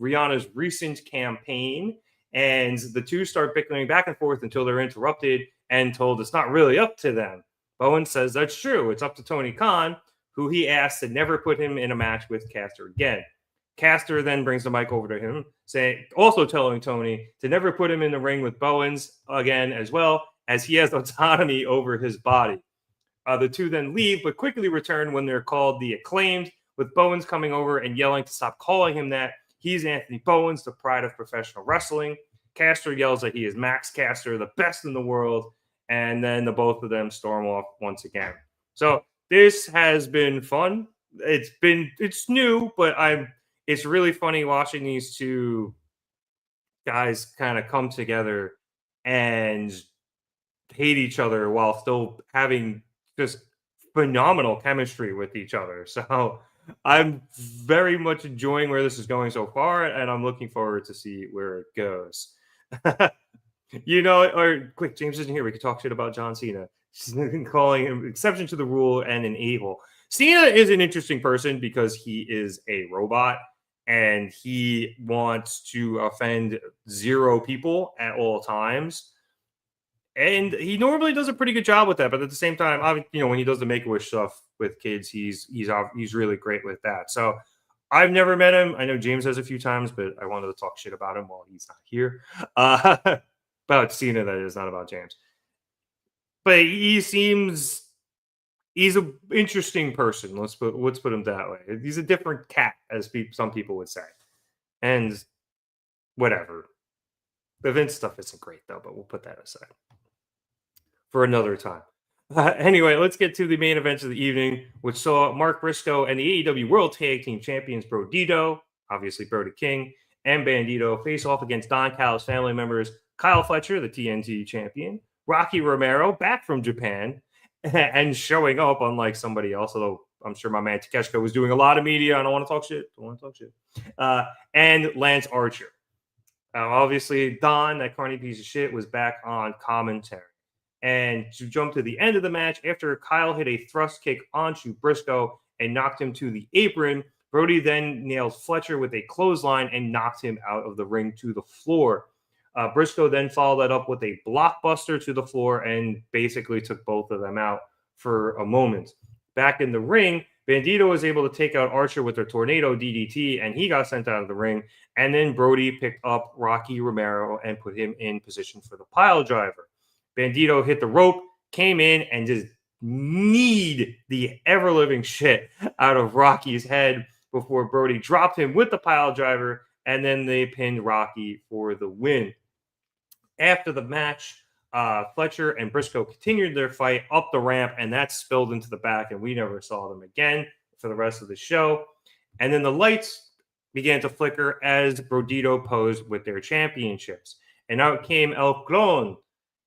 Rihanna's recent campaign, and the two start bickering back and forth until they're interrupted and told it's not really up to them. Bowens says that's true. It's up to Tony Khan, who he asked to never put him in a match with Caster again. Caster then brings the mic over to him, also telling Tony to never put him in the ring with Bowens again, as well, as he has autonomy over his body. The two then leave, but quickly return when they're called the Acclaimed, with Bowens coming over and yelling to stop calling him that. He's Anthony Bowens, the pride of professional wrestling. Caster yells that he is Max Caster, the best in the world, and then the both of them storm off once again. So this has been fun. It's new, but it's really funny watching these two guys kind of come together and hate each other while still having just phenomenal chemistry with each other. So I'm very much enjoying where this is going so far, and I'm looking forward to see where it goes. Quick, James isn't here. We could talk shit about John Cena. She's calling him exception to the rule and an a-hole. Cena is an interesting person because he is a robot and he wants to offend 0 people at all times. And he normally does a pretty good job with that. But at the same time, when he does the Make-A-Wish stuff with kids, he's really great with that. So I've never met him. I know James has a few times, but I wanted to talk shit about him while he's not here. About Cena, that is, not about James. But he's an interesting person. Let's put him that way. He's a different cat, as some people would say. And whatever. The Vince stuff isn't great, though, but we'll put that aside for another time. Anyway, let's get to the main events of the evening, which saw Mark Briscoe and the AEW World Tag Team Champions Brodito, obviously Brody King, and Bandito face off against Don Callis family members Kyle Fletcher, the TNT champion, Rocky Romero, back from Japan, and showing up unlike somebody else, although I'm sure my man Takeshita was doing a lot of media. I don't want to talk shit. And Lance Archer. Obviously, Don, that carny piece of shit, was back on commentary. And to jump to the end of the match, after Kyle hit a thrust kick onto Briscoe and knocked him to the apron, Brody then nailed Fletcher with a clothesline and knocked him out of the ring to the floor. Briscoe then followed that up with a blockbuster to the floor and basically took both of them out for a moment. Back in the ring, Bandito was able to take out Archer with a tornado DDT, and he got sent out of the ring. And then Brody picked up Rocky Romero and put him in position for the pile driver. Bandito hit the rope, came in, and just kneed the ever-living shit out of Rocky's head before Brody dropped him with the pile driver, and then they pinned Rocky for the win. After the match, Fletcher and Briscoe continued their fight up the ramp, and that spilled into the back, and we never saw them again for the rest of the show. And then the lights began to flicker as Brodito posed with their championships. And out came El Clon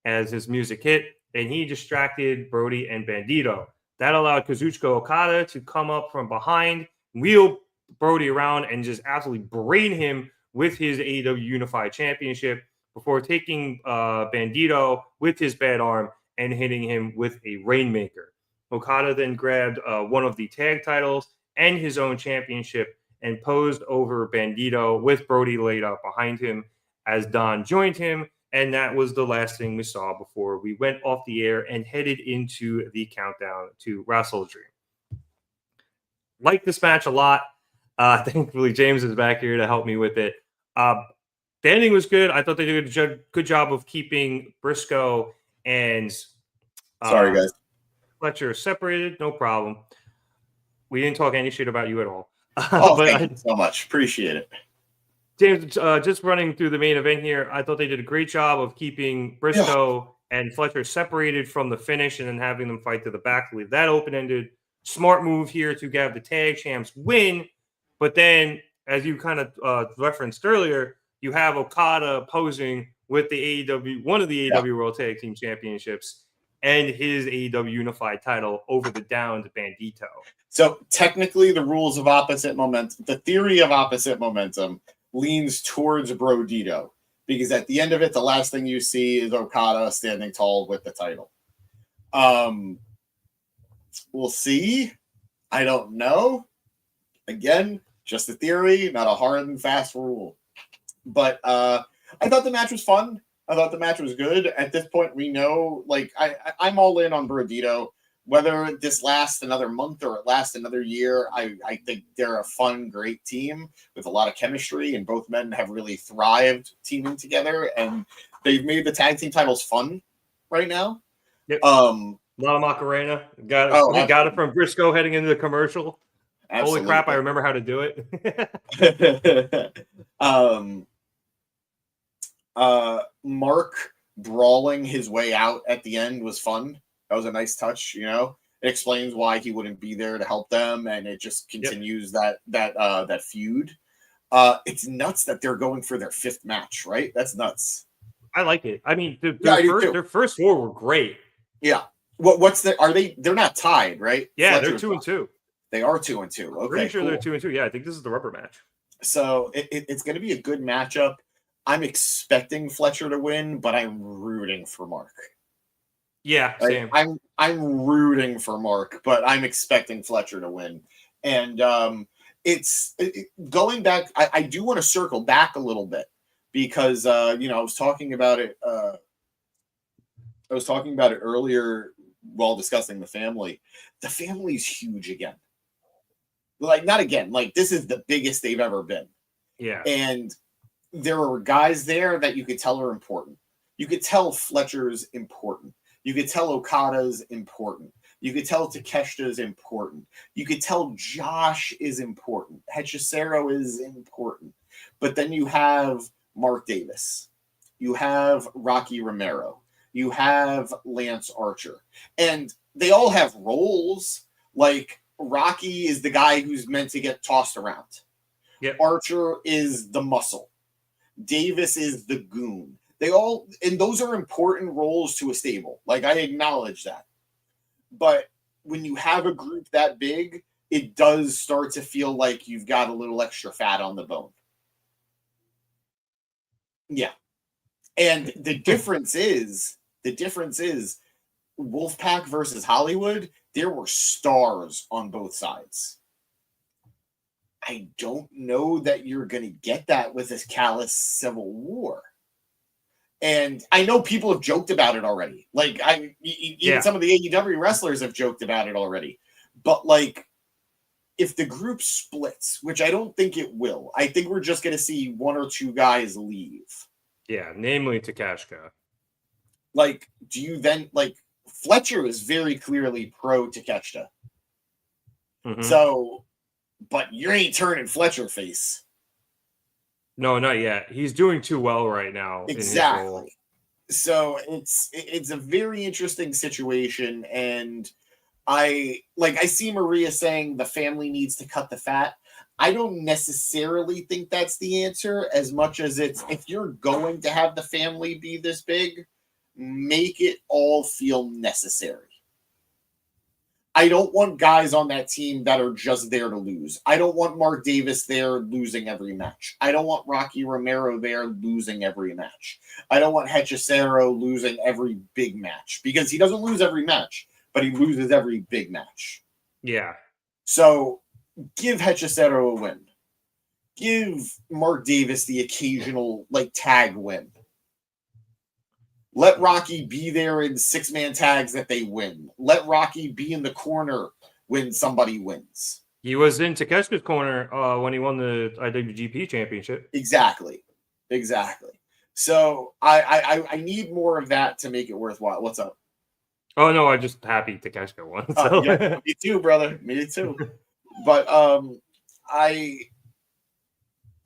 as his music hit, and he distracted Brody and Bandito. That allowed Kazuchika Okada to come up from behind, wheel Brody around, and just absolutely brain him with his AEW Unified Championship before taking Bandito with his bad arm and hitting him with a Rainmaker. Okada then grabbed one of the tag titles and his own championship and posed over Bandito with Brody laid out behind him as Don joined him. And that was the last thing we saw before we went off the air and headed into the countdown to Wrestle Dream. Like this match a lot. Thankfully, James is back here to help me with it. The ending was good. I thought they did a good job of keeping Briscoe and Sorry, guys. Fletcher separated, no problem. We didn't talk any shit about you at all. Oh, thank you so much. Appreciate it. James, just running through the main event here, I thought they did a great job of keeping Briscoe and Fletcher separated from the finish and then having them fight to the back. Leave that open-ended. Smart move here to have the tag champs win. But then, as you kind of referenced earlier, you have Okada posing with the AEW, one of the AEW World Tag Team Championships and his AEW Unified title over the downed Bandito. So technically the rules of opposite momentum, the theory of opposite momentum leans towards Brodito, because at the end of it, the last thing you see is Okada standing tall with the title. We'll see. I don't know. Again, just a theory, not a hard and fast rule. But I thought the match was fun. I thought the match was good. At this point, we know, like, I'm all in on Brodito. Whether this lasts another month or it lasts another year, I think they're a fun, great team with a lot of chemistry, and both men have really thrived teaming together, and they've made the tag team titles fun right now. Yep. A lot of Macarena. We got it from Briscoe heading into the commercial. Absolutely. Holy crap, I remember how to do it. Mark brawling his way out at the end was fun. That was a nice touch, you know. It explains why he wouldn't be there to help them, and it just continues that feud. It's nuts that they're going for their 5th match, right? That's nuts. I like it. I mean, their first 4 were great. Yeah. What's the? Are they? They're not tied, right? Yeah, they're 2-2. They are 2-2. Okay, pretty sure they're 2-2. Yeah, I think this is the rubber match. So it's going to be a good matchup. I'm expecting Fletcher to win, but I'm rooting for Mark. Yeah, same. I'm rooting for Mark, but I'm expecting Fletcher to win. And it's going back. I do want to circle back a little bit because I was talking about it. I was talking about it earlier while discussing the family. The family's huge again. Like, not again. Like, this is the biggest they've ever been. Yeah. And there are guys there that you could tell are important. You could tell Fletcher's important. You could tell Okada's important. You could tell Takeshita's important. You could tell Josh is important. Hechicero is important. But then you have Mark Davis. You have Rocky Romero. You have Lance Archer. And they all have roles. Like, Rocky is the guy who's meant to get tossed around. Yep. Archer is the muscle. Davis is the goon. And those are important roles to a stable. Like, I acknowledge that. But when you have a group that big, it does start to feel like you've got a little extra fat on the bone. Yeah. And the difference is Wolfpack versus Hollywood, there were stars on both sides. I don't know that you're going to get that with this Callis Civil War. And I know people have joked about it already. Like, even some of the AEW wrestlers have joked about it already. But, like, if the group splits, which I don't think it will, I think we're just going to see 1 or 2 guys leave. Yeah, namely Takeshita. Like, do you then, like, Fletcher is very clearly pro Takeshita. Mm-hmm. So, but you ain't turning Fletcher face. No, not yet. He's doing too well right now. Exactly. So it's a very interesting situation, and I see Maria saying the family needs to cut the fat. I don't necessarily think that's the answer as much as it's, if you're going to have the family be this big, make it all feel necessary. I don't want guys on that team that are just there to lose. I don't want Mark Davis there losing every match. I don't want Rocky Romero there losing every match. I don't want Hechicero losing every big match, because he doesn't lose every match, but he loses every big match. Yeah. So give Hechicero a win. Give Mark Davis the occasional, like, tag win. Let Rocky be there in 6-man tags that they win. Let Rocky be in the corner when somebody wins. He was in Takeshita's corner when he won the IWGP championship. Exactly. So I need more of that to make it worthwhile. What's up? Oh no, I'm just happy Takeshita won. So. Yeah, me too, brother. Me too. But I'm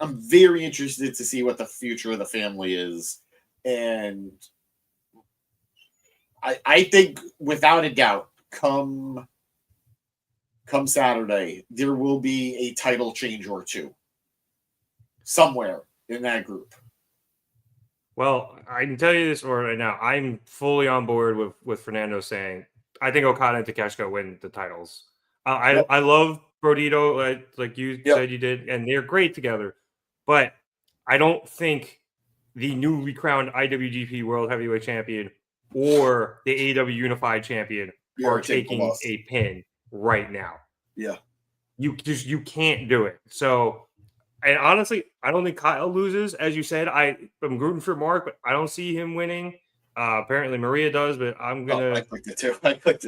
very interested to see what the future of the family is, and I think without a doubt, come Saturday, there will be a title change or two somewhere in that group. Well, I can tell you this right now. I'm fully on board with Fernando saying I think Okada and Takeshita win the titles. I love Brodito, like you said you did, and they're great together. But I don't think the newly crowned IWGP World Heavyweight Champion or the AEW Unified Champion are taking a pin right now. Yeah. You can't do it. So, and honestly, I don't think Kyle loses. As you said, I'm rooting for Mark, but I don't see him winning. Apparently Maria does, but I'm gonna. I clicked it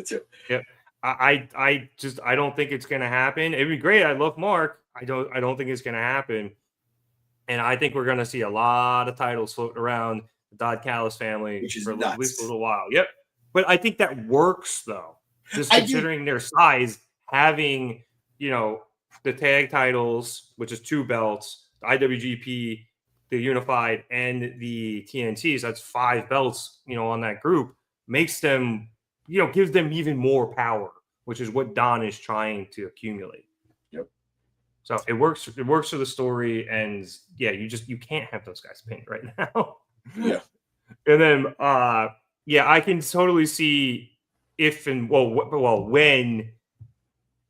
too. Yeah, I don't think it's gonna happen. It'd be great. I love Mark. I don't think it's gonna happen, and I think we're gonna see a lot of titles floating around the Dodd Callis family for at least a little while. Yep, but I think that works though, just considering their size, having the tag titles, which is 2 belts, the IWGP, the Unified, and the TNTs. That's 5 belts, on that group. Makes them, gives them even more power, which is what Don is trying to accumulate. Yep. So it works. It works for the story, and you can't have those guys pinned right now. Yeah. And then, I can totally see when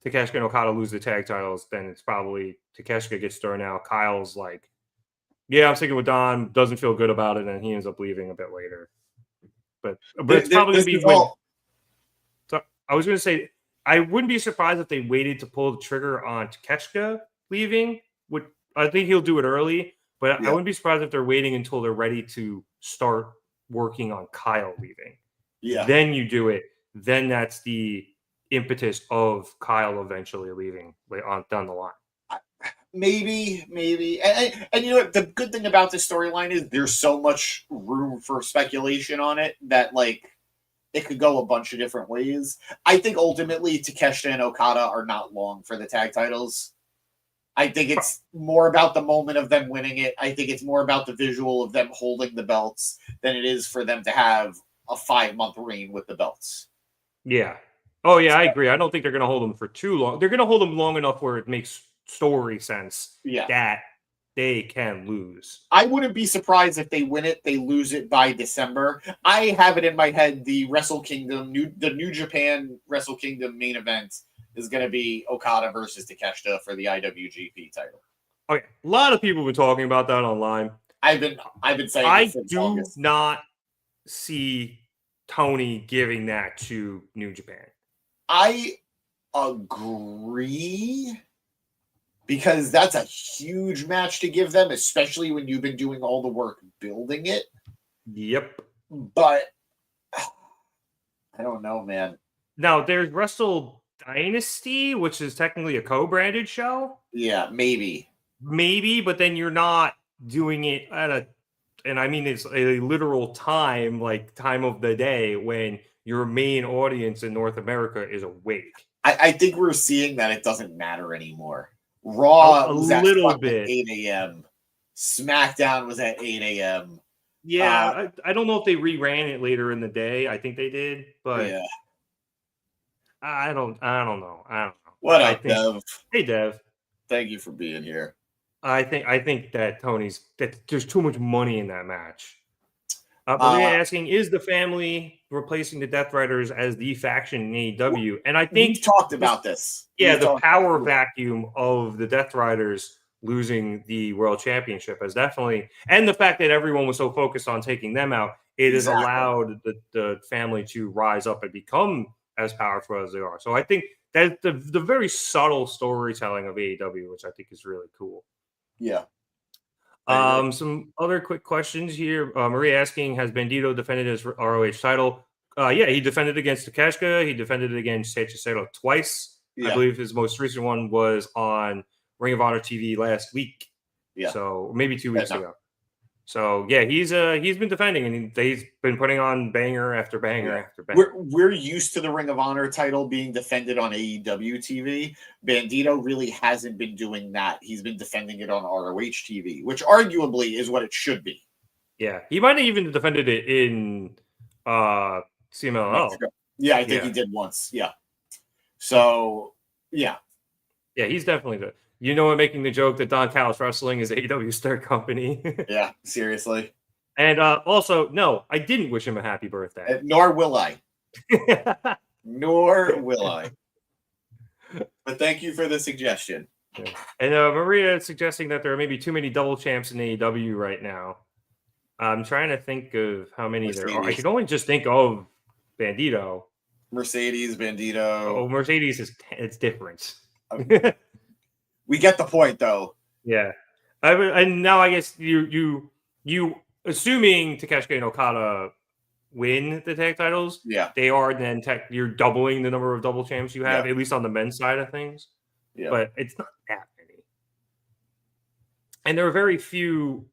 Takeshita and Okada lose the tag titles, then it's probably Takeshita gets thrown out. Kyle's like, I'm sticking with Don, doesn't feel good about it, and he ends up leaving a bit later. But it's probably going to be when. So I was going to say, I wouldn't be surprised if they waited to pull the trigger on Takeshita leaving. I think he'll do it early, but I wouldn't be surprised if they're waiting until they're ready to start working on Kyle leaving. Yeah. Then you do it. Then that's the impetus of Kyle eventually leaving down the line. Maybe. And you know what? The good thing about this storyline is there's so much room for speculation on it that, it could go a bunch of different ways. I think ultimately Takeshita and Okada are not long for the tag titles. I think it's more about the moment of them winning it. I think it's more about the visual of them holding the belts than it is for them to have a 5-month reign with the belts. Yeah. Oh, yeah, I agree. I don't think they're going to hold them for too long. They're going to hold them long enough where it makes story sense that they can lose. I wouldn't be surprised if they win it, they lose it by December. I have it in my head, the Wrestle Kingdom, the New Japan Wrestle Kingdom main event is going to be Okada versus Takeshita for the IWGP title. Okay, a lot of people have been talking about that online. I've been saying I do not see Tony giving that to New Japan. I agree, because that's a huge match to give them, especially when you've been doing all the work building it. Yep. But I don't know, man. Now, there's Wrestle Dynasty, which is technically a co-branded show. Yeah, maybe, but then you're not doing it and I mean, it's a literal time, like time of the day when your main audience in North America is awake. I think we're seeing that it doesn't matter anymore. Raw was at 8 a.m. SmackDown was at 8 a.m. Yeah, I don't know if they reran it later in the day. I think they did, but yeah. I don't know. What up, Dev? Hey, Dev. Thank you for being here. I think that there's too much money in that match. But they're asking, is the family replacing the Death Riders as the faction in AEW? And I think we've talked about this. Yeah, the power vacuum of the Death Riders losing the World Championship has definitely, and the fact that everyone was so focused on taking them out, it has allowed the family to rise up and become as powerful as they are. So I think that the very subtle storytelling of AEW, which I think is really cool. Yeah. Some other quick questions here. Maria asking, has Bandito defended his ROH title? He defended against Takeshita. He defended it against Hechicero twice. Yeah. I believe his most recent one was on Ring of Honor TV last week. Yeah. So maybe 2 weeks ago. So yeah, he's been defending, and he's been putting on banger after banger after banger. We're used to the Ring of Honor title being defended on AEW TV. Bandito really hasn't been doing that. He's been defending it on ROH TV, which arguably is what it should be. Yeah, he might have even defended it in CMLL. Mexico. Yeah, I think he did once. Yeah. So yeah, he's definitely good. You know, I'm making the joke that Don Callis Wrestling is AEW's third company. Yeah, seriously. And also, no, I didn't wish him a happy birthday. Nor will I. Nor will I. But thank you for the suggestion. Yeah. And Maria is suggesting that there are maybe too many double champs in AEW right now. I'm trying to think of how many there are. I can only just think of Bandito. Mercedes, Bandito. Oh, Mercedes it's different. We get the point, though. Yeah, and now I guess you assuming Takeshita and Okada win the tag titles. Yeah, they are. Then you're doubling the number of double champs you have, at least on the men's side of things. Yeah, but it's not that many, and there are very few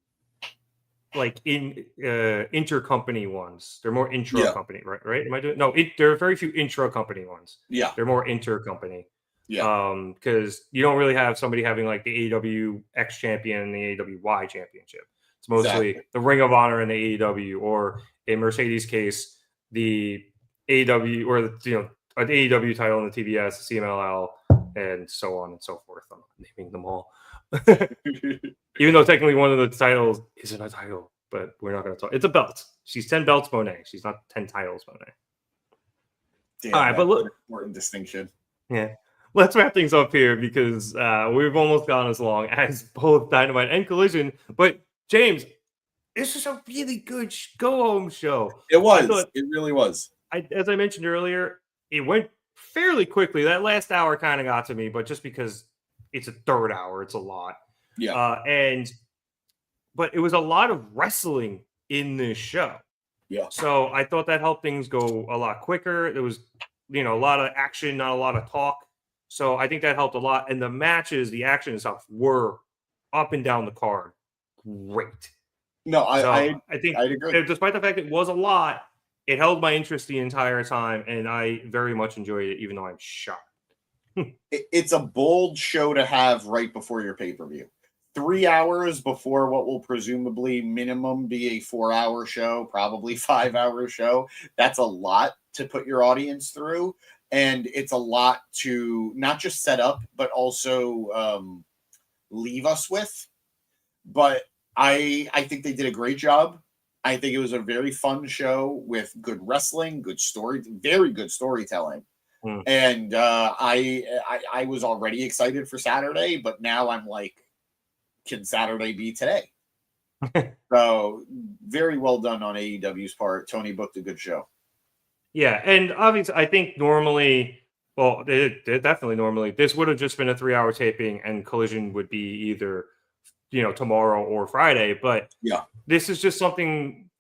like in intercompany ones. They're more intra-company, right? Am I doing? No, there are very few intra-company ones. Yeah, they're more intercompany. Yeah. Because you don't really have somebody having like the AEW X champion and the AEW Y championship. It's mostly the Ring of Honor and the AEW, or in Mercedes' case, the AEW or the an AEW title in the TBS, the CMLL, and so on and so forth. I'm not naming them all, even though technically one of the titles isn't a title, but we're not going to talk. It's a belt. She's 10 belts, Monet. She's not 10 titles, Monet. Damn, all right, but look, important distinction. Yeah. Let's wrap things up here because we've almost gone as long as both Dynamite and Collision. But James, this is a really good go-home show. It was. It really was. As I mentioned earlier, it went fairly quickly. That last hour kind of got to me, but just because it's a third hour, it's a lot. Yeah. But it was a lot of wrestling in this show. Yeah. So I thought that helped things go a lot quicker. There was, a lot of action, not a lot of talk. So I think that helped a lot. And the matches, the action and stuff were up and down the card. Great. No, I think I'd agree. Despite the fact it was a lot, it held my interest the entire time. And I very much enjoyed it, even though I'm shocked. It's a bold show to have right before your pay-per-view. 3 hours before what will presumably minimum be a 4-hour show, probably 5-hour show. That's a lot to put your audience through. And it's a lot to not just set up, but also leave us with. But I think they did a great job. I think it was a very fun show with good wrestling, good story, very good storytelling. And I was already excited for Saturday, but now I'm like, can Saturday be today? So very well done on AEW's part. Tony booked a good show. Yeah, and obviously, I think normally, definitely normally, this would have just been a 3-hour taping, and Collision would be either, tomorrow or Friday. But yeah, this is just something.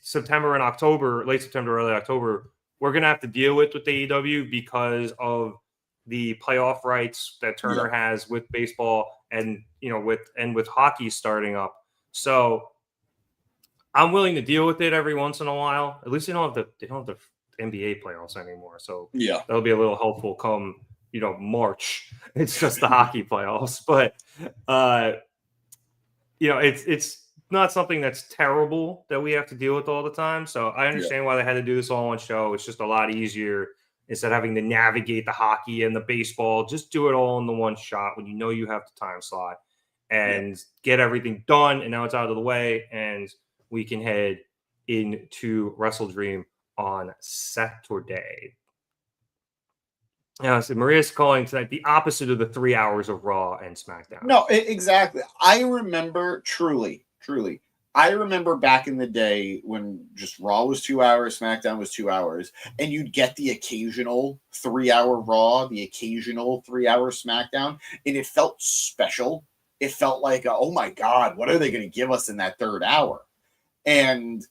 September and October, late September, early October, we're gonna have to deal with AEW because of the playoff rights that Turner has with baseball, and with hockey starting up. So I'm willing to deal with it every once in a while. At least they don't have the NBA playoffs anymore. So yeah, that'll be a little helpful come, March. It's just the hockey playoffs. But it's not something that's terrible that we have to deal with all the time. So I understand why they had to do this all in one show. It's just a lot easier instead of having to navigate the hockey and the baseball. Just do it all in the one shot when you have the time slot and get everything done. And now it's out of the way, and we can head into Wrestle Dream on Saturday. So Maria's calling tonight the opposite of the 3 hours of Raw and SmackDown. No, exactly. I remember truly, I remember back in the day when just Raw was 2 hours, SmackDown was 2 hours, and you'd get the occasional 3-hour Raw, the occasional 3-hour SmackDown, and it felt special. It felt like, oh my God, what are they going to give us in that third hour? And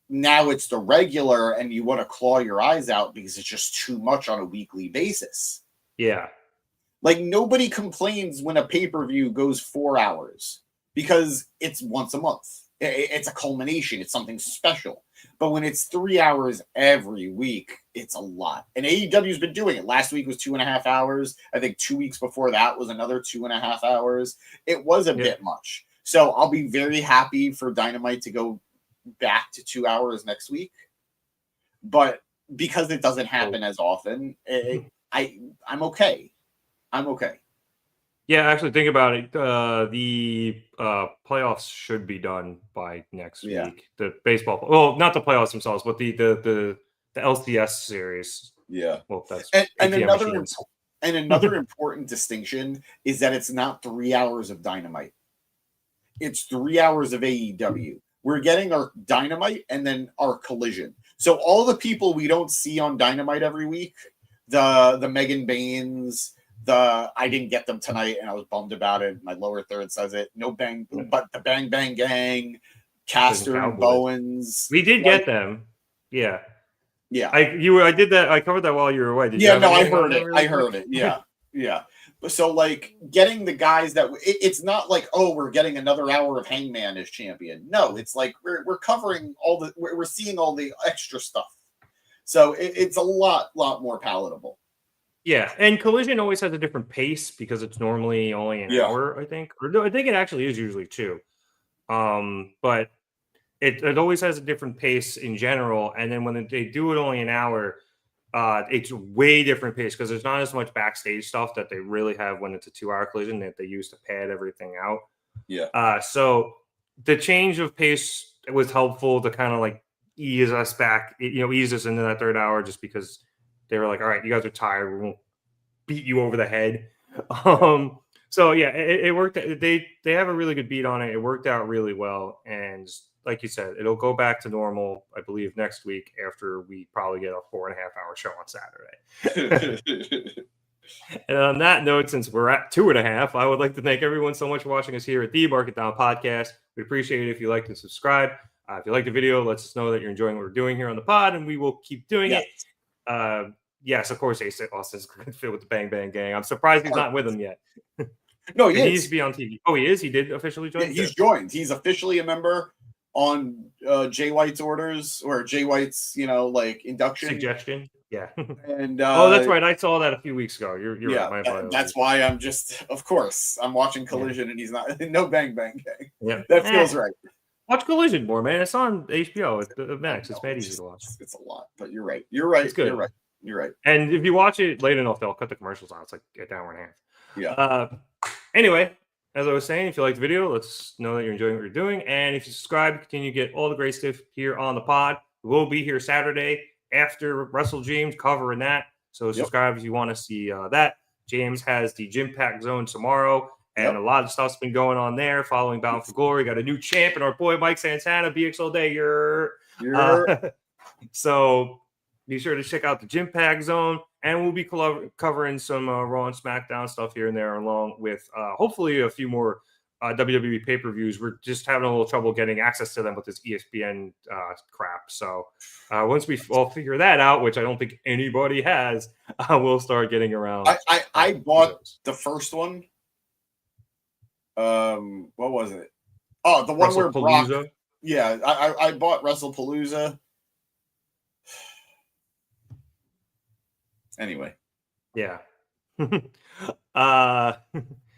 now it's the regular, and you want to claw your eyes out because it's just too much on a weekly basis. Yeah. Like, nobody complains when a pay-per-view goes 4 hours because it's once a month. It's a culmination. It's something special. But when it's 3 hours every week, it's a lot. And AEW's been doing it. Last week was 2.5 hours. I think 2 weeks before that was another 2.5 hours. It was a bit much. So I'll be very happy for Dynamite to go back to 2 hours next week. But because it doesn't happen as often, I'm okay. I'm okay. Yeah, actually, think about it. The playoffs should be done by next week. The baseball, well, not the playoffs themselves, but the LCS series. Yeah. Well, that's and another important distinction is that it's not 3 hours of Dynamite. It's 3 hours of AEW. We're getting our Dynamite and then our Collision. So all the people we don't see on Dynamite every week, the Megan Baines. I didn't get them tonight, and I was bummed about it. My lower third says it. No bang, but the Bang Bang Gang, Caster and Bowens. We did get them. Yeah. Yeah. I did that. I covered that while you were away. Did you I heard it. I heard it. Yeah. Yeah. But so like getting the guys that it's not like, oh, we're getting another hour of Hangman as champion. No, it's like we're covering we're seeing all the extra stuff. So it's a lot more palatable. Yeah, and Collision always has a different pace because it's normally only an hour, I think. Or no, I think it actually is usually 2. But it always has a different pace in general. And then when they do it only an hour, it's way different pace because there's not as much backstage stuff that they really have when it's a 2-hour Collision that they use to pad everything out. Yeah. So the change of pace was helpful to kind of like ease us back, ease us into that 3rd hour just because they were like, all right, you guys are tired. We won't beat you over the head. So yeah, it worked. They have a really good beat on it. It worked out really well. And like you said, it'll go back to normal, I believe, next week after we probably get a 4.5-hour show on Saturday. And on that note, since we're at 2.5, I would like to thank everyone so much for watching us here at the Market Down Podcast. We appreciate it if you like and subscribe. If you like the video, let us know that you're enjoying what we're doing here on the pod, and we will keep doing it. Yes, of course, Austin's going to fit with the Bang Bang Gang. I'm surprised he's not with them yet. No, he needs to be on TV. Oh, he is? He did officially join? Yeah, he's joined. He's officially a member on Jay White's orders or Jay White's, induction. Suggestion. Yeah. And that's right. I saw that a few weeks ago. You're right. That's why I'm of course, I'm watching Collision and he's not, no Bang Bang Gang. Yeah. That feels right. Watch Collision more, man. It's on HBO. It's Max. It's made easy to watch. It's a lot, but you're right. It's good. You're right. And if you watch it late enough, they'll cut the commercials out. It's like an hour and a half. Yeah. Anyway, as I was saying, if you like the video, let's know that you're enjoying what you're doing. And if you subscribe, continue to get all the great stuff here on the pod. We will be here Saturday after Wrestle James covering that. So subscribe if you want to see that. James has the Gym Pack Zone tomorrow. And a lot of stuff's been going on there following Bound for Glory. Got a new champ and our boy Mike Santana, BX all day. So be sure to check out the Gym Pack Zone. And we'll be covering some Raw and SmackDown stuff here and there, along with hopefully a few more WWE pay-per-views. We're just having a little trouble getting access to them with this ESPN crap. So once we all figure that out, which I don't think anybody has, we'll start getting around. I bought the first one. What was it? Oh, the one where Brock. Yeah, I bought WrestlePalooza. Anyway. Yeah.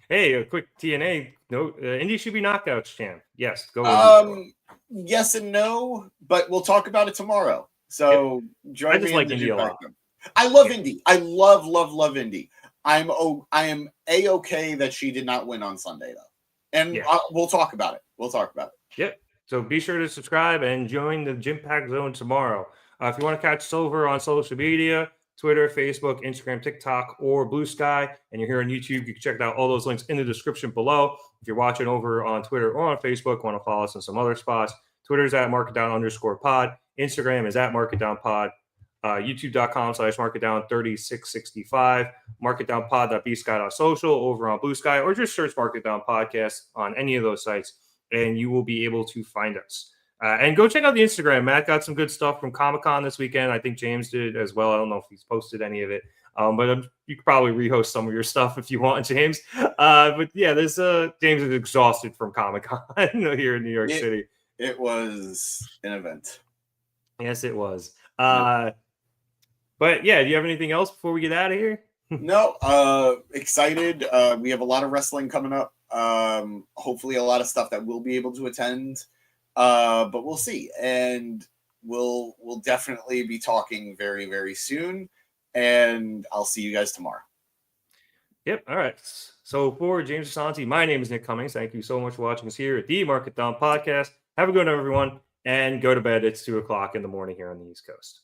Hey, a quick TNA note. Indy should be Knockouts champ. Yes, go. Yes and no, but we'll talk about it tomorrow. So join I just me like Indy a lot. I love Indy. I love Indy. I am A-okay that she did not win on Sunday though. And we'll talk about it. Yep. So be sure to subscribe and join the Gym Pack Zone tomorrow. If you want to catch us over on social media, Twitter, Facebook, Instagram, TikTok, or Blue Sky, and you're here on YouTube, you can check out all those links in the description below. If you're watching over on Twitter or on Facebook, want to follow us in some other spots, Twitter is at marketdown_pod. Instagram is at marketdownpod. YouTube.com/marketdown3665. Marketdownpod.bsky.social over on Blue Sky, or just search Marketdown Podcast on any of those sites, and you will be able to find us. And go check out the Instagram. Matt got some good stuff from Comic-Con this weekend. I think James did as well. I don't know if he's posted any of it. But you could probably rehost some of your stuff if you want, James. But yeah, there's James is exhausted from Comic-Con here in New York City. It was an event. Yes, it was. But yeah, do you have anything else before we get out of here? No, excited. We have a lot of wrestling coming up. Hopefully a lot of stuff that we'll be able to attend. But we'll see. And we'll definitely be talking very, very soon. And I'll see you guys tomorrow. Yep. All right. So for James Asante, my name is Nick Cummings. Thank you so much for watching us here at the Market Down Podcast. Have a good one, everyone, and go to bed. It's 2:00 in the morning here on the East Coast.